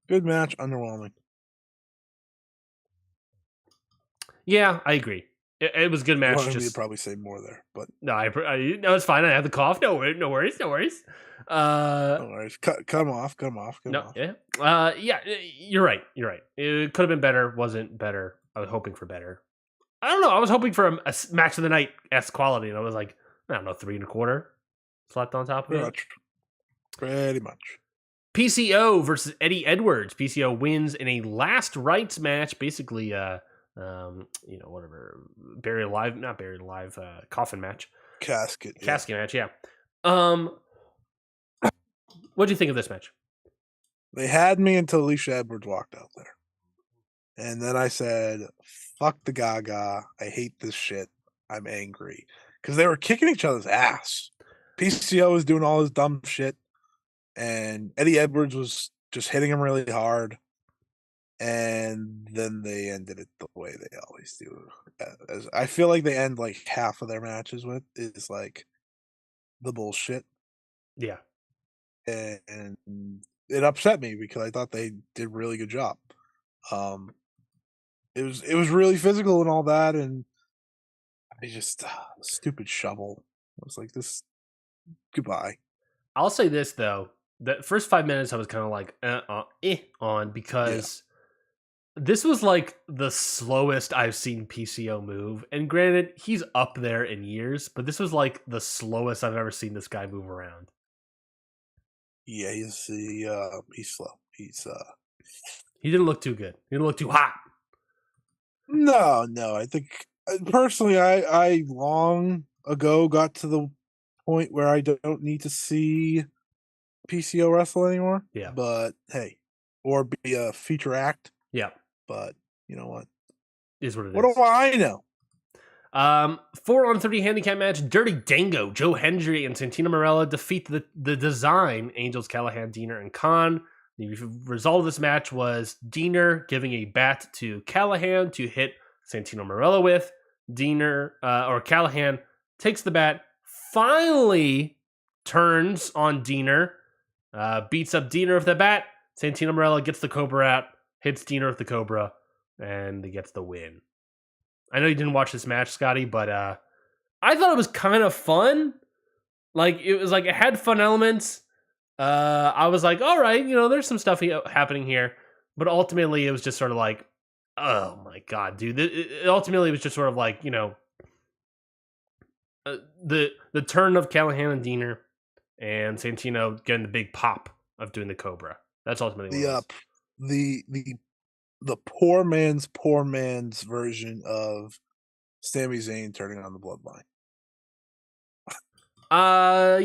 Good match. Underwhelming. Yeah, I agree. It was a good match. You wanted me to probably say more there, but no, no, it's fine. I had the cough. No worries. No worries. Cut him off. Yeah. You're right. It could have been better. Wasn't better. I was hoping for better. I don't know. I was hoping for a match of the night S quality, and I was like, I don't know, 3.25 slapped on top of it. Pretty much. PCO versus Eddie Edwards. PCO wins in a last rites match. Basically, whatever, not buried alive, coffin match, casket match. Yeah. What do you think of this match? They had me until Alicia Edwards walked out there, and then I said, "Fuck the Gaga! I hate this shit. I'm angry," because they were kicking each other's ass. PCO was doing all his dumb shit, and Eddie Edwards was just hitting him really hard. And then they ended it the way they always do. I feel like they end like half of their matches with is like the bullshit. Yeah. And it upset me because I thought they did a really good job. It was really physical and all that, and I just stupid shovel. I was like, this goodbye. I'll say this though. The first 5 minutes I was kind of like on because this was like the slowest I've seen PCO move. And granted, he's up there in years, but this was like the slowest I've ever seen this guy move around. Yeah, he's slow. He didn't look too good. He didn't look too hot. No. I think personally, I long ago got to the point where I don't need to see PCO wrestle anymore. Yeah. But hey, or be a feature act. Yeah. But you know what? Is what it What is. do I know? 4-on-30 handicap match. Dirty Dango, Joe Hendry, and Santino Marella defeat the Design, Angels, Callahan, Diener, and Khan. The result of this match was Diener giving a bat to Callahan to hit Santino Marella with. Callahan takes the bat, finally turns on Diener, beats up Diener with the bat. Santino Marella gets the Cobra out, hits Diener with the Cobra, and he gets the win. I know you didn't watch this match, Scotty, but I thought it was kind of fun. Like, it had fun elements. I was like, all right, there's some stuff happening here. But ultimately, it was just sort of like, oh my God, dude. Ultimately, it was just sort of like, the turn of Callahan and Diener and Santino getting the big pop of doing the Cobra. That's ultimately what it was. The poor man's version of Sami Zayn turning on the Bloodline.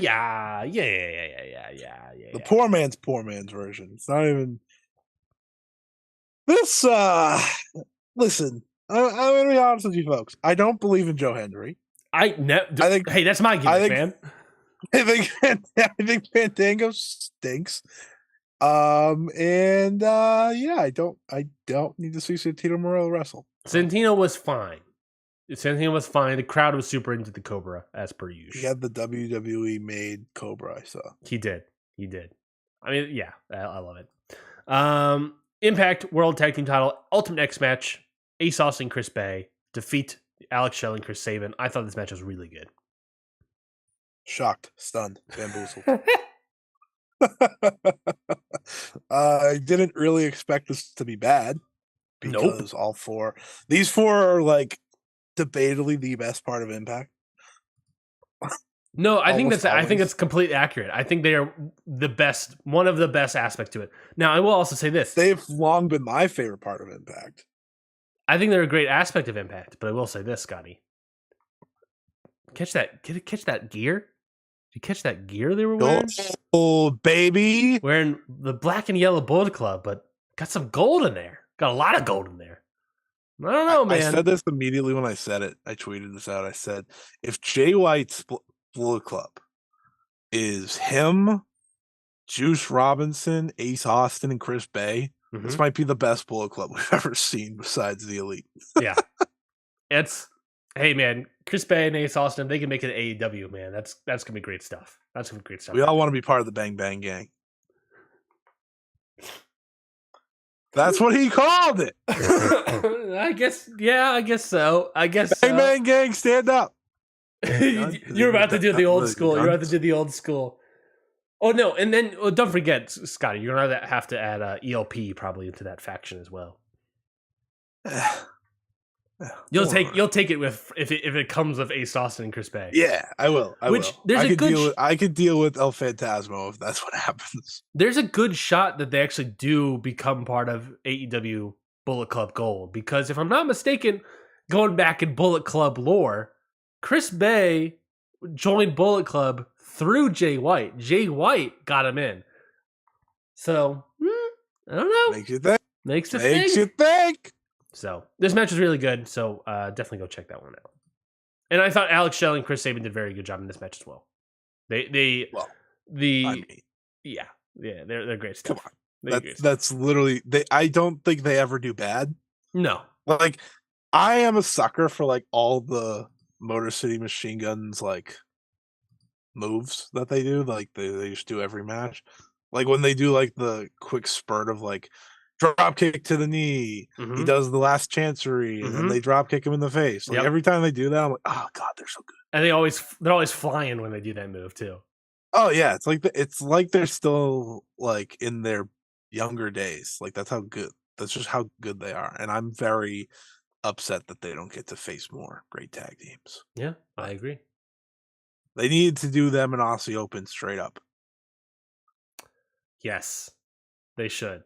Yeah. The poor man's version. It's not even this. Listen, I'm gonna be honest with you, folks. I don't believe in Joe Hendry. Hey, that's my gimmick, man. I think Fandango stinks. I don't need to see Santino Marella wrestle. Santino was fine. The crowd was super into the Cobra, as per usual. He had the WWE made Cobra, I saw. He did. I mean, yeah, I love it. Impact World Tag Team Title Ultimate X match. Ace Austin, Chris Bay defeat Alex Shelley and Chris Sabin. I thought this match was really good. Shocked, stunned, bamboozled. I didn't really expect this to be bad because these four are like debatably the best part of Impact. No, I think it's completely accurate. I think they are the best, one of the best aspect to it. Now, I will also say this: they've long been my favorite part of Impact. I think they're a great aspect of Impact, but I will say this, Scotty: catch that gear? Did you catch that gear they were wearing? Oh, baby, wearing the black and yellow Bullet Club, but got some gold in there. Got a lot of gold in there. I don't know, man. I said this immediately when I said it. I tweeted this out. I said, if Jay White's Bullet Club is him, Juice Robinson, Ace Austin, and Chris Bay, this might be the best Bullet Club we've ever seen besides the Elite. Yeah. Hey, man, Chris Bay and Ace Austin, they can make it AEW, man. That's going to be great stuff. We all want to be part of the Bang Bang Gang. That's what he called it. I guess so. Bang Bang Gang, stand up. You're about to do the old school. Oh, no, and then don't forget, Scotty, you're going to have to add ELP probably into that faction as well. You'll take it with if it comes with Ace Austin and Chris Bay. Yeah, I will. I could deal with El Phantasmo if that's what happens. There's a good shot that they actually do become part of AEW Bullet Club Gold, because if I'm not mistaken, going back in Bullet Club lore, Chris Bay joined Bullet Club through Jay White. Jay White got him in. So I don't know. Makes you think. So this match was really good. So definitely go check that one out. And I thought Alex Shelley and Chris Sabin did a very good job in this match as well. They're great stuff. Come on, that's literally I don't think they ever do bad. No, like I am a sucker for like all the Motor City Machine Guns like moves that they do. Like they just do every match. Like when they do like the quick spurt of like drop kick to the knee. He does the last chancery, and then they drop kick him in the face. Like every time they do that, I'm like, oh god, they're so good. And they're always flying when they do that move too. Oh yeah, it's like they're still like in their younger days. Like that's just how good they are. And I'm very upset that they don't get to face more great tag teams. Yeah, I agree. They need to do them in Aussie Open straight up. Yes, they should.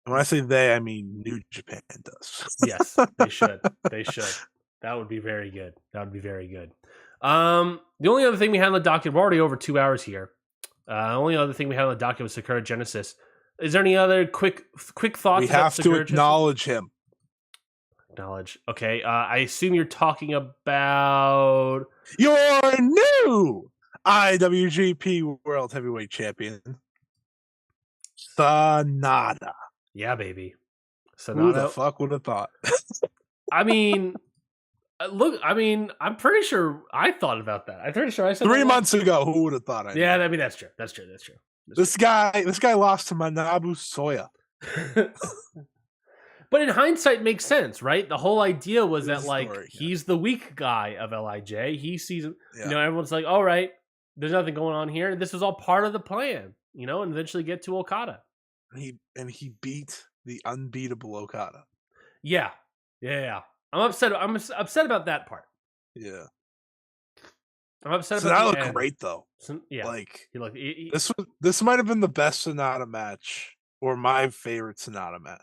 When I say they, I mean New Japan does. Yes, they should. That would be very good. The only other thing we had on the docket, we're already over 2 hours here. Only other thing we had on the docket was Sakura Genesis. Is there any other quick We thoughts about have to Sakura Genesis? acknowledge him. Knowledge. Okay, I assume you're talking about Your new IWGP World Heavyweight Champion, Sonata. yeah, baby. Who the Sonata. fuck would have thought? I mean, look. I mean, I'm pretty sure I thought about that. I'm pretty sure I said 3 months ago, who would have thought? Yeah, I mean that's true. That's true. That's true. This guy lost to Manabu Soya. But in hindsight, makes sense, right? The whole idea was that like story, he's the weak guy of Lij. He sees, Yeah. you know, everyone's like, all right, there's nothing going on here. This was all part of the plan, you know, and eventually get to Okada. He beat the unbeatable Okada. Yeah. I'm upset. I'm upset about that part. Yeah. I'm upset So about that the looked end. great though. Yeah. Like He looked. this might have been the best Sonata match or my favorite Sonata match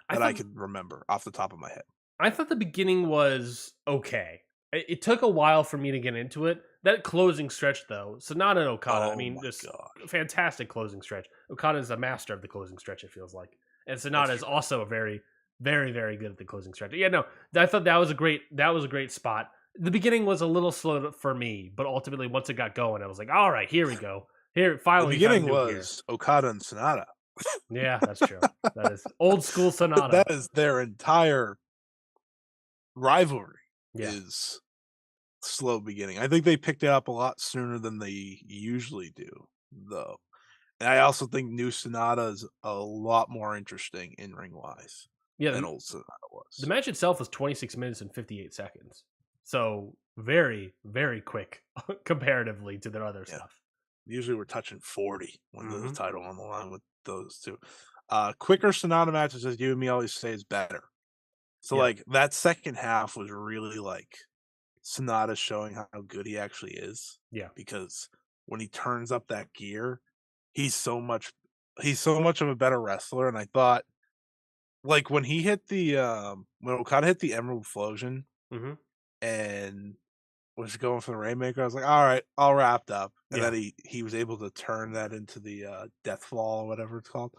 that I could remember off the top of my head. I thought the beginning was okay. It took a while for me to get into it. That closing stretch, though, Sonata and Okada, I mean, just fantastic closing stretch. Okada is a master of the closing stretch, it feels like. And Sonata is also a very, very, very good at the closing stretch. Yeah, no, I thought that was a great spot. The beginning was a little slow for me, but ultimately, once it got going, I was like, all right, here we go. Here, finally. The beginning was Okada and Sonata. Yeah, that's true. That is old school Sonata. That is their entire rivalry. Yeah. Is slow beginning. I think they picked it up a lot sooner than they usually do, though. And I also think new Sonata is a lot more interesting in ring wise than old Sonata was. The match itself was 26 minutes and 58 seconds. So very, very quick comparatively to their other stuff. Usually we're touching 40 when there's a title on the line with those two. Quicker Sonata matches, as you and me always say, is better. So like that second half was really like Sonata showing how good he actually is. Yeah. Because when he turns up that gear, he's so much of a better wrestler. And I thought like when he hit the when Okada hit the Emerald Flosion and was going for the Rainmaker, I was like, all right, all wrapped up. And then he was able to turn that into the Death Fall or whatever it's called.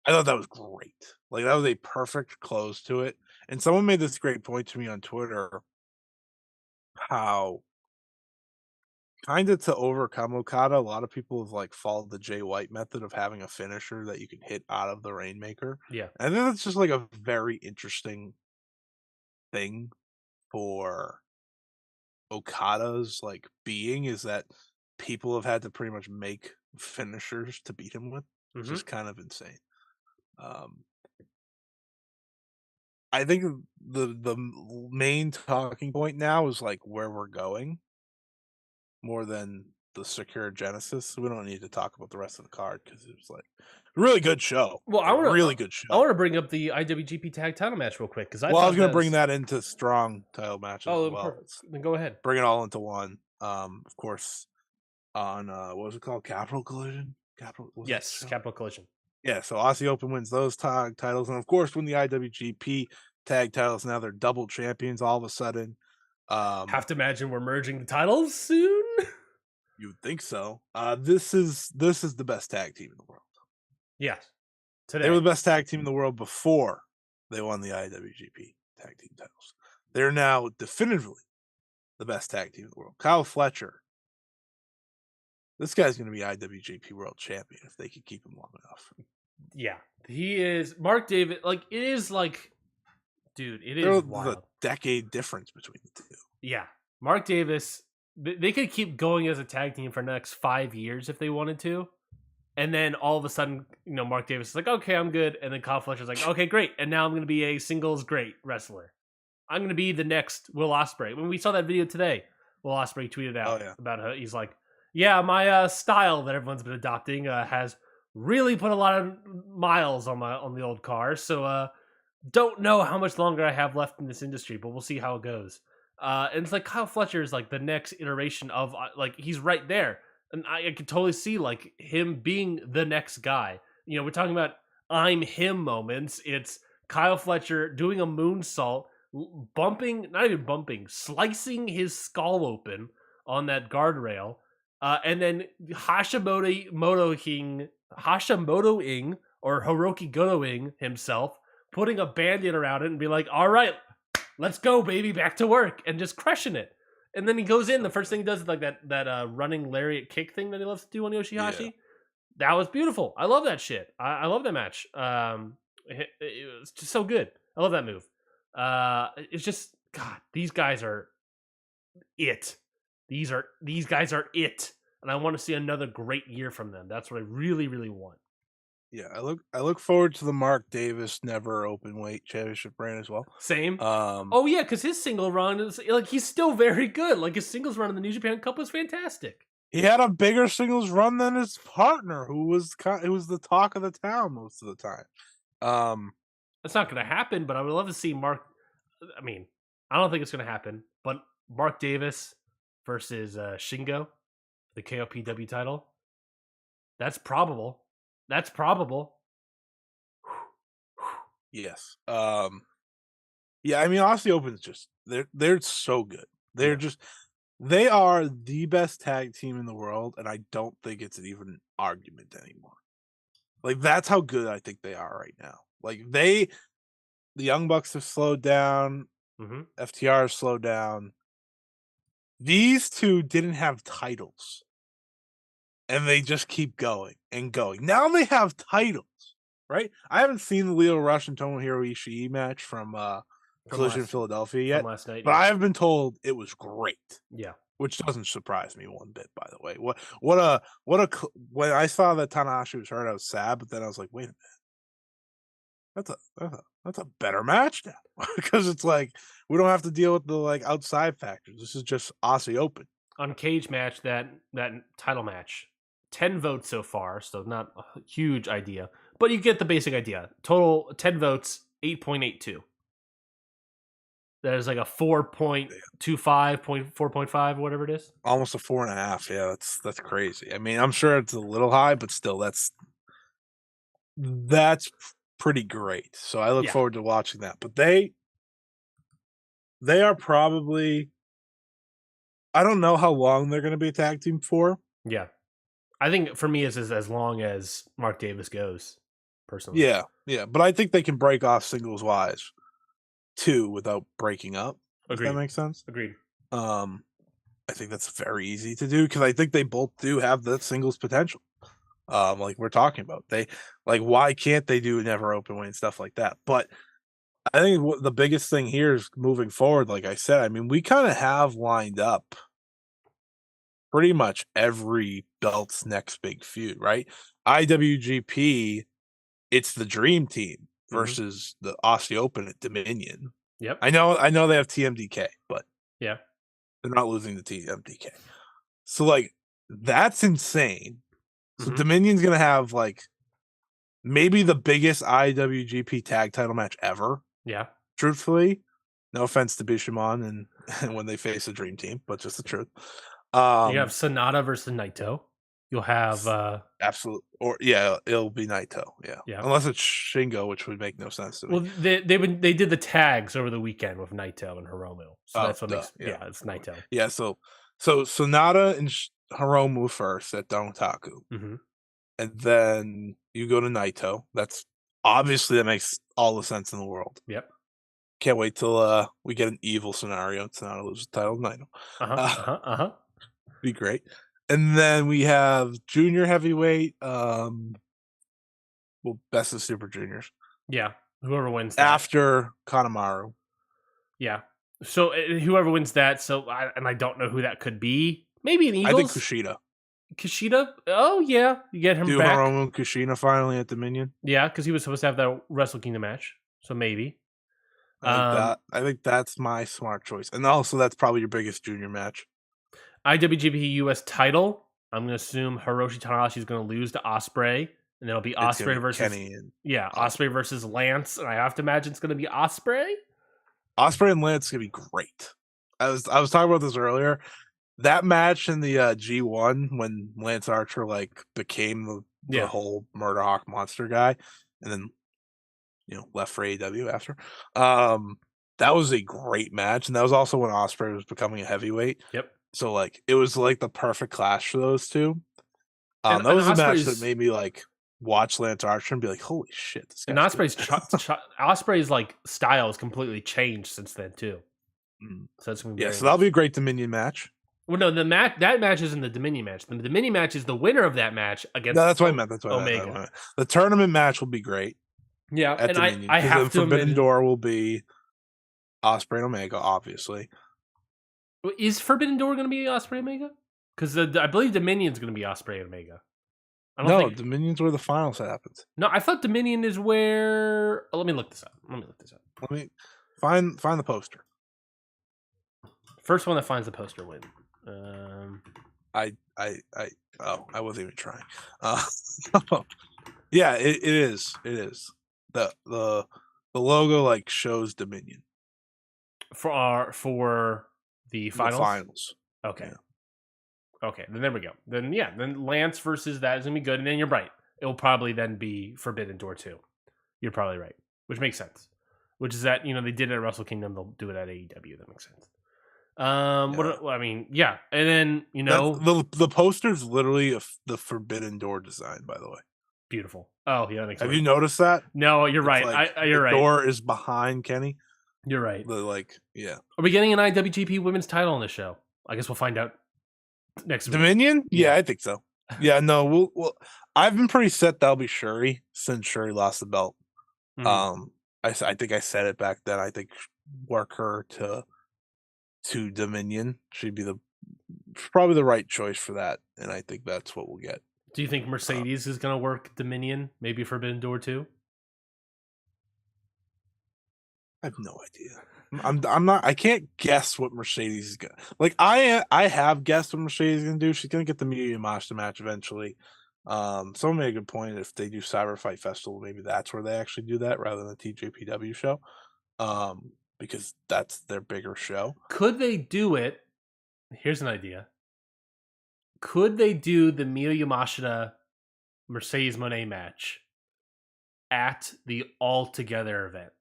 I thought that was great. Like that was a perfect close to it. And someone made this great point to me on Twitter how kind of to overcome Okada, a lot of people have like followed the Jay White method of having a finisher that you can hit out of the Rainmaker. Yeah. And I think that's just like a very interesting thing for Okada's like being, is that people have had to pretty much make finishers to beat him with, which is kind of insane. I think the main talking point now is like where we're going more than the Sakura Genesis. We don't need to talk about the rest of the card because it was like a really good show. Well, I want to really good show. I want to bring up the IWGP Tag Title match real quick because I was going to bring that into strong title matches as well. Perfect. Then go ahead. Bring it all into one. Of course, on what was it called? Capital Collision. Capital Collision. Yeah, so Aussie Open wins those tag titles, and of course, win the IWGP tag titles. Now they're double champions all of a sudden. Have to imagine we're merging the titles soon. You would think so. This is the best tag team in the world. Yes, today they were the best tag team in the world before they won the IWGP tag team titles. They're now definitively the best tag team in the world. Kyle Fletcher. This guy's going to be IWGP World Champion if they can keep him long enough. Yeah, he is. Mark David, like it is like, dude, it is wild. A decade difference between the two. Yeah, Mark Davis. They could keep going as a tag team for the next 5 years if they wanted to, and then all of a sudden, you know, Mark Davis is like, okay, I'm good, and then Kyle Fletcher's like, okay, great, and now I'm going to be a singles great wrestler. I'm going to be the next Will Ospreay. When we saw that video today, Will Ospreay tweeted out about how he's like, yeah, my style that everyone's been adopting has really put a lot of miles on the old car. So don't know how much longer I have left in this industry, but we'll see how it goes. And it's like Kyle Fletcher is like the next iteration of like he's right there, and I could totally see like him being the next guy. You know, we're talking about I'm him moments. It's Kyle Fletcher doing a moonsault, slicing his skull open on that guardrail. And then Hashimotoing or Hiroki Gotoing himself, putting a band-aid around it and be like, all right, let's go, baby, back to work, and just crushing it. And then he goes in. The first thing he does is like that running lariat kick thing that he loves to do on Yeah. Yoshihashi. That was beautiful. I love that shit. I love that match. It was just so good. I love that move. It's just God. These guys are it. These guys are it, and I want to see another great year from them. That's what I really, really want. Yeah, I look forward to the Mark Davis never open weight championship reign as well. Same. Um, Oh yeah, because his single run is like he's still very good. Like his singles run in the New Japan Cup was fantastic. he had a bigger singles run than his partner, who was the talk of the town most of the time. Um, That's not going to happen, but I would love to see Mark. I mean, I don't think it's going to happen, but Mark Davis versus Shingo, the KOPW title. That's probable. That's probable. yes. Yeah, I mean, Aussie Open's just they're so good. They're Yeah. just they are the best tag team in the world, and I don't think it's an even argument anymore. Like that's how good I think they are right now. Like the Young Bucks have slowed down, Mm-hmm. FTR has slowed down. These two didn't have titles, and they just keep going and going. Now they have titles, right? I haven't seen the Leo Rush and Tomohiro Ishii match from From Collision in last Philadelphia from yet, last night. but Yeah. I have been told it was great, Yeah. which doesn't surprise me one bit. By the way, when I saw that Tanahashi was hurt, I was sad, but then I was like, wait a minute, that's a better match now because it's like we don't have to deal with the like outside factors. This is just Aussie Open. On Cage Match, that title match, 10 votes so far, so not a huge idea, but you get the basic idea. Total 10 votes, 8.82. That is like a 4.25, 4.5, whatever it is. Almost a 4.5. Yeah, that's crazy. I mean, I'm sure it's a little high, but still, that's pretty great. So I look Yeah. forward to watching that. But they are probably I don't know how long they're going to be a tag team for. Yeah. I think for me, it's as long as Mark Davis goes, personally. Yeah, yeah, but I think they can break off singles wise too without breaking up. If that Agreed. makes sense. Agreed. Um, I think that's very easy to do because I think they both do have the singles potential. Like we're talking about, they like why can't they do never open weight and stuff like that? But I think what the biggest thing here is moving forward. Like I said, I mean, we kind of have lined up pretty much every belt's next big feud, right? IWGP, it's the Dream Team Mm-hmm. versus the Aussie Open at Dominion. Yep. I know they have TMDK, but Yeah. they're not losing the TMDK. So like that's insane. So Mm-hmm. Dominion's gonna have like maybe the biggest IWGP tag title match ever. Yeah. Truthfully, no offense to Bishamon and when they face a Dream Team, but just the truth. You have Sonata versus Naito. You'll have Absolute or yeah, it'll be Naito, yeah. yeah. Unless it's Shingo, which would make no sense to me. Well, they did the tags over the weekend with Naito and Hiromu, so Oh, that's what duh, makes yeah. it's Naito. Yeah, so Sonata and Hiromu first at Dontaku, Mm-hmm. and then you go to Naito. That makes all the sense in the world. Yep. Can't wait till we get an evil scenario and Sonata loses the title to Naito. Be great. And then we have junior heavyweight, best of super juniors. Yeah. Whoever wins that. After Kanemaru. Yeah. So whoever wins that. So I don't know who that could be. Maybe an Eagles. I think Kushida. Kushida. Oh yeah, you get him Do back. Hiromu and Kushida finally at Dominion. Yeah, because he was supposed to have that Wrestle Kingdom match. So maybe. I think that's my smart choice, and also that's probably your biggest junior match. IWGP US title. I'm going to assume Hiroshi Tanahashi is going to lose to Ospreay, and it'll be Ospreay versus Kenny and Ospreay versus Lance, and I have to imagine it's going to be Ospreay. Ospreay and Lance is gonna be great. I was talking about this earlier. That match in the G1 when Lance Archer like became the whole Murder Hawk monster guy, and then left for AEW after. That was a great match, and that was also when Ospreay was becoming a heavyweight. Yep. So like it was like the perfect clash for those two. And That was a match that Osprey's made me like watch Lance Archer and be like, holy shit, this and guy's good. Osprey's like style has completely changed since then too. So that's gonna be Yeah, very so that'll be a interesting. great Dominion match. Well, no, that match isn't the Dominion match. The Dominion match is the winner of that match No, against that's what I meant. That's what I meant. That's what Omega. I meant. The tournament match will be great Yeah, at and I Dominion I because then have to Forbidden admit, Door will be Osprey and Omega, obviously. is Forbidden Door going to be Osprey Omega? Because I believe Dominion's going to be Osprey and Omega. I don't No, think. Dominion's where the finals happens. No, I thought Dominion is where. Oh, let me look this up. Let me find the poster. First one that finds the poster win. I I wasn't even trying. Yeah, it is. It is. The logo like shows Dominion. For the finals. The finals. Okay. Yeah. Okay, then there we go. Then Lance versus that is gonna be good, and then you're right. It will probably then be Forbidden Door 2. You're probably right, which makes sense. Which is that they did it at Wrestle Kingdom, they'll do it at AEW. That makes sense. What I mean, yeah, and then the poster's literally the Forbidden Door design, by the way. Beautiful. Oh yeah, that makes Have sense. you noticed that? No, you're right. Like, You're right. The door is behind Kenny. You're right. Yeah. Are we getting an IWGP Women's title on this show? I guess we'll find out next week. Dominion? Yeah, I think so. Yeah, no, we'll I've been pretty set that'll be Shuri since Shuri lost the belt. Mm-hmm. I think I said it back then. I think work her to Dominion. She'd be probably the right choice for that, and I think that's what we'll get. Do you think Mercedes is going to work Dominion? Maybe Forbidden Door 2? I have no idea. I'm not. I can't guess what Mercedes is gonna like. I have guessed what Mercedes is gonna do. She's gonna get the Miyu Yamashita match eventually. Someone made a good point. If they do Cyber Fight Festival, maybe that's where they actually do that rather than the TJPW show. Because that's their bigger show. Could they do it? Here's an idea. Could they do the Miyu Yamashita Mercedes Moné match at the All Together event?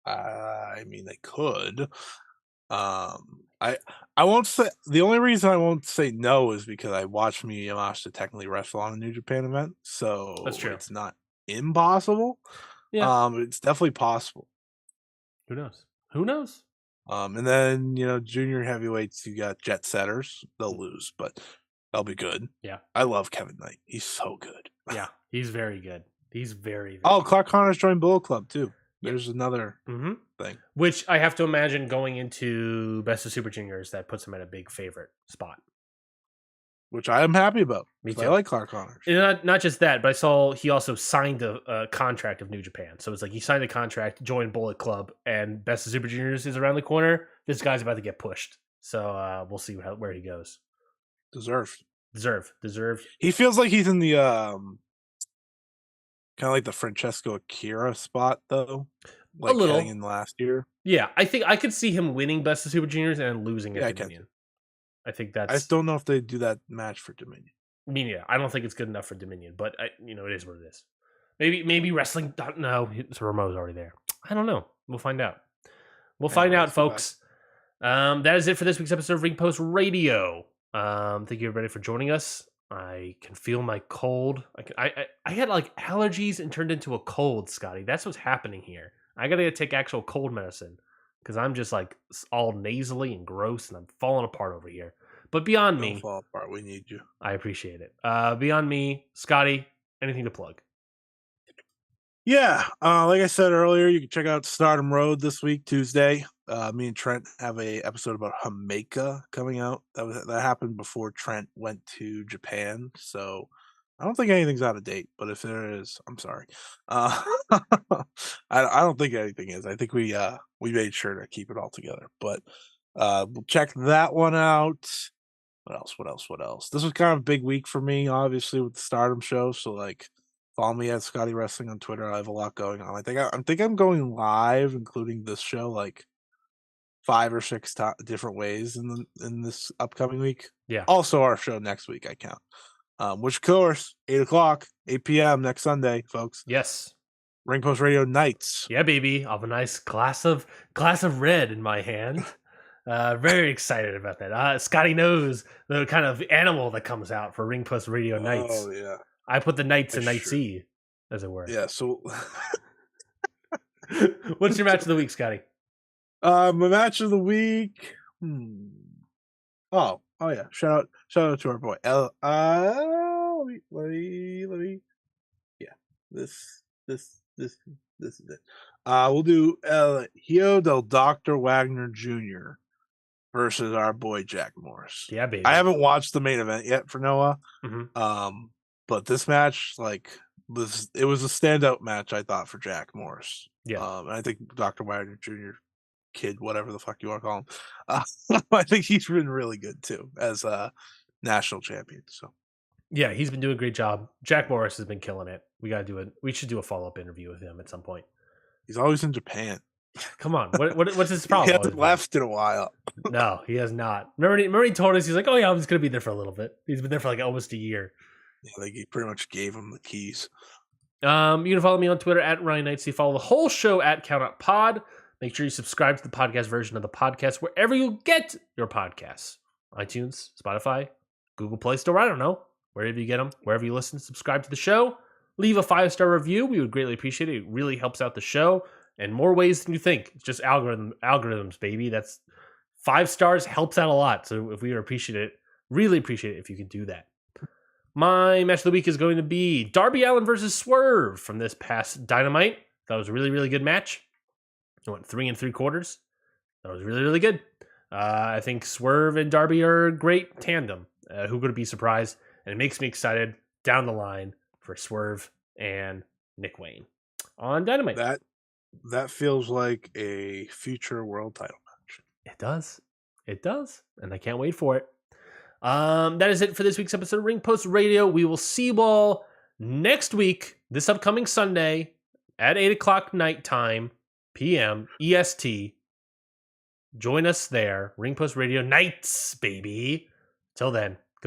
I mean, they could. I won't say the only reason I won't say no is because I watched Miyu Yamashita technically wrestle on a New Japan event, so that's true. It's not impossible. Yeah, it's definitely possible. Who knows? Who knows? And then junior heavyweights, you got Jet Setters. They'll lose, but they'll be good. Yeah, I love Kevin Knight. He's so good. Yeah, he's very good. He's very oh, Clark Connors joined Bullet Club too. There's another thing. Which I have to imagine going into Best of Super Juniors that puts him at a big favorite spot. Which I am happy about. Me too. I like Clark Connors. And not just that, but I saw he also signed a contract of New Japan. So it's like he signed a contract, joined Bullet Club, and Best of Super Juniors is around the corner. This guy's about to get pushed. So we'll see where he goes. Deserved. He feels like he's in the kind of like the Francesco Akira spot though, like a little heading in last year. Yeah, I think I could see him winning Best of Super Juniors and losing at Dominion. I think that's. I just don't know if they do that match for Dominion. I mean, yeah, I don't think it's good enough for Dominion, but it is what it is. Maybe wrestling. No, Ramo's already there. I don't know. We'll find out. We'll find out, folks. That is it for this week's episode of Ring Post Radio. Thank you everybody for joining us. I can feel my cold. I had like allergies and turned into a cold, Scotty. That's what's happening here. I gotta take actual cold medicine because I'm just like all nasally and gross and I'm falling apart over here. But beyond me, fall apart. We need you. I appreciate it. Beyond me, Scotty, anything to plug? Yeah, like I said earlier, you can check out Stardom Road this week, Tuesday. Me and Trent have a episode about Jamaica coming out. That happened before Trent went to Japan, so I don't think anything's out of date. But if there is, I'm sorry. I don't think anything is. I think we made sure to keep it all together. But we'll check that one out. What else? This was kind of a big week for me, obviously, with the Stardom show. So like, follow me at Scotty Wrestling on Twitter. I have a lot going on. I think I'm going live, including this show, like 5 or 6 different ways in this upcoming week. Yeah. Also, our show next week, I count. Which of course, 8 p.m. next Sunday, folks. Yes. Ring Post Radio nights. Yeah, baby. I'll have a nice glass of red in my hand. Very excited about that. Scotty knows the kind of animal that comes out for Ring Post Radio Nights. Oh yeah, I put the Knights in that's Night true. C, as it were. Yeah. So, What's your match of the week, Scotty? my match of the week. Oh yeah. Shout out to our boy. Let me. Yeah. This this is it. We'll do El Hijo del Dr. Wagner Jr. versus our boy Jack Morris. Yeah, baby. I haven't watched the main event yet for Noah. Mm-hmm. But this match, it was a standout match, I thought, for Jack Morris. Yeah. And I think Dr. Wagner Jr. kid, whatever the fuck you want to call him. I think he's been really good too as a national champion. So Yeah, he's been doing a great job. Jack Morris has been killing it. We should do a follow-up interview with him at some point. he's always in Japan. Come on. What's his He problem? hasn't left in a while. No, he has not. Remember he told us, he's like, oh yeah, I'm just gonna be there for a little bit. He's been there for like almost a year. Yeah, he pretty much gave him the keys. You can follow me on Twitter at Ryan Knights. You follow the whole show at Count Up Pod. Make sure you subscribe to the podcast version of the podcast wherever you get your podcasts. iTunes, Spotify, Google Play Store, I don't know. Wherever you get them, wherever you listen, subscribe to the show. Leave a 5-star review. We would greatly appreciate it. It really helps out the show in more ways than you think. It's just algorithms, baby. That's 5 stars helps out a lot. So if we really appreciate it if you can do that. My match of the week is going to be Darby Allin versus Swerve from this past Dynamite. That was a really, really good match. It went 3 3/4. That was really, really good. I think Swerve and Darby are a great tandem. Who could be surprised? And it makes me excited down the line for Swerve and Nick Wayne on Dynamite. That feels like a future world title match. It does. It does. And I can't wait for it. That is it for this week's episode of Ring Post Radio. We will see you all next week, this upcoming Sunday at 8 o'clock nighttime, PM, EST. Join us there. Ring Post Radio Nights, baby. Till then.